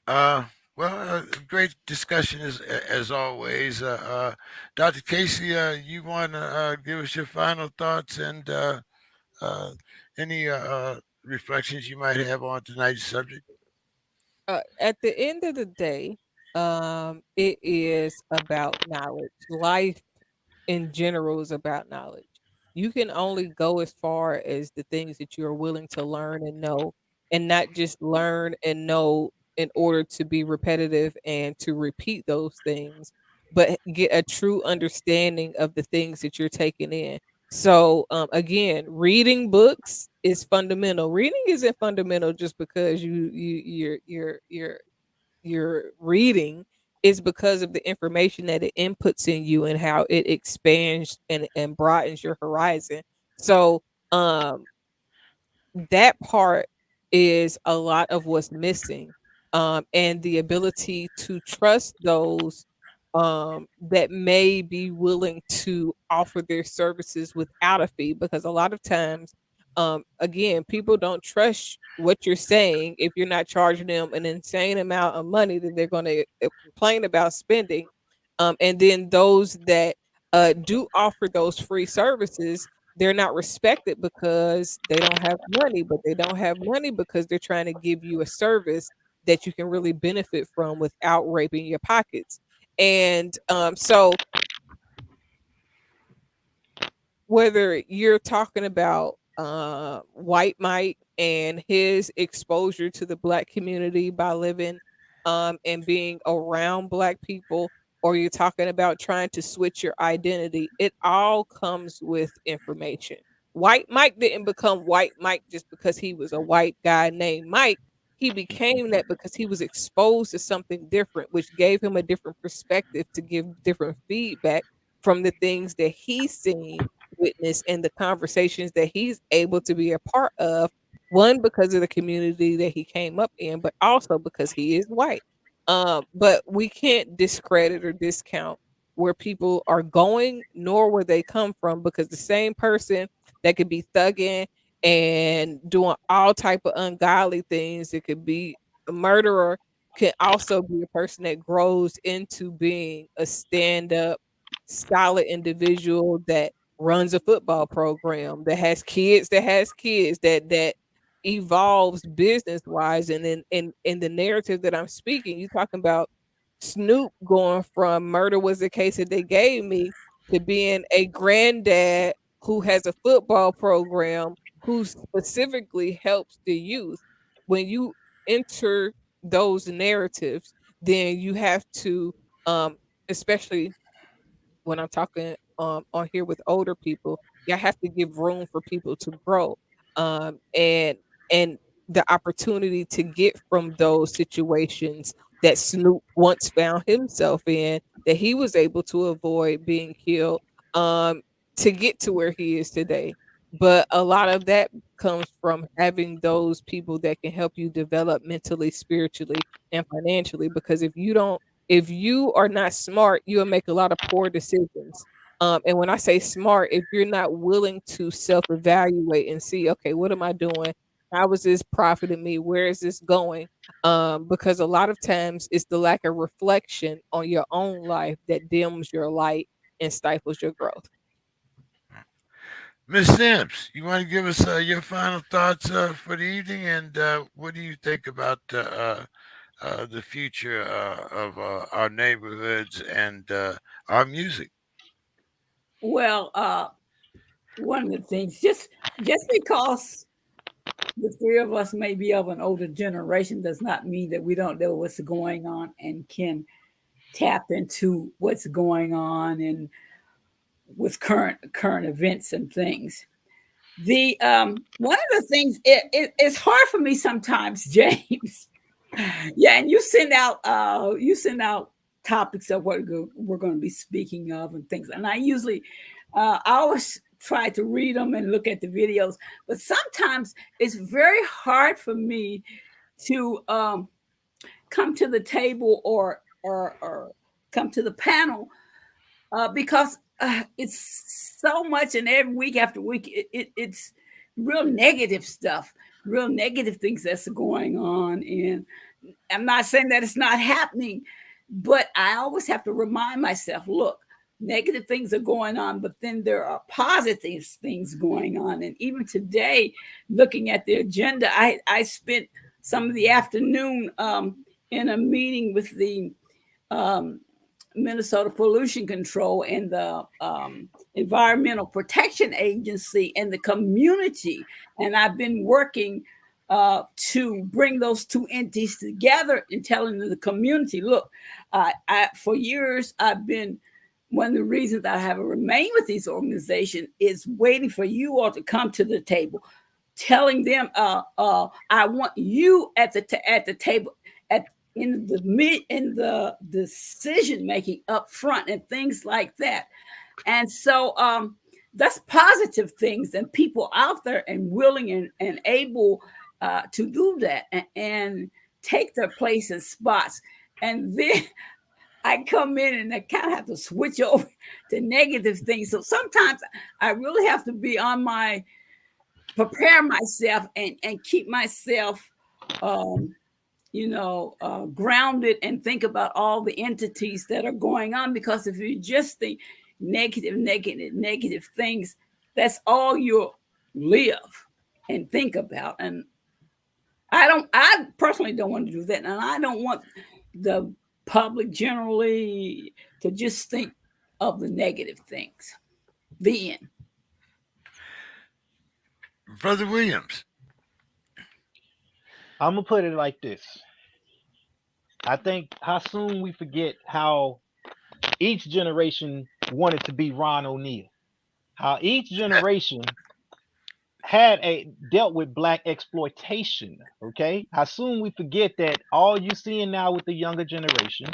Uh, great discussion as always. Dr. Casey, you want to give us your final thoughts and uh, any reflections you might have on tonight's subject? At the end of the day, it is about knowledge. Life in general is about knowledge. You can only go as far as the things that you're willing to learn and know, and not just learn and know in order to be repetitive and to repeat those things, but get a true understanding of the things that you're taking in. So, again, reading books is fundamental. Reading isn't fundamental just because you're reading, is because of the information that it inputs in you and how it expands and broadens your horizon. So that part is a lot of what's missing. and the ability to trust those that may be willing to offer their services without a fee. Because a lot of times, again, people don't trust what you're saying if you're not charging them an insane amount of money that they're going to complain about spending. And then those that do offer those free services, they're not respected because they don't have money, but they don't have money because they're trying to give you a service that you can really benefit from without raping your pockets. And so whether you're talking about White Mike and his exposure to the Black community by living and being around Black people, or you're talking about trying to switch your identity, it all comes with information. White Mike didn't become White Mike just because he was a white guy named Mike. He became that because he was exposed to something different, which gave him a different perspective to give different feedback from the things that he's seen, witness, and the conversations that he's able to be a part of. One, because of the community that he came up in, but also because he is white. But we can't discredit or discount where people are going, nor where they come from, because the same person that could be thugging and doing all type of ungodly things, it could be a murderer, can also be a person that grows into being a stand-up solid individual that runs a football program, that has kids, that evolves business wise. And in the narrative that I'm speaking, you talking about Snoop going from murder was the case that they gave me to being a granddad who has a football program who specifically helps the youth. When you enter those narratives, then you have to um especially when I'm talking on here with older people, you have to give room for people to grow. And the opportunity to get from those situations that Snoop once found himself in, that he was able to avoid being killed, um, to get to where he is today. But a lot of that comes from having those people that can help you develop mentally, spiritually, and financially. Because if you are not smart, you'll make a lot of poor decisions. And when I say smart, if you're not willing to self-evaluate and see, okay, what am I doing? How is this profiting me? Where is this going? Because a lot of times it's the lack of reflection on your own life that dims your light and stifles your growth. Miss Sims, you want to give us your final thoughts for the evening, and what do you think about the future of our neighborhoods and our music? Well, one of the things, just because the three of us may be of an older generation does not mean that we don't know what's going on and can tap into what's going on and with current events and things. The one of the things, it's hard for me sometimes, James. Yeah, and you send out topics of what we're going to be speaking of and things, and I always try to read them and look at the videos, but sometimes it's very hard for me to come to the table or come to the panel because it's so much, and every week after week, it's real negative stuff, real negative things that's going on. And I'm not saying that it's not happening, but I always have to remind myself, look, negative things are going on, but then there are positive things going on. And even today, looking at the agenda, I spent some of the afternoon in a meeting with the um, Minnesota Pollution Control and the Environmental Protection Agency and the community. And I've been working to bring those two entities together and telling the community, look, for years I've been one of the reasons I haven't remained with these organizations is waiting for you all to come to the table, telling them, I want you at the table at in the decision making up front and things like that. And so that's positive things and people out there and willing and able to do that. And take their place in spots. And then I come in and I kind of have to switch over to negative things. So sometimes I really have to be on my prepare myself and keep myself um, grounded and think about all the entities that are going on. Because if you just think negative things, that's all you'll live and think about. And I personally don't want to do that. And I don't want the public generally to just think of the negative things. The end. Brother Williams. I'm gonna put it like this. I think how soon we forget how each generation wanted to be Ron O'Neal. How each generation had a dealt with black exploitation. Okay, how soon we forget that all you seeing now with the younger generation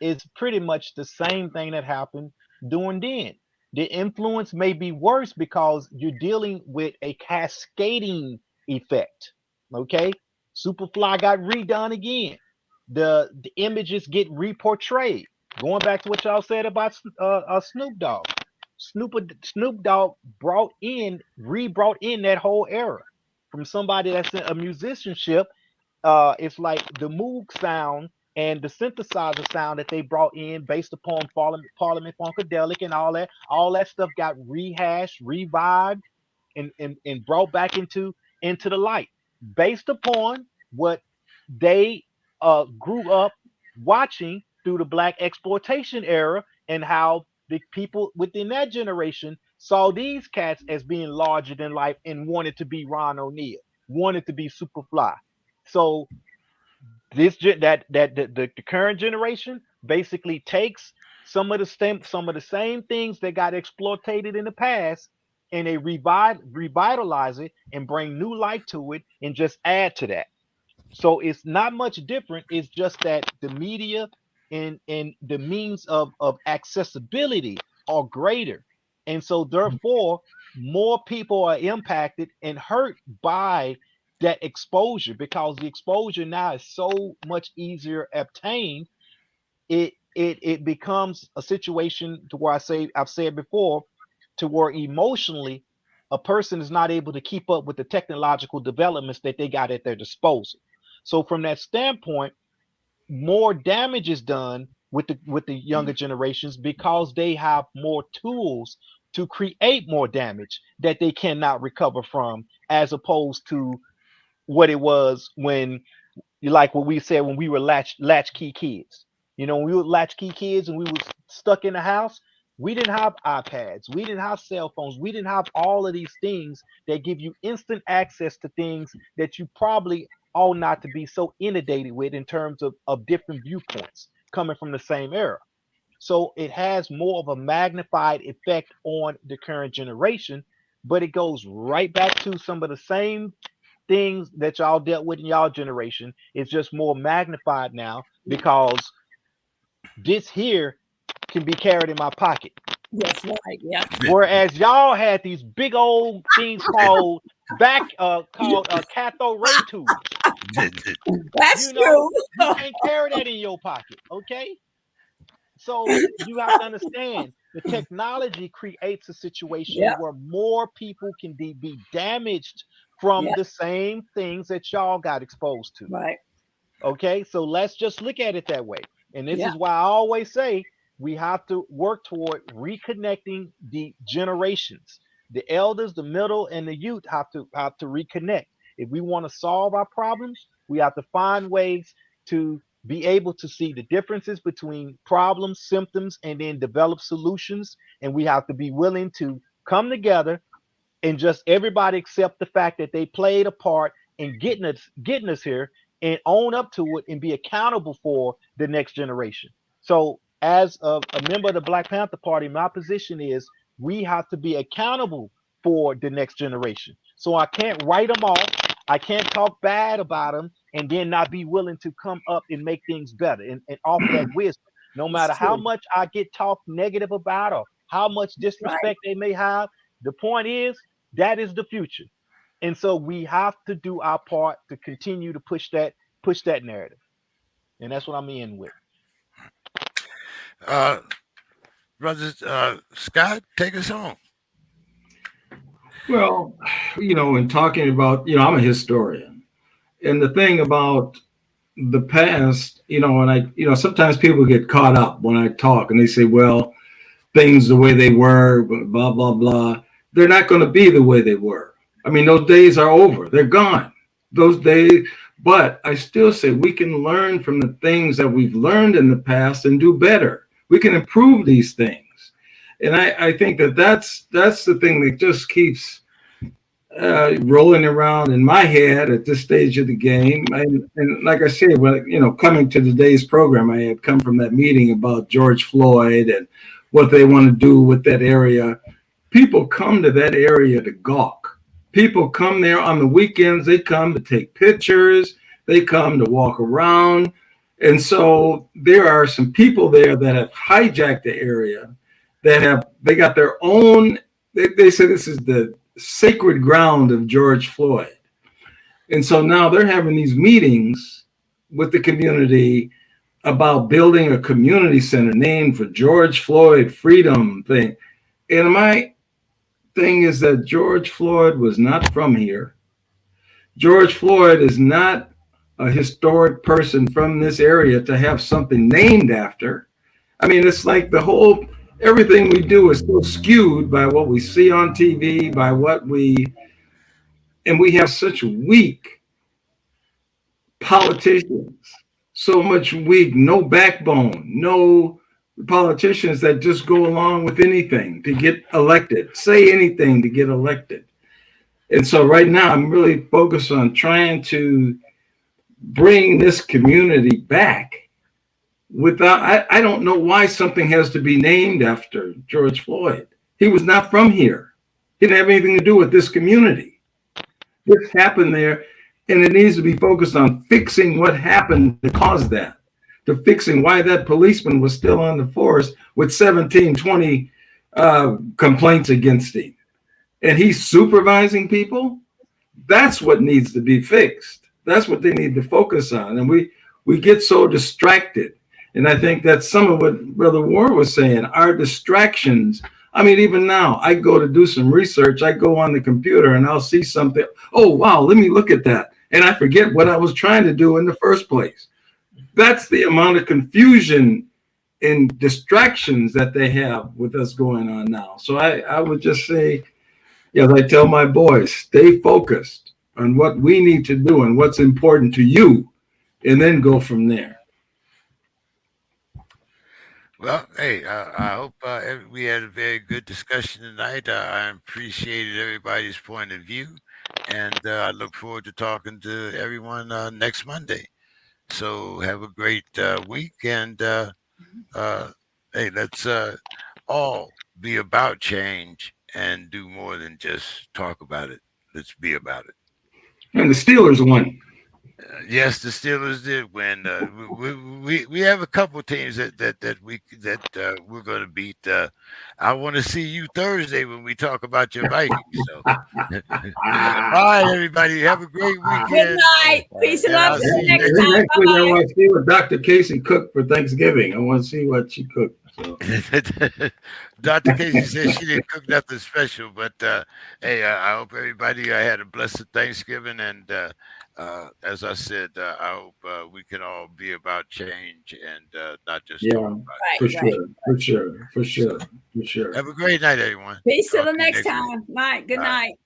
is pretty much the same thing that happened during then. The influence may be worse because you're dealing with a cascading effect. Okay, Superfly got redone again. The images get reportrayed. Going back to what y'all said about Snoop Dogg. Snoop Dogg brought in that whole era from somebody that's a musicianship. It's like the Moog sound and the synthesizer sound that they brought in based upon Parliament Funkadelic and all that stuff got rehashed, revived, and brought back into the light based upon what they grew up watching through the black exploitation era and how the people within that generation saw these cats as being larger than life and wanted to be Ron O'Neal, wanted to be Superfly. So the current generation basically takes some of the same things that got exploited in the past and they revitalize it and bring new life to it and just add to that. So it's not much different. It's just that the media and the means of accessibility are greater. And so therefore more people are impacted and hurt by that exposure because the exposure now is so much easier obtained. It becomes a situation to where I've said before, to where emotionally a person is not able to keep up with the technological developments that they got at their disposal. So from that standpoint, more damage is done with the younger generations because they have more tools to create more damage that they cannot recover from, as opposed to what it was when, like what we said, when we were latchkey kids. When we were latchkey kids and we was stuck in the house, we didn't have iPads, we didn't have cell phones, we didn't have all of these things that give you instant access to things that you probably ought not to be so inundated with in terms of different viewpoints coming from the same era. So it has more of a magnified effect on the current generation, but it goes right back to some of the same things that y'all dealt with in y'all generation. It's just more magnified now because this here can be carried in my pocket. Yes, right. Yeah. Whereas y'all had these big old things called cathode ray tubes. That's You know, true. you can't carry that in your pocket, okay? So you have to understand the technology creates a situation Yeah. where more people can be damaged from Yeah. the same things that y'all got exposed to. Right. Okay, so let's just look at it that way. And this Yeah. is why I always say we have to work toward reconnecting the generations. The elders, the middle, and the youth have to reconnect. If we want to solve our problems, we have to find ways to be able to see the differences between problems, symptoms, and then develop solutions. And we have to be willing to come together and just everybody accept the fact that they played a part in getting us here and own up to it and be accountable for the next generation. So as a member of the Black Panther Party, my position is we have to be accountable for the next generation. So I can't write them off. I can't talk bad about them and then not be willing to come up and make things better and offer that wisdom. No It's matter how true. much I get talked negative about or how much Right. disrespect they may have, the point is that is the future. And so we have to do our part to continue to push that push that narrative, and that's what I'm in with. Uh, Brother Scott, take us home. Well, in talking about, I'm a historian. And the thing about the past, and sometimes people get caught up when I talk and they say, well, things the way they were, blah, blah, blah. They're not going to be the way they were. I mean, those days are over, they're gone. Those days, but I still say we can learn from the things that we've learned in the past and do better. We can improve these things. And I think that's the thing that just keeps rolling around in my head at this stage of the game. And like I said, when coming to today's program, I had come from that meeting about George Floyd and what they want to do with that area. People come to that area to gawk. People come there on the weekends. They come to take pictures. They come to walk around. And so there are some people there that have hijacked the area, they got their own. They say this is the sacred ground of George Floyd. And so now they're having these meetings with the community about building a community center named for George Floyd Freedom thing. And my thing is that George Floyd was not from here. George Floyd is not a historic person from this area to have something named after. I mean, it's like everything we do is so skewed by what we see on TV, by and we have such weak politicians, so much weak, no backbone, no politicians that just go along with anything to get elected, say anything to get elected. And so right now I'm really focused on trying to bring this community back without, I don't know why something has to be named after George Floyd. He was not from here. He didn't have anything to do with this community. This happened there, and it needs to be focused on fixing what happened to cause that, to fixing why that policeman was still on the force with 17, 20 complaints against him. And he's supervising people. That's what needs to be fixed. That's what they need to focus on. And we get so distracted. And I think that's some of what Brother Warren was saying, our distractions. I mean, even now, I go to do some research. I go on the computer and I'll see something. Oh, wow, let me look at that. And I forget what I was trying to do in the first place. That's the amount of confusion and distractions that they have with us going on now. So I would just say, as I tell my boys, stay focused on what we need to do and what's important to you, and then go from there. Well, hey, I hope we had a very good discussion tonight. I appreciated everybody's point of view, and I look forward to talking to everyone next Monday. So have a great week, and hey, let's all be about change and do more than just talk about it. Let's be about it. And the Steelers won. Yes, the Steelers did win. We have a couple teams that we're going to beat. I want to see you Thursday when we talk about your Vikings. So, all right, everybody, have a great Good weekend, night. Peace and and love. I'll Till see you next next And time. week. next week, I Bye-bye. want to see what Dr. Casey cooked for Thanksgiving. I want to see what she cooked. So. Dr. Casey says she didn't cook nothing special, but hey, I hope everybody had a blessed Thanksgiving. And as I said, I hope we can all be about change and not just talk Yeah, about for Right, right. sure, for sure, for it. So sure, for sure. have a great night, everyone. Peace till Talk the to you next next week. time. Night. Good All right. night.